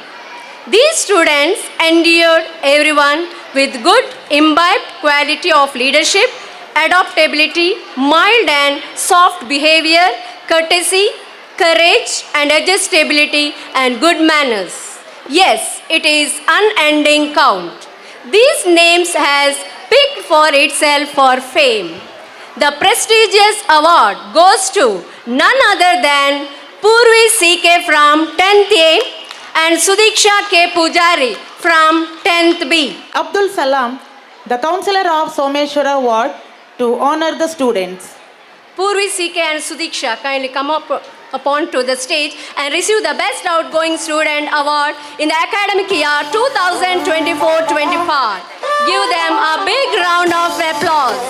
these students endeared everyone with good imbibed quality of leadership, adaptability, mild and soft behavior, courtesy, courage and adjustability and good manners. Yes, it is unending count. These names has picked for itself for fame. The prestigious award goes to none other than Purvi C.K. from 10th A and Sudiksha K. Pujari from 10th B. Abdul Salam, the Counselor of Someshwara Ward, to honor the students. Purvi C.K. and Sudiksha kindly come up upon to the stage and receive the Best Outgoing Student Award in the academic year 2024-25. Give them a big round of applause.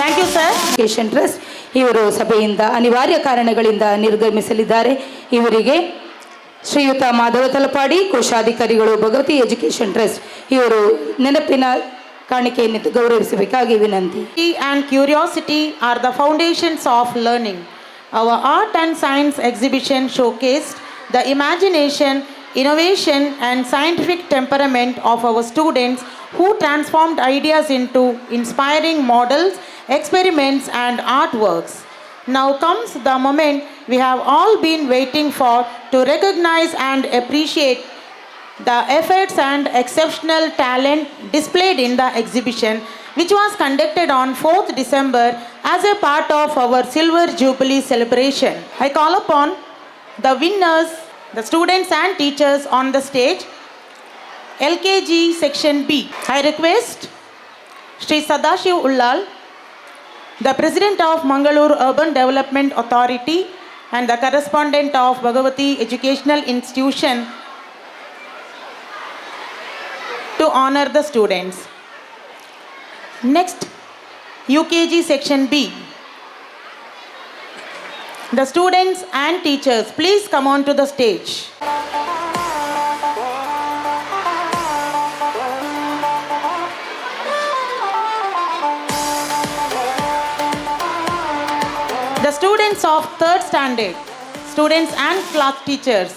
Thank you, sir. Education trust ಇವರು ಸಭೆಯಿಂದ ಅನಿವಾರ್ಯ ಕಾರಣಗಳಿಂದ ನಿರ್ಗಮಿಸಲಿದ್ದಾರೆ. ಇವರಿಗೆ ಶ್ರೀಯುತ Madhava Talapady, ಕೋಶಾಧಿಕಾರಿಗಳು, Bhagavati education trust, ಇವರು ನೆನಪಿನ ಕಾಣಿಕೆಯನ್ನು ಗೌರವಿಸಬೇಕಾಗಿ ವಿನಂತಿ. And curiosity are the foundations of learning. Our art and science exhibition showcased the imagination, innovation, and scientific temperament of our students who transformed ideas into inspiring models, experiments, and artworks. Now comes the moment we have all been waiting for to recognize and appreciate the efforts and exceptional talent displayed in the exhibition, which was conducted on 4th December as a part of our Silver Jubilee celebration. I call upon the winners, the students and teachers on the stage. LKG Section B. I request Shri Sadashiv Ullal, the President of Mangalore Urban Development Authority and the correspondent of Bhagavati Educational Institution, to honor the students. Next, UKG Section B. The students and teachers, please come on to the stage. The students of 3rd standard, students and class teachers,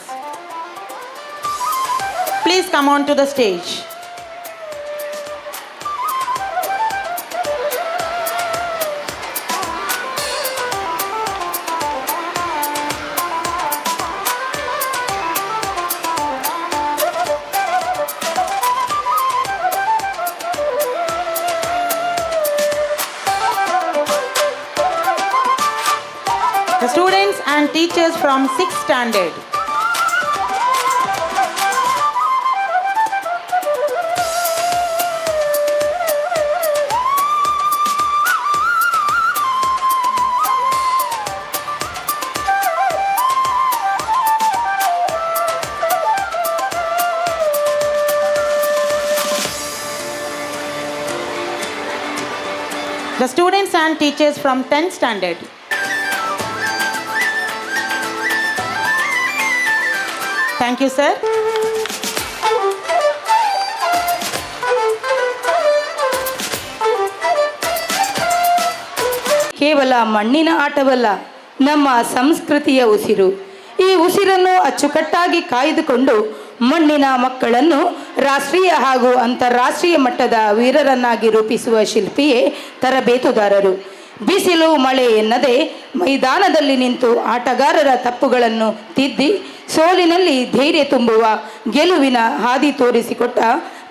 please come on to the stage. The students and teachers from 6th standard. The students and teachers from 10th standard. Thank you, sir. ಕೇವಲ ಮಣ್ಣಿನ ಆಟವಲ್ಲ, ನಮ್ಮ ಸಂಸ್ಕೃತಿಯ ಉಸಿರು. ಈ ಉಸಿರನ್ನು ಅಚ್ಚುಕಟ್ಟಾಗಿ ಕಾಯ್ದುಕೊಂಡು ಮಣ್ಣಿನ ಮಕ್ಕಳನ್ನು ರಾಷ್ಟ್ರೀಯ ಹಾಗೂ ಅಂತಾರಾಷ್ಟ್ರೀಯ ಮಟ್ಟದ ವೀರರನ್ನಾಗಿ ರೂಪಿಸುವ ಶಿಲ್ಪಿಯೇ ತರಬೇತುದಾರರು. ಬಿಸಿಲು ಮಳೆ ಎನ್ನದೆ ಮೈದಾನದಲ್ಲಿ ನಿಂತು ಆಟಗಾರರ ತಪ್ಪುಗಳನ್ನು ತಿದ್ದಿ ಸೋಲಿನಲ್ಲಿ ಧೈರ್ಯ ತುಂಬುವ ಗೆಲುವಿನ ಹಾದಿ ತೋರಿಸಿಕೊಟ್ಟ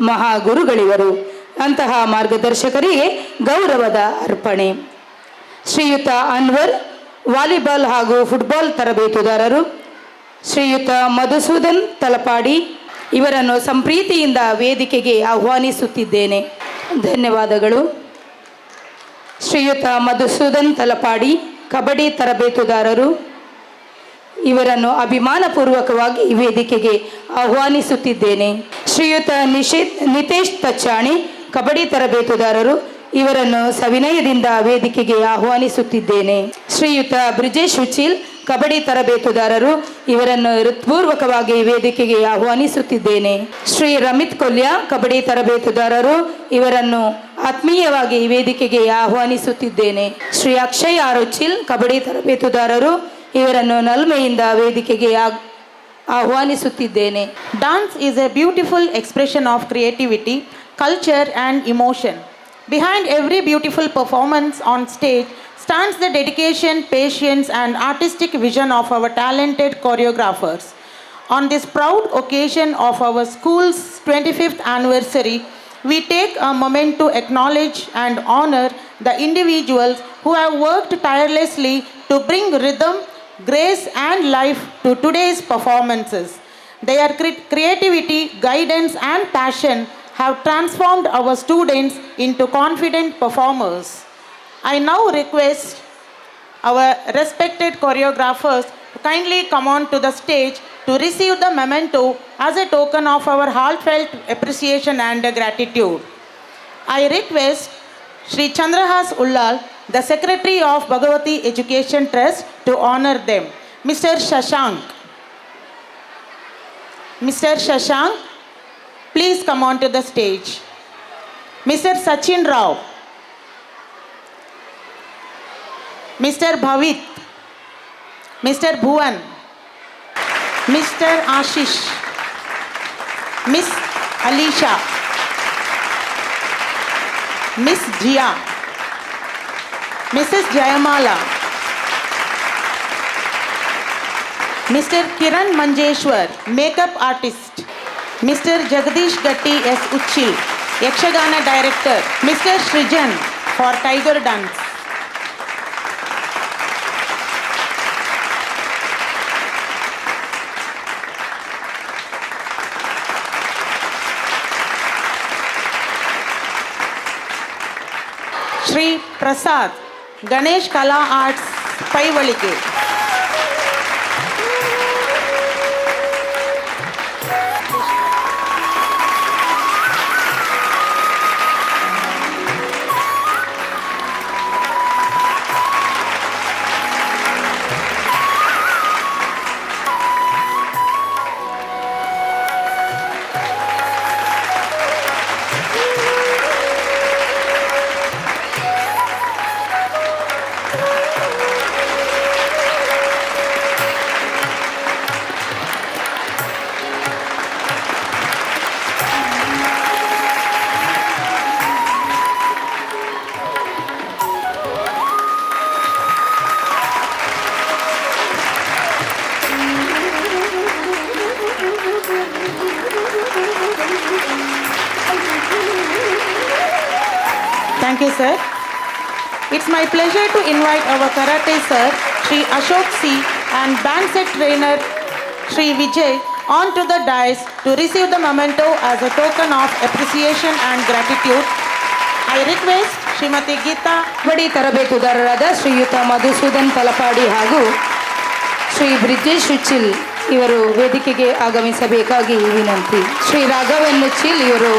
ಮಹಾಗುರುಗಳಿವರು. ಅಂತಹ ಮಾರ್ಗದರ್ಶಕರಿಗೆ ಗೌರವದ ಅರ್ಪಣೆ. ಶ್ರೀಯುತ ಅನ್ವರ್ ವಾಲಿಬಾಲ್ ಹಾಗೂ ಫುಟ್ಬಾಲ್ ತರಬೇತುದಾರರು, ಶ್ರೀಯುತ ಮಧುಸೂದನ್ ತಲಪಾಡಿ ಇವರನ್ನು ಸಂಪ್ರೀತಿಯಿಂದ ವೇದಿಕೆಗೆ ಆಹ್ವಾನಿಸುತ್ತಿದ್ದೇನೆ. ಧನ್ಯವಾದಗಳು. ಶ್ರೀಯುತ ಮಧುಸೂದನ್ ತಲಪಾಡಿ ಕಬಡ್ಡಿ ತರಬೇತುದಾರರು, ಇವರನ್ನು ಅಭಿಮಾನಪೂರ್ವಕವಾಗಿ ವೇದಿಕೆಗೆ ಆಹ್ವಾನಿಸುತ್ತಿದ್ದೇನೆ. ಶ್ರೀಯುತ ನಿತೇಶ್ ತಚ್ಚಾಣಿ ಕಬಡ್ಡಿ ತರಬೇತುದಾರರು, ಇವರನ್ನು ಸವಿನಯದಿಂದ ವೇದಿಕೆಗೆ ಆಹ್ವಾನಿಸುತ್ತಿದ್ದೇನೆ. ಶ್ರೀಯುತ ಬ್ರಿಜೇಶ್ ಉಚಿಲ್ ಕಬಡ್ಡಿ ತರಬೇತುದಾರರು, ಇವರನ್ನು ಹೃತ್ಪೂರ್ವಕವಾಗಿ ವೇದಿಕೆಗೆ ಆಹ್ವಾನಿಸುತ್ತಿದ್ದೇನೆ. ಶ್ರೀ ರಮಿತ್ ಕೊಲ್ಯ ಕಬಡ್ಡಿ ತರಬೇತುದಾರರು, ಇವರನ್ನು ಆತ್ಮೀಯವಾಗಿ ವೇದಿಕೆಗೆ ಆಹ್ವಾನಿಸುತ್ತಿದ್ದೇನೆ. ಶ್ರೀ ಅಕ್ಷಯ್ ಆರುಚಿಲ್ ಕಬಡ್ಡಿ ತರಬೇತುದಾರರು, ಇವರನ್ನು ನಲ್ಮೆಯಿಂದ ವೇದಿಕೆಗೆ ಆಹ್ವಾನಿಸುತ್ತಿದ್ದೇನೆ. Dance is a beautiful expression of creativity, culture and emotion. Behind every beautiful performance on stage stands the dedication, patience and artistic vision of our talented choreographers. On this proud occasion of our school's 25th anniversary, we take a moment to acknowledge and honor the individuals who have worked tirelessly to bring rhythm, grace and life to today's performances. Their creativity, guidance and passion have transformed our students into confident performers. I now request our respected choreographers to kindly come on to the stage to receive the memento as a token of our heartfelt appreciation and gratitude. I request Shri Chandrahas Ullal, the Secretary of Bhagavati Education Trust, to honor them. Mr. Shashank. Mr. Shashank, please come on to the stage. Mr. Sachin Rao, Mr. Bhavit, Mr. Bhuvan, Mr. Ashish, Miss Alisha, Miss Jia, Mrs. Jayamala, Mr. Kiran Manjeshwar, makeup artist, Mr. Jagdish Gatti S. Uchil, Yakshagana director, Mr. Srijan for Tiger Dance. Shri Prasad, Ganesh Kala Arts, Paivalike. Thank you, sir. It's my pleasure to invite our karate sir, Shri Ashok C, and band set trainer, Shri Vijay, onto the dais to receive the memento as a token of appreciation and gratitude. I request Srimati Geeta, kabaddi ತರಬೇತುದಾರರಾದ ಶ್ರೀಯುತ ಮಧುಸೂದನ್ ತಲಪಾಡಿ ಹಾಗೂ ಶ್ರೀ ಬ್ರಿಜೇಶ್ ಉಚ್ಚಿಲ್ ಇವರು ವೇದಿಕೆಗೆ ಆಗಮಿಸಬೇಕಾಗಿ ವಿನಂತಿ. ಶ್ರೀ ರಾಘವನ್ ಉಚ್ಚಿಲ್ ಇವರು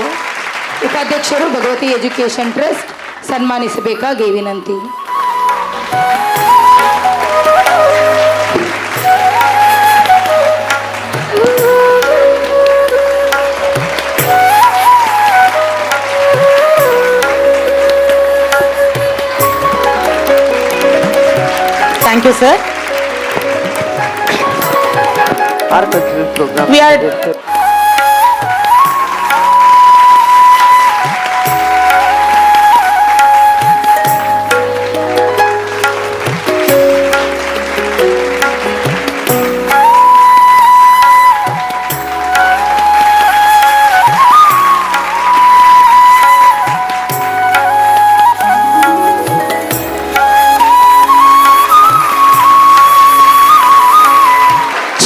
ಉಪಾಧ್ಯಕ್ಷರು Bhagavati education trust ಸನ್ಮಾನಿಸಬೇಕಾಗಿ ವಿನಂತಿ. thank you, sir. We are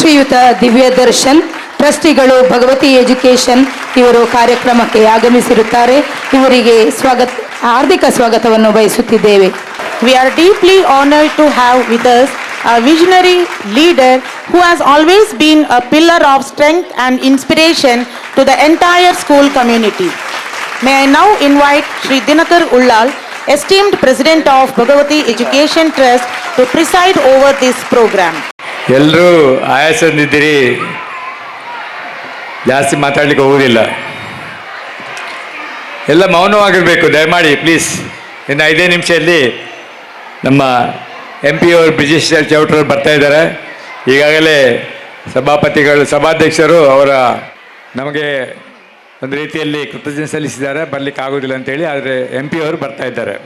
ಶ್ರೀಯುತ ದಿವ್ಯ ದರ್ಶನ್ ಟ್ರಸ್ಟಿಗಳು ಭಗವತಿ ಎಜುಕೇಷನ್ ಇವರು ಕಾರ್ಯಕ್ರಮಕ್ಕೆ ಆಗಮಿಸಿರುತ್ತಾರೆ. ಇವರಿಗೆ ಹಾರ್ದಿಕ ಸ್ವಾಗತವನ್ನು ಬಯಸುತ್ತಿದ್ದೇವೆ. We are deeply honored to have with us a visionary leader who has always been a pillar of strength and inspiration to the entire school community. May I now invite Shri Dinakar Ullal, esteemed President of Bhagavati Education Trust, to preside over this program. ಎಲ್ಲರೂ ಆಯಾಸಂದಿದ್ದೀರಿ, ಜಾಸ್ತಿ ಮಾತಾಡಲಿಕ್ಕೆ ಹೋಗೋದಿಲ್ಲ. ಎಲ್ಲ ಮೌನವಾಗಿರಬೇಕು ದಯಮಾಡಿ please. ಇನ್ನು 5 ನಿಮಿಷದಲ್ಲಿ ನಮ್ಮ MP ಅವರು ಬ್ರಿಜೇಶ್ ಚೌಟ್ರವ್ರು ಬರ್ತಾ ಇದ್ದಾರೆ. ಈಗಾಗಲೇ ಸಭಾಧ್ಯಕ್ಷರು ಅವರ ನಮಗೆ ಒಂದು ರೀತಿಯಲ್ಲಿ ಕೃತಜ್ಞತೆ ಸಲ್ಲಿಸಿದ್ದಾರೆ, ಬರಲಿಕ್ಕೆ ಆಗೋದಿಲ್ಲ ಅಂತೇಳಿ. ಆದರೆ MP ಅವರು ಬರ್ತಾ ಇದ್ದಾರೆ.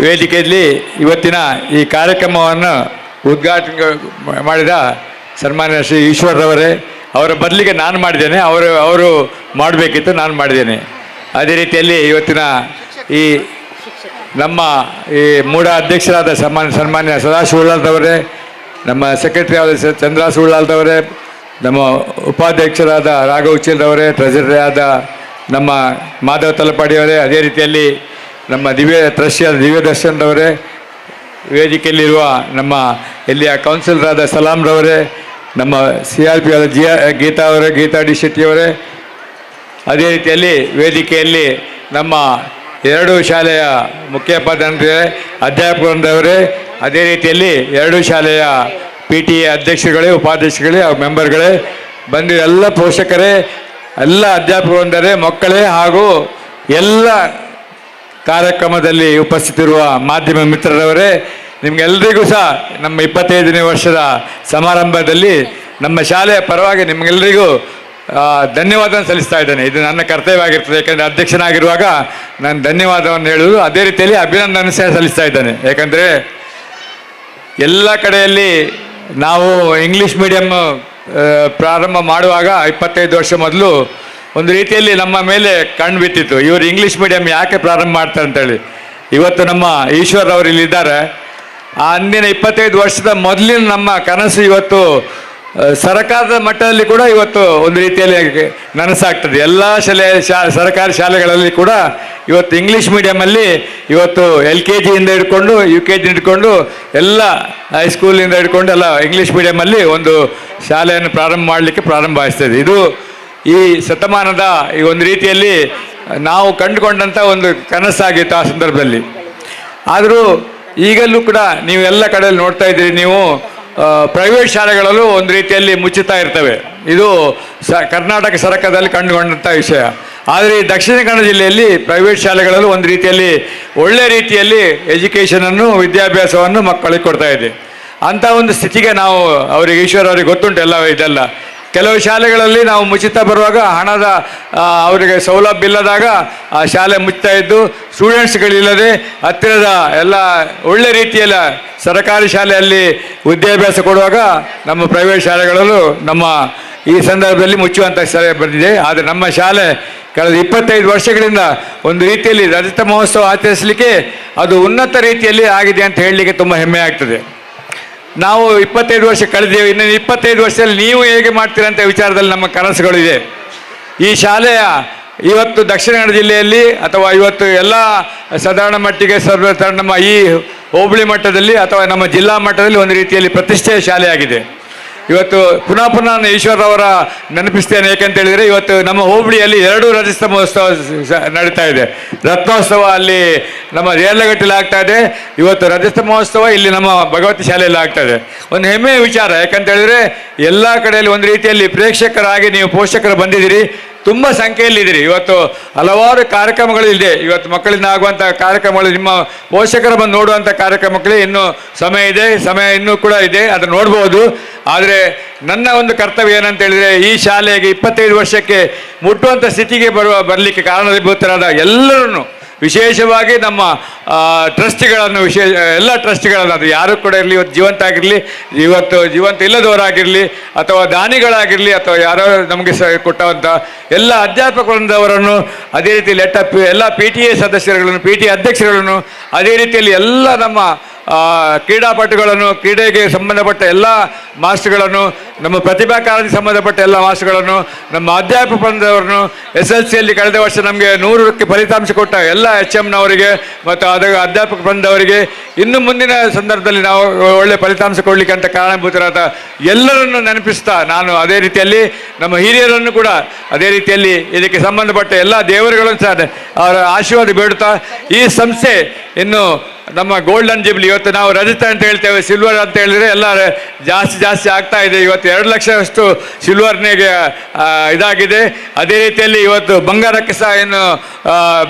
ವೇದಿಕೆಯಲ್ಲಿ ಇವತ್ತಿನ ಈ ಕಾರ್ಯಕ್ರಮವನ್ನು ಉದ್ಘಾಟನೆ ಮಾಡಿದ ಸನ್ಮಾನ್ಯ ಶ್ರೀ ಈಶ್ವರ್ರವರೇ, ಅವರ ಬದಲಿಗೆ ನಾನು ಮಾಡಿದ್ದೇನೆ, ಅವರು ಮಾಡಬೇಕಿತ್ತು, ನಾನು ಮಾಡಿದ್ದೇನೆ. ಅದೇ ರೀತಿಯಲ್ಲಿ ಇವತ್ತಿನ ಈ ನಮ್ಮ ಈ ಮೂಡ ಅಧ್ಯಕ್ಷರಾದ ಸನ್ಮಾನ್ಯ ಸದಾಶಿವ ಉಳ್ಳಾಲ್ದವರೇ, ನಮ್ಮ ಸೆಕ್ರೆಟರಿ ಆದ ಚಂದ್ರಾಸ್ ಉಳ್ಳಾಲ್ದವರೇ, ನಮ್ಮ ಉಪಾಧ್ಯಕ್ಷರಾದ ರಾಘವ್ ಉಚ್ಚಿಲ್ರವರೇ, ಟ್ರೆಜರರಿ ಆದ ನಮ್ಮ ಮಾಧವ್ ತಲಪಾಡಿಯವರೇ, ಅದೇ ರೀತಿಯಲ್ಲಿ ನಮ್ಮ ಟ್ರಸ್ಟಿಯಾದ ದಿವ್ಯ ದರ್ಶನ್ರವರೇ, ವೇದಿಕೆಯಲ್ಲಿರುವ ನಮ್ಮ ಇಲ್ಲಿಯ ಕೌನ್ಸಿಲರಾದ ಸಲಾಮ್ರವರೇ, ನಮ್ಮ CRP ಆದ ಗೀತಾ ಅವರೇ, ಗೀತಾ ಡಿ ಶೆಟ್ಟಿಯವರೇ, ಅದೇ ರೀತಿಯಲ್ಲಿ ವೇದಿಕೆಯಲ್ಲಿ ನಮ್ಮ 2 ಶಾಲೆಯ ಮುಖ್ಯೋಪಾಧ್ಯಾಯರೇ, ಅಧ್ಯಾಪಕರವರೇ, ಅದೇ ರೀತಿಯಲ್ಲಿ 2 ಶಾಲೆಯ PTA ಅಧ್ಯಕ್ಷಗಳೇ, ಉಪಾಧ್ಯಕ್ಷಗಳೇ, ಮೆಂಬರ್ಗಳೇ, ಬಂದಿರೋ ಎಲ್ಲ ಪೋಷಕರೇ, ಎಲ್ಲ ಅಧ್ಯಾಪಕರೇ, ಮಕ್ಕಳೇ ಹಾಗೂ ಎಲ್ಲ ಕಾರ್ಯಕ್ರಮದಲ್ಲಿ ಉಪಸ್ಥಿತಿರುವ ಮಾಧ್ಯಮ ಮಿತ್ರರವರೇ, ನಿಮಗೆಲ್ಲರಿಗೂ ಸಹ ನಮ್ಮ 25ನೇ ವರ್ಷದ ಸಮಾರಂಭದಲ್ಲಿ ನಮ್ಮ ಶಾಲೆಯ ಪರವಾಗಿ ನಿಮಗೆಲ್ಲರಿಗೂ ಧನ್ಯವಾದ ಸಲ್ಲಿಸ್ತಾ ಇದ್ದೇನೆ. ಇದು ನನ್ನ ಕರ್ತವ್ಯ ಆಗಿರ್ತದೆ. ಯಾಕಂದರೆ ಅಧ್ಯಕ್ಷನಾಗಿರುವಾಗ ನಾನು ಧನ್ಯವಾದವನ್ನು ಹೇಳುವುದು, ಅದೇ ರೀತಿಯಲ್ಲಿ ಅಭಿನಂದನೆ ಸಹ ಸಲ್ಲಿಸ್ತಾ ಇದ್ದೇನೆ. ಯಾಕಂದರೆ ಎಲ್ಲ ಕಡೆಯಲ್ಲಿ ನಾವು ಇಂಗ್ಲೀಷ್ ಮೀಡಿಯಮ್ ಪ್ರಾರಂಭ ಮಾಡುವಾಗ 25 ವರ್ಷ ಮೊದಲು ಒಂದು ರೀತಿಯಲ್ಲಿ ನಮ್ಮ ಮೇಲೆ ಕಣ್ಣು ಬಿತ್ತಿತ್ತು, ಇವರು ಇಂಗ್ಲೀಷ್ ಮೀಡಿಯಮ್ ಯಾಕೆ ಪ್ರಾರಂಭ ಮಾಡ್ತಾರೆ ಅಂತೇಳಿ. ಇವತ್ತು ನಮ್ಮ ಈಶ್ವರ್ ಅವರು ಇಲ್ಲಿದ್ದಾರೆ. ಆ ಅಂದಿನ 25 ವರ್ಷದ ಮೊದಲಿನ ನಮ್ಮ ಕನಸು ಇವತ್ತು ಸರ್ಕಾರದ ಮಟ್ಟದಲ್ಲಿ ಕೂಡ ಇವತ್ತು ಒಂದು ರೀತಿಯಲ್ಲಿ ನನಸಾಗ್ತದೆ. ಎಲ್ಲ ಸರ್ಕಾರಿ ಶಾಲೆಗಳಲ್ಲಿ ಕೂಡ ಇವತ್ತು ಇಂಗ್ಲೀಷ್ ಮೀಡಿಯಮಲ್ಲಿ ಇವತ್ತು LKG ಇಂದ ಹಿಡ್ಕೊಂಡು UKG ಹಿಡ್ಕೊಂಡು ಎಲ್ಲ ಹೈಸ್ಕೂಲಿಂದ ಹಿಡ್ಕೊಂಡು ಎಲ್ಲ ಇಂಗ್ಲೀಷ್ ಮೀಡಿಯಮಲ್ಲಿ ಒಂದು ಶಾಲೆಯನ್ನು ಪ್ರಾರಂಭ ಮಾಡಲಿಕ್ಕೆ ಪ್ರಾರಂಭ ಆಗ್ತದೆ. ಇದು ಈ ಶತಮಾನದ ಈ ಒಂದು ರೀತಿಯಲ್ಲಿ ನಾವು ಕಂಡುಕೊಂಡಂಥ ಒಂದು ಕನಸಾಗಿತ್ತು ಆ ಸಂದರ್ಭದಲ್ಲಿ. ಆದರೂ ಈಗಲೂ ಕೂಡ ನೀವು ಎಲ್ಲ ಕಡೆಯಲ್ಲಿ ನೋಡ್ತಾ ಇದ್ದೀರಿ, ನೀವು ಪ್ರೈವೇಟ್ ಶಾಲೆಗಳಲ್ಲೂ ಒಂದು ರೀತಿಯಲ್ಲಿ ಮುಚ್ಚುತ್ತಾ ಇರ್ತವೆ. ಇದು ಕರ್ನಾಟಕ ಸರ್ಕಾರದಲ್ಲಿ ಕಂಡುಕೊಂಡಂಥ ವಿಷಯ. ಆದರೆ ಈ ದಕ್ಷಿಣ ಕನ್ನಡ ಜಿಲ್ಲೆಯಲ್ಲಿ ಪ್ರೈವೇಟ್ ಶಾಲೆಗಳಲ್ಲೂ ಒಂದು ರೀತಿಯಲ್ಲಿ ಒಳ್ಳೆ ರೀತಿಯಲ್ಲಿ ಎಜುಕೇಷನನ್ನು, ವಿದ್ಯಾಭ್ಯಾಸವನ್ನು ಮಕ್ಕಳಿಗೆ ಕೊಡ್ತಾ ಇದೆ. ಅಂಥ ಒಂದು ಸ್ಥಿತಿಗೆ ನಾವು ಅವರಿಗೆ ಈಶ್ವರ ಅವರಿಗೆ ಗೊತ್ತುಂಟು ಎಲ್ಲ ಇದೆಲ್ಲ. ಕೆಲವು ಶಾಲೆಗಳಲ್ಲಿ ನಾವು ಮುಚ್ಚುತ್ತಾ ಬರುವಾಗ ಹಣದ ಅವರಿಗೆ ಸೌಲಭ್ಯ ಇಲ್ಲದಾಗ ಆ ಶಾಲೆ ಮುಚ್ತಾ ಇದ್ದು, ಸ್ಟೂಡೆಂಟ್ಸ್ಗಳಿಲ್ಲದೆ ಹತ್ತಿರದ ಎಲ್ಲ ಒಳ್ಳೆ ರೀತಿಯಲ್ಲಿ ಸರ್ಕಾರಿ ಶಾಲೆಯಲ್ಲಿ ವಿದ್ಯಾಭ್ಯಾಸ ಕೊಡುವಾಗ ನಮ್ಮ ಪ್ರೈವೇಟ್ ಶಾಲೆಗಳಲ್ಲೂ ನಮ್ಮ ಈ ಸಂದರ್ಭದಲ್ಲಿ ಮುಚ್ಚುವಂಥ ಸ್ಥಳ ಬಂದಿದೆ. ಆದರೆ ನಮ್ಮ ಶಾಲೆ ಕಳೆದ 25 ವರ್ಷಗಳಿಂದ ಒಂದು ರೀತಿಯಲ್ಲಿ ರಜತ ಮಹೋತ್ಸವ ಆಚರಿಸಲಿಕ್ಕೆ ಅದು ಉನ್ನತ ರೀತಿಯಲ್ಲಿ ಆಗಿದೆ ಅಂತ ಹೇಳಲಿಕ್ಕೆ ತುಂಬ ಹೆಮ್ಮೆ ಆಗ್ತದೆ. ನಾವು 25 ವರ್ಷ ಕಳೆದೇವೆ, ಇನ್ನು 25 ವರ್ಷದಲ್ಲಿ ನೀವು ಹೇಗೆ ಮಾಡ್ತೀರಂತ ವಿಚಾರದಲ್ಲಿ ನಮ್ಮ ಕನಸುಗಳಿದೆ. ಈ ಶಾಲೆಯ ಇವತ್ತು ದಕ್ಷಿಣ ಕನ್ನಡ ಜಿಲ್ಲೆಯಲ್ಲಿ ಅಥವಾ ಇವತ್ತು ಎಲ್ಲ ಸಾಧಾರಣ ಮಟ್ಟಿಗೆ ನಮ್ಮ ಈ ಹೋಬಳಿ ಮಟ್ಟದಲ್ಲಿ ಅಥವಾ ನಮ್ಮ ಜಿಲ್ಲಾ ಮಟ್ಟದಲ್ಲಿ ಒಂದು ರೀತಿಯಲ್ಲಿ ಪ್ರತಿಷ್ಠೆಯ ಶಾಲೆಯಾಗಿದೆ. ಇವತ್ತು ಪುನಃ ನಾನು ಈಶ್ವರವರ ನೆನಪಿಸ್ತೇನೆ. ಏಕೆಂತ ಹೇಳಿದರೆ ಇವತ್ತು ನಮ್ಮ ಹೋಬಳಿಯಲ್ಲಿ 2 ರಜತ ಮಹೋತ್ಸವ ನಡೀತಾ ಇದೆ. ರತ್ನೋತ್ಸವ ಅಲ್ಲಿ ನಮ್ಮ ರೇರ್ಲಘಟ್ಟಲ್ಲಿ ಆಗ್ತಾ ಇದೆ, ಇವತ್ತು ರಜತ ಮಹೋತ್ಸವ ಇಲ್ಲಿ ನಮ್ಮ ಭಗವತಿ ಶಾಲೆಯಲ್ಲಿ ಆಗ್ತಾ ಇದೆ. ಒಂದು ಹೆಮ್ಮೆಯ ವಿಚಾರ. ಯಾಕಂತ ಹೇಳಿದರೆ ಎಲ್ಲ ಕಡೆಯಲ್ಲಿ ಒಂದು ರೀತಿಯಲ್ಲಿ ಪ್ರೇಕ್ಷಕರಾಗಿ ನೀವು ಪೋಷಕರು ಬಂದಿದ್ದೀರಿ, ತುಂಬ ಸಂಖ್ಯೆಯಲ್ಲಿದ್ದೀರಿ. ಇವತ್ತು ಹಲವಾರು ಕಾರ್ಯಕ್ರಮಗಳಿದೆ. ಇವತ್ತು ಮಕ್ಕಳಿಂದ ಆಗುವಂಥ ಕಾರ್ಯಕ್ರಮಗಳು, ನಿಮ್ಮ ಪೋಷಕರು ಬಂದು ನೋಡುವಂಥ ಕಾರ್ಯಕ್ರಮಗಳಿಗೆ ಇನ್ನೂ ಸಮಯ ಇದೆ, ಸಮಯ ಇನ್ನೂ ಕೂಡ ಇದೆ, ಅದನ್ನು ನೋಡ್ಬೋದು. ಆದರೆ ನನ್ನ ಒಂದು ಕರ್ತವ್ಯ ಏನಂತ ಹೇಳಿದರೆ, ಈ ಶಾಲೆಗೆ 25 ವರ್ಷಕ್ಕೆ ಮುಟ್ಟುವಂಥ ಸ್ಥಿತಿಗೆ ಬರಲಿಕ್ಕೆ ಕಾರಣಭೂತರಾದ ಎಲ್ಲರನ್ನು, ವಿಶೇಷವಾಗಿ ನಮ್ಮ ಟ್ರಸ್ಟಿಗಳನ್ನು, ಎಲ್ಲ ಟ್ರಸ್ಟಿಗಳನ್ನು, ಅದು ಯಾರು ಕೂಡ ಇರಲಿ, ಇವತ್ತು ಜೀವಂತ ಆಗಿರಲಿ, ಇವತ್ತು ಜೀವಂತ ಇಲ್ಲದವರಾಗಿರಲಿ, ಅಥವಾ ದಾನಿಗಳಾಗಿರಲಿ, ಅಥವಾ ಯಾರೋ ನಮಗೆ ಕೊಟ್ಟವಂಥ ಎಲ್ಲ ಅಧ್ಯಾಪಕರವರನ್ನು, ಅದೇ ರೀತಿಯಲ್ಲಿ ಎಲ್ಲ PTA ಸದಸ್ಯರುಗಳನ್ನು, PTA ಅಧ್ಯಕ್ಷರುಗಳನ್ನು, ಅದೇ ರೀತಿಯಲ್ಲಿ ಎಲ್ಲ ನಮ್ಮ ಕ್ರೀಡಾಪಟುಗಳನ್ನು, ಕ್ರೀಡೆಗೆ ಸಂಬಂಧಪಟ್ಟ ಎಲ್ಲ ಮಾಸ್ಟರ್ಗಳನ್ನು, ನಮ್ಮ ಪ್ರತಿಭಾ ಕಾರಂಜಿಗೆ ಸಂಬಂಧಪಟ್ಟ ಎಲ್ಲ ಮಾಸ್ಟರ್ಗಳನ್ನು, ನಮ್ಮ ಅಧ್ಯಾಪಕ ಬಂದವರನ್ನು, SLCಯಲ್ಲಿ ಕಳೆದ ವರ್ಷ ನಮಗೆ 100ಕ್ಕೆ ಫಲಿತಾಂಶ ಕೊಟ್ಟ ಎಲ್ಲ HMನವರಿಗೆ ಮತ್ತು ಅಧ್ಯಾಪಕ ಬಂದವರಿಗೆ, ಇನ್ನು ಮುಂದಿನ ಸಂದರ್ಭದಲ್ಲಿ ನಾವು ಒಳ್ಳೆ ಫಲಿತಾಂಶ ಕೊಡಲಿಕ್ಕೆ ಅಂತ ಕಾರಣಭೂತರಾದ ಎಲ್ಲರನ್ನು ನೆನಪಿಸ್ತಾ, ನಾನು ಅದೇ ರೀತಿಯಲ್ಲಿ ನಮ್ಮ ಹಿರಿಯರನ್ನು ಕೂಡ ಅದೇ ರೀತಿಯಲ್ಲಿ ಇದಕ್ಕೆ ಸಂಬಂಧಪಟ್ಟ ಎಲ್ಲ ದೇವರುಗಳನ್ನು ಸಹ ಅವರ ಆಶೀರ್ವಾದ ಬೇಡುತ್ತಾ, ಈ ಸಂಸ್ಥೆ ಇನ್ನು ನಮ್ಮ ಗೋಲ್ಡನ್ ಜುಬ್ಲಿ, ಇವತ್ತು ನಾವು ರಜತ ಅಂತ ಹೇಳ್ತೇವೆ, ಸಿಲ್ವರ್ ಅಂತ ಹೇಳಿದರೆ ಎಲ್ಲ ಜಾಸ್ತಿ ಆಗ್ತಾ ಇದೆ. ಇವತ್ತು 2 ಲಕ್ಷದಷ್ಟು ಸಿಲ್ವರ್ನಿಗೆ ಇದಾಗಿದೆ. ಅದೇ ರೀತಿಯಲ್ಲಿ ಇವತ್ತು ಬಂಗಾರಕ್ಕೆ ಸಹ ಇನ್ನು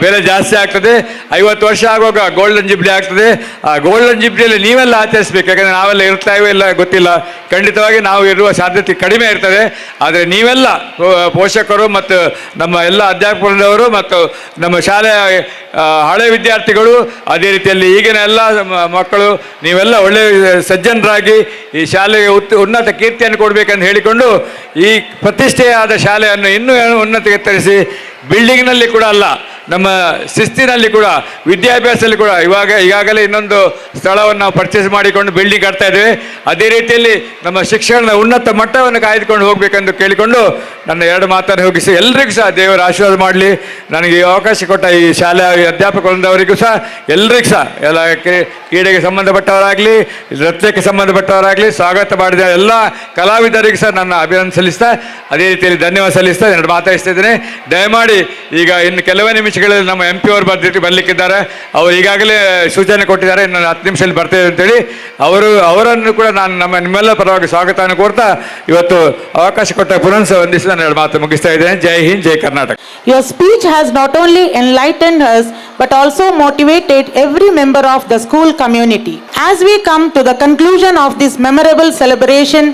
ಬೆಲೆ ಜಾಸ್ತಿ ಆಗ್ತದೆ. 50 ವರ್ಷ ಆಗುವಾಗ ಗೋಲ್ಡನ್ ಜುಬ್ಲಿ ಆಗ್ತದೆ. ಆ ಗೋಲ್ಡನ್ ಜುಬ್ಲಿಯಲ್ಲಿ ನೀವೆಲ್ಲ ಆಚರಿಸ್ಬೇಕು. ಯಾಕಂದರೆ ನಾವೆಲ್ಲ ಇರ್ತಾವೋ ಇಲ್ಲ ಗೊತ್ತಿಲ್ಲ, ಖಂಡಿತವಾಗಿ ನಾವು ಇರುವ ಸಾಧ್ಯತೆ ಕಡಿಮೆ ಇರ್ತದೆ. ಆದರೆ ನೀವೆಲ್ಲ ಪೋಷಕರು ಮತ್ತು ನಮ್ಮ ಎಲ್ಲ ಅಧ್ಯಾಪಕರವರು ಮತ್ತು ನಮ್ಮ ಶಾಲೆಯ ಹಳೆ ವಿದ್ಯಾರ್ಥಿಗಳು, ಅದೇ ರೀತಿಯಲ್ಲಿ ಈಗಿನ ಎಲ್ಲ ಮಕ್ಕಳು, ನೀವೆಲ್ಲ ಒಳ್ಳೆಯ ಸಜ್ಜನರಾಗಿ ಈ ಶಾಲೆಗೆ ಉನ್ನತ ಕೀರ್ತಿಯನ್ನು ಕೊಡಬೇಕಂತ ಹೇಳಿಕೊಂಡು, ಈ ಪ್ರತಿಷ್ಠೆಯಾದ ಶಾಲೆಯನ್ನು ಇನ್ನೂ ಉನ್ನತಿಗೆ ತರಿಸಿ, ಬಿಲ್ಡಿಂಗ್ನಲ್ಲಿ ಕೂಡ ಅಲ್ಲ, ನಮ್ಮ ಶಿಸ್ತಿನಲ್ಲಿ ಕೂಡ, ವಿದ್ಯಾಭ್ಯಾಸದಲ್ಲಿ ಕೂಡ ಈಗಾಗಲೇ ಇನ್ನೊಂದು ಸ್ಥಳವನ್ನು ನಾವು ಪರ್ಚೇಸ್ ಮಾಡಿಕೊಂಡು ಬಿಲ್ಡಿಂಗ್ ಕಟ್ತಾ ಇದ್ದೇವೆ. ಅದೇ ರೀತಿಯಲ್ಲಿ ನಮ್ಮ ಶಿಕ್ಷಣದ ಉನ್ನತ ಮಟ್ಟವನ್ನು ಕಾಯ್ದುಕೊಂಡು ಹೋಗಬೇಕೆಂದು ಕೇಳಿಕೊಂಡು ನನ್ನ 2 ಮಾತನ್ನು ಹೋಗಿಸಿ, ಎಲ್ರಿಗೂ ಸಹ ದೇವರ ಆಶೀರ್ವಾದ ಮಾಡಲಿ. ನನಗೆ ಈ ಅವಕಾಶ ಕೊಟ್ಟ ಈ ಶಾಲೆಯ ಅಧ್ಯಾಪಕರವರಿಗೂ ಸಹ ಎಲ್ರಿಗೂ ಸಹ, ಎಲ್ಲ ಕ್ರೀಡೆಗೆ ಸಂಬಂಧಪಟ್ಟವರಾಗಲಿ, ನೃತ್ಯಕ್ಕೆ ಸಂಬಂಧಪಟ್ಟವರಾಗಲಿ, ಸ್ವಾಗತ ಮಾಡಿದ ಎಲ್ಲ ಕಲಾವಿದರಿಗೂ ಸಹ ನನ್ನ ಅಭಿನಂದನೆ ಸಲ್ಲಿಸ್ತಾ, ಅದೇ ರೀತಿಯಲ್ಲಿ ಧನ್ಯವಾದ ಸಲ್ಲಿಸ್ತಾ 2 ಮಾತಾಡಿಸ್ತಾ ಇದ್ದೇನೆ. ದಯಮಾಡಿ ಈಗ ಇನ್ನು ಕೆಲವೇ ನಿಮಿಷ ನಿಮಿಷಗಳಲ್ಲಿ ನಮ್ಮ MP ಅವರು ಬರಲಿಕ್ಕಿದ್ದಾರೆ. ಅವರು ಈಗಾಗಲೇ ಸೂಚನೆ ಕೊಟ್ಟಿದ್ದಾರೆ, ಇನ್ನು 10 ನಿಮಿಷದಲ್ಲಿ ಬರ್ತೇವೆ ಅಂತೇಳಿ. ಅವರನ್ನು ಕೂಡ ನಾನು ನಿಮ್ಮೆಲ್ಲ ಪರವಾಗಿ ಸ್ವಾಗತವನ್ನು ಕೋರ್ತಾ ಇವತ್ತು ಅವಕಾಶ ಕೊಟ್ಟ ಪುನಃ ವಂದಿಸಿ ನಾನು ಮಾತು ಮುಗಿಸ್ತಾ ಇದ್ದೇನೆ. ಜೈ ಹಿಂದ್, ಜೈ Karnataka. Your speech has not only enlightened us but also motivated every member of the school community. As we come to the conclusion of this memorable celebration,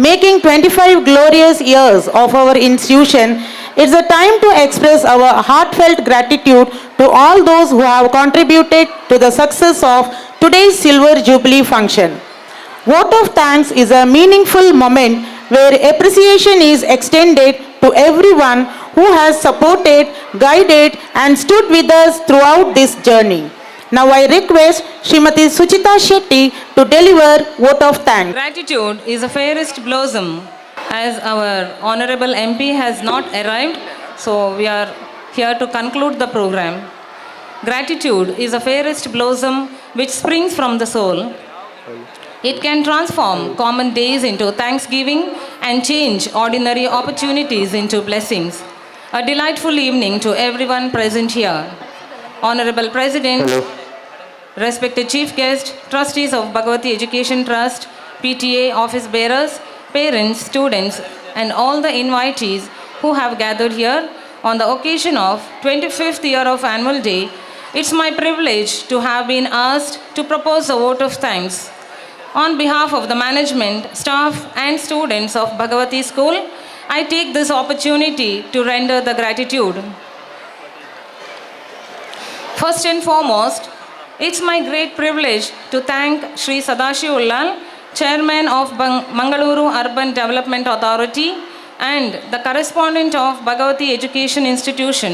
making 25 glorious years of our institution, it's a time to express our heartfelt gratitude to all those who have contributed to the success of today's Silver Jubilee function. Vote of thanks is a meaningful moment where appreciation is extended to everyone who has supported, guided and stood with us throughout this journey. Now I request Srimati Suchita Shetty to deliver vote of thanks. Gratitude is the fairest blossom. As our honorable MP has not arrived, so we are here to conclude the program. Gratitude is the fairest blossom which springs from the soul. It can transform common days into thanksgiving and change ordinary opportunities into blessings. A delightful evening to everyone present here. Honorable President, respected Chief Guest, trustees of Bhagavati Education Trust, PTA office bearers, parents, students and all the invitees who have gathered here on the occasion of 25th year of annual day, it's my privilege to have been asked to propose a vote of thanks. On behalf of the management, staff and students of Bhagavati School, I take this opportunity to render the gratitude. First and foremost, it's my great privilege to thank Sri Sadashiv Ullal, Chairman of Mangaluru Urban Development Authority and the correspondent of Bhagavati Education Institution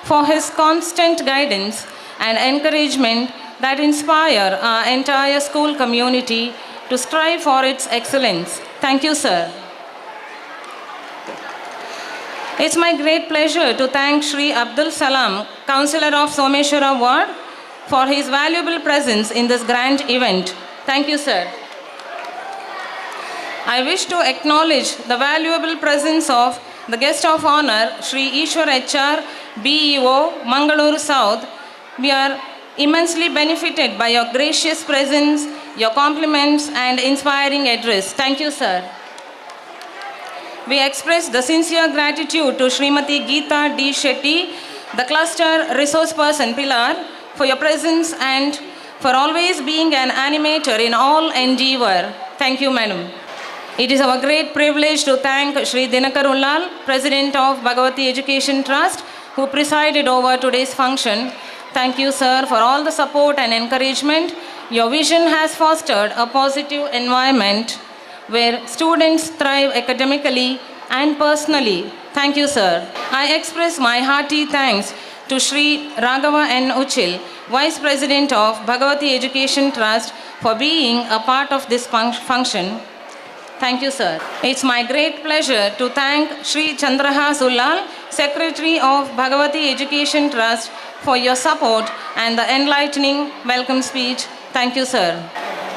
for his constant guidance and encouragement that inspire our entire school community to strive for its excellence. Thank you, sir. It's my great pleasure to thank Sri Abdul Salam, Councillor of Someshwara Ward, for his valuable presence in this grand event. Thank you, sir. I wish to acknowledge the valuable presence of the guest of honor, Sri Ishwar HR, BEO, Mangaluru South. We are immensely benefited by your gracious presence, your compliments and inspiring address. Thank you, sir. We express the sincere gratitude to Srimati Geeta D. Shetty, the cluster resource person pillar, for your presence and for always being an animator in all endeavor. Thank you, madam. It is our great privilege to thank Sri Dinakar Ullal, President of Bhagavati Education Trust, who presided over today's function. Thank you, sir, for all the support and encouragement. Your vision has fostered a positive environment where students thrive academically and personally. Thank you, sir. I express my hearty thanks to Sri Raghava N. Uchil, Vice President of Bhagavati Education Trust, for being a part of this function. Thank you, sir. It's my great pleasure to thank Sri Chandrahas Ullal, Secretary of Bhagavati Education Trust, for your support and the enlightening welcome speech. Thank you, sir.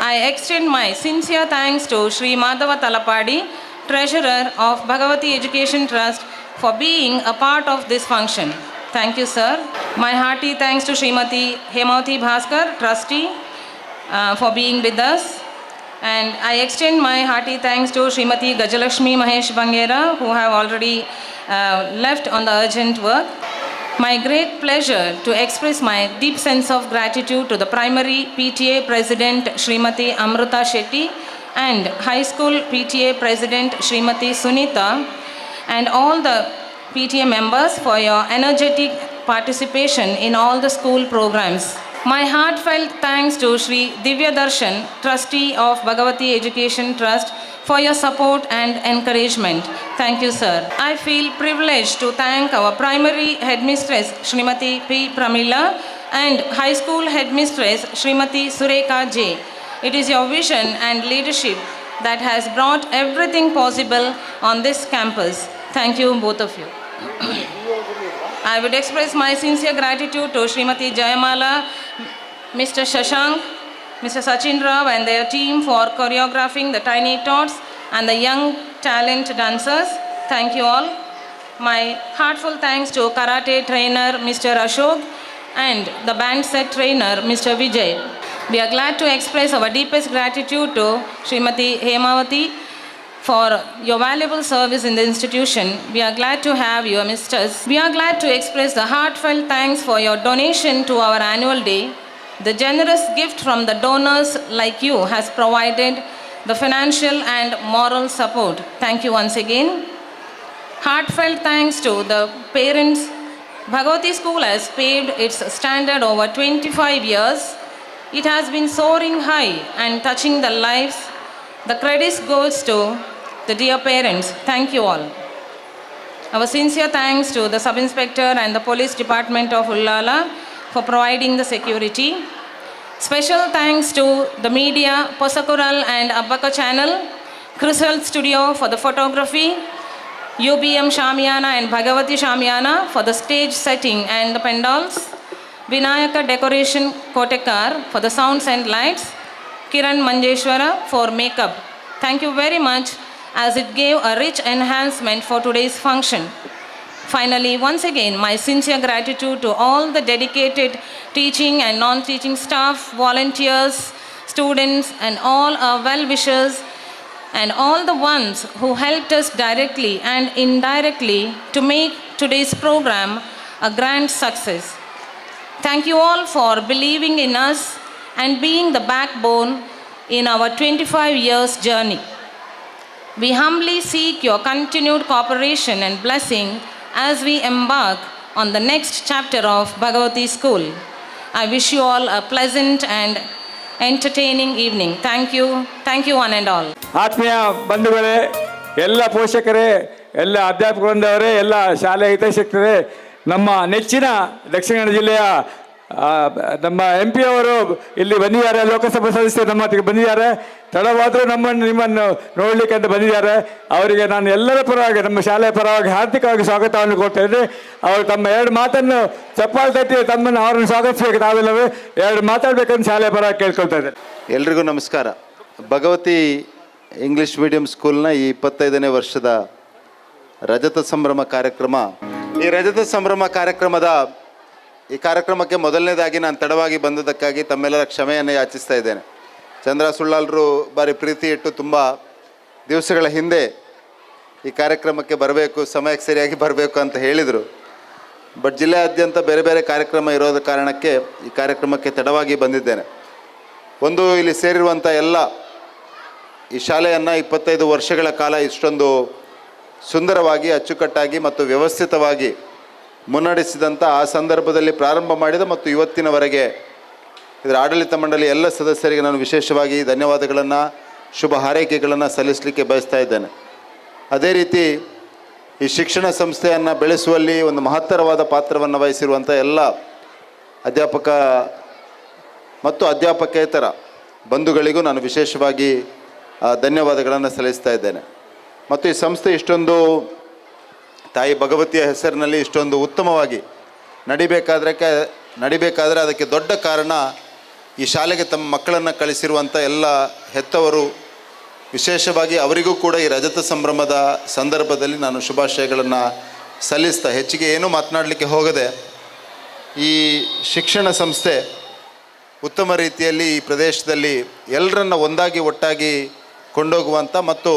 I extend my sincere thanks to Sri Madhava Talapadi, Treasurer of Bhagavati Education Trust, for being a part of this function. Thank you, sir. My hearty thanks to Srimati Hemavati Bhaskar, Trustee, for being with us. And I extend my hearty thanks to Srimati Gajalakshmi Mahesh Bangera, who have already left on the urgent work. My great pleasure to express my deep sense of gratitude to the primary PTA President Srimati Amruta Shetty and high school PTA President Srimati Sunita and all the PTA members for your energetic participation in all the school programs. My heartfelt thanks to Sri Divya Darshan, Trustee of Bhagavati Education Trust, for your support and encouragement. Thank you, sir. I feel privileged to thank our primary headmistress, Srimati P. Pramila, and high school headmistress, Srimati Surekha J. It is your vision and leadership that has brought everything possible on this campus. Thank you, both of you. I would express my sincere gratitude to Srimati Jayamala, Mr. Shashank, Mr. Sachin Rao and their team for choreographing the tiny tots and the young talent dancers. Thank you all. My heartful thanks to karate trainer Mr. Ashok and the band set trainer Mr. Vijay. We are glad to express our deepest gratitude to Srimati Hemavati for your valuable service in the institution. We are glad to have you amidst us. We are glad to express the heartfelt thanks for your donation to our annual day. The generous gift from the donors like you has provided the financial and moral support. Thank you once again. Heartfelt thanks to the parents. Bhagavati School has paved its standard over 25 years. It has been soaring high and touching the lives. The credit goes to the dear parents. Thank you all. Our sincere thanks to the Sub-Inspector and the Police Department of Ullala for providing the security. Special thanks to the media, Posakural and Abbaka Channel, Crystal Studio for the photography, UBM Shamiana and Bhagavati Shamiana for the stage setting and the pandals, Vinayaka Decoration Kotekar for the sounds and lights, Kiran Manjeshwara for makeup. Thank you very much, as it gave a rich enhancement for today's function. Finally, once again, my sincere gratitude to all the dedicated teaching and non-teaching staff, volunteers, students, and all our well-wishers, and all the ones who helped us directly and indirectly to make today's program a grand success. Thank you all for believing in us and being the backbone in our 25 years journey. We humbly seek your continued cooperation and blessing as we embark on the next chapter of Bhagavati School. I wish you all a pleasant and entertaining evening. Thank you one and all. ಆತ್ಮೀಯ ಬಂಧುಗಳೇ, ಎಲ್ಲ ಪೋಷಕರೇ, ಎಲ್ಲ ಅಧ್ಯಾಪಕ ವೃಂದವರೇ, ಎಲ್ಲ ಶಾಲೆ ಹಿತೈಷಿಗಳೇ, ನಮ್ಮ ನೆಚ್ಚಿನ ದಕ್ಷಿಣ ಕನ್ನಡ ಜಿಲ್ಲೆಯ ನಮ್ಮ MP ಅವರು ಇಲ್ಲಿ ಬಂದಿದ್ದಾರೆ, ಲೋಕಸಭಾ ಸದಸ್ಯರು ನಮ್ಮ ಹತ್ತಿರ ಬಂದಿದ್ದಾರೆ. ತಡವಾದರೂ ನಿಮ್ಮನ್ನು ನೋಡಲಿಕ್ಕೆ ಅಂತ ಬಂದಿದ್ದಾರೆ. ಅವರಿಗೆ ನಾನು ಎಲ್ಲರ ಪರವಾಗಿ, ನಮ್ಮ ಶಾಲೆಯ ಪರವಾಗಿ ಹಾರ್ದಿಕವಾಗಿ ಸ್ವಾಗತವನ್ನು ಕೊಡ್ತಾ ಇದ್ದೆ. ಅವರು ತಮ್ಮ ಎರಡು ಮಾತನ್ನು ಚಪ್ಪಾಳೆ ತಟ್ಟಿ ಅವರನ್ನು ಸ್ವಾಗತಿಸಬೇಕು. ತಾವೆಲ್ಲವೇ ಎರಡು ಮಾತಾಡಬೇಕಂತ ಶಾಲೆಯ ಪರವಾಗಿ ಕೇಳ್ಕೊಳ್ತಾ ಇದ್ದಾರೆ. ಎಲ್ರಿಗೂ ನಮಸ್ಕಾರ. ಭಗವತಿ ಇಂಗ್ಲೀಷ್ ಮೀಡಿಯಂ ಸ್ಕೂಲ್ನ ಈ 25ನೇ ವರ್ಷದ ರಜತ ಸಂಭ್ರಮ ಕಾರ್ಯಕ್ರಮ, ಈ ರಜತ ಸಂಭ್ರಮ ಕಾರ್ಯಕ್ರಮಕ್ಕೆ ಮೊದಲನೇದಾಗಿ ನಾನು ತಡವಾಗಿ ಬಂದದಕ್ಕಾಗಿ ತಮ್ಮೆಲ್ಲರ ಕ್ಷಮೆಯನ್ನು ಯಾಚಿಸ್ತಾ ಇದ್ದೇನೆ. ಚಂದ್ರ ಸುಳ್ಳಾಲ್ರು ಬಾರಿ ಪ್ರೀತಿ ಇಟ್ಟು ತುಂಬ ದಿವಸಗಳ ಹಿಂದೆ ಈ ಕಾರ್ಯಕ್ರಮಕ್ಕೆ ಬರಬೇಕು, ಸಮಯಕ್ಕೆ ಸರಿಯಾಗಿ ಬರಬೇಕು ಅಂತ ಹೇಳಿದರು. ಬಟ್ ಜಿಲ್ಲೆಯಾದ್ಯಂತ ಬೇರೆ ಬೇರೆ ಕಾರ್ಯಕ್ರಮ ಇರೋದ ಕಾರಣಕ್ಕೆ ಈ ಕಾರ್ಯಕ್ರಮಕ್ಕೆ ತಡವಾಗಿ ಬಂದಿದ್ದೇನೆ. ಒಂದು, ಇಲ್ಲಿ ಸೇರಿರುವಂಥ ಎಲ್ಲ ಈ ಶಾಲೆಯನ್ನು 25 ವರ್ಷಗಳ ಕಾಲ ಇಷ್ಟೊಂದು ಸುಂದರವಾಗಿ, ಅಚ್ಚುಕಟ್ಟಾಗಿ ಮತ್ತು ವ್ಯವಸ್ಥಿತವಾಗಿ ಮುನ್ನಡೆಸಿದಂಥ ಆ ಸಂದರ್ಭದಲ್ಲಿ ಪ್ರಾರಂಭ ಮಾಡಿದ ಮತ್ತು ಇವತ್ತಿನವರೆಗೆ ಇದರ ಆಡಳಿತ ಮಂಡಳಿ ಎಲ್ಲ ಸದಸ್ಯರಿಗೆ ನಾನು ವಿಶೇಷವಾಗಿ ಧನ್ಯವಾದಗಳನ್ನು, ಶುಭ ಹಾರೈಕೆಗಳನ್ನು ಸಲ್ಲಿಸಲಿಕ್ಕೆ ಬಯಸ್ತಾ ಇದ್ದೇನೆ. ಅದೇ ರೀತಿ ಈ ಶಿಕ್ಷಣ ಸಂಸ್ಥೆಯನ್ನು ಬೆಳೆಸುವಲ್ಲಿ ಒಂದು ಮಹತ್ತರವಾದ ಪಾತ್ರವನ್ನು ವಹಿಸಿರುವಂಥ ಎಲ್ಲ ಅಧ್ಯಾಪಕ ಮತ್ತು ಅಧ್ಯಾಪಕೇತರ ಬಂಧುಗಳಿಗೂ ನಾನು ವಿಶೇಷವಾಗಿ ಧನ್ಯವಾದಗಳನ್ನು ಸಲ್ಲಿಸ್ತಾ ಇದ್ದೇನೆ. ಮತ್ತು ಈ ಸಂಸ್ಥೆ ಇಷ್ಟೊಂದು ತಾಯಿ ಭಗವತಿಯ ಹೆಸರಿನಲ್ಲಿ ಇಷ್ಟೊಂದು ಉತ್ತಮವಾಗಿ ನಡಿಬೇಕಾದ್ರೆ ಅದಕ್ಕೆ ದೊಡ್ಡ ಕಾರಣ ಈ ಶಾಲೆಗೆ ತಮ್ಮ ಮಕ್ಕಳನ್ನು ಕಳಿಸಿರುವಂಥ ಎಲ್ಲ ಹೆತ್ತವರು. ವಿಶೇಷವಾಗಿ ಅವರಿಗೂ ಕೂಡ ಈ ರಜತ ಸಂಭ್ರಮದ ಸಂದರ್ಭದಲ್ಲಿ ನಾನು ಶುಭಾಶಯಗಳನ್ನು ಸಲ್ಲಿಸ್ತಾ ಹೆಚ್ಚಿಗೆ ಏನೂ ಮಾತನಾಡಲಿಕ್ಕೆ ಹೋಗದೆ, ಈ ಶಿಕ್ಷಣ ಸಂಸ್ಥೆ ಉತ್ತಮ ರೀತಿಯಲ್ಲಿ ಈ ಪ್ರದೇಶದಲ್ಲಿ ಎಲ್ಲರನ್ನ ಒಟ್ಟಾಗಿ ಕೊಂಡೋಗುವಂಥ ಮತ್ತು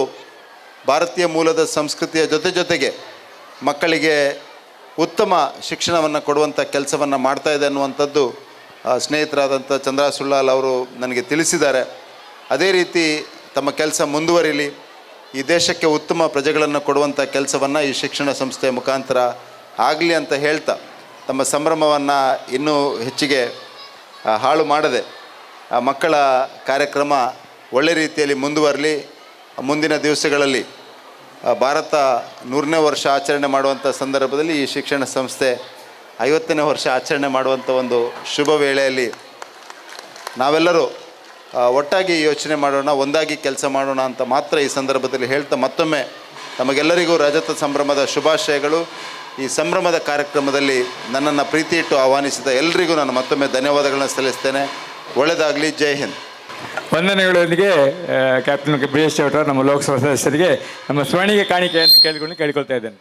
ಭಾರತೀಯ ಮೂಲದ ಸಂಸ್ಕೃತಿಯ ಜೊತೆಗೆ ಮಕ್ಕಳಿಗೆ ಉತ್ತಮ ಶಿಕ್ಷಣವನ್ನು ಕೊಡುವಂಥ ಕೆಲಸವನ್ನು ಮಾಡ್ತಾ ಇದೆ ಅನ್ನುವಂಥದ್ದು ಸ್ನೇಹಿತರಾದಂಥ ಚಂದ್ರ ಸುಳ್ಳಾಲ್ ಅವರು ನನಗೆ ತಿಳಿಸಿದ್ದಾರೆ. ಅದೇ ರೀತಿ ತಮ್ಮ ಕೆಲಸ ಮುಂದುವರಿಲಿ, ಈ ದೇಶಕ್ಕೆ ಉತ್ತಮ ಪ್ರಜೆಗಳನ್ನು ಕೊಡುವಂಥ ಕೆಲಸವನ್ನು ಈ ಶಿಕ್ಷಣ ಸಂಸ್ಥೆಯ ಮುಖಾಂತರ ಆಗಲಿ ಅಂತ ಹೇಳ್ತಾ, ತಮ್ಮ ಸಂಭ್ರಮವನ್ನು ಇನ್ನೂ ಹೆಚ್ಚಿಗೆ ಹಾಳು ಮಾಡದೆ ಮಕ್ಕಳ ಕಾರ್ಯಕ್ರಮ ಒಳ್ಳೆ ರೀತಿಯಲ್ಲಿ ಮುಂದುವರಲಿ. ಮುಂದಿನ ದಿವಸಗಳಲ್ಲಿ ಭಾರತ 100ನೇ ವರ್ಷ ಆಚರಣೆ ಮಾಡುವಂಥ ಸಂದರ್ಭದಲ್ಲಿ ಈ ಶಿಕ್ಷಣ ಸಂಸ್ಥೆ 50ನೇ ವರ್ಷ ಆಚರಣೆ ಮಾಡುವಂಥ ಒಂದು ಶುಭ ವೇಳೆಯಲ್ಲಿ ನಾವೆಲ್ಲರೂ ಒಟ್ಟಾಗಿ ಯೋಚನೆ ಮಾಡೋಣ, ಒಂದಾಗಿ ಕೆಲಸ ಮಾಡೋಣ ಅಂತ ಮಾತ್ರ ಈ ಸಂದರ್ಭದಲ್ಲಿ ಹೇಳ್ತಾ, ಮತ್ತೊಮ್ಮೆ ತಮಗೆಲ್ಲರಿಗೂ ರಜತ ಸಂಭ್ರಮದ ಶುಭಾಶಯಗಳು. ಈ ಸಂಭ್ರಮದ ಕಾರ್ಯಕ್ರಮದಲ್ಲಿ ನನ್ನನ್ನು ಪ್ರೀತಿ ಇಟ್ಟು ಆಹ್ವಾನಿಸಿದ ಎಲ್ಲರಿಗೂ ನಾನು ಮತ್ತೊಮ್ಮೆ ಧನ್ಯವಾದಗಳನ್ನು ಸಲ್ಲಿಸ್ತೇನೆ. ಒಳ್ಳೆಯದಾಗಲಿ. ಜೈ ಹಿಂದ್. ವಂದನೆಗಳೊಂದಿಗೆ ಕ್ಯಾಪ್ಟನ್ ಬ್ರಿಜೇಶ್ ಚೌಟ ನಮ್ಮ ಲೋಕಸಭಾ ಸದಸ್ಯರಿಗೆ ನಮ್ಮ ಸ್ಮರಣಿಗೆ ಕಾಣಿಕೆಯನ್ನು ಕೇಳಿಕೊಳ್ತಾ ಇದ್ದೇನೆ.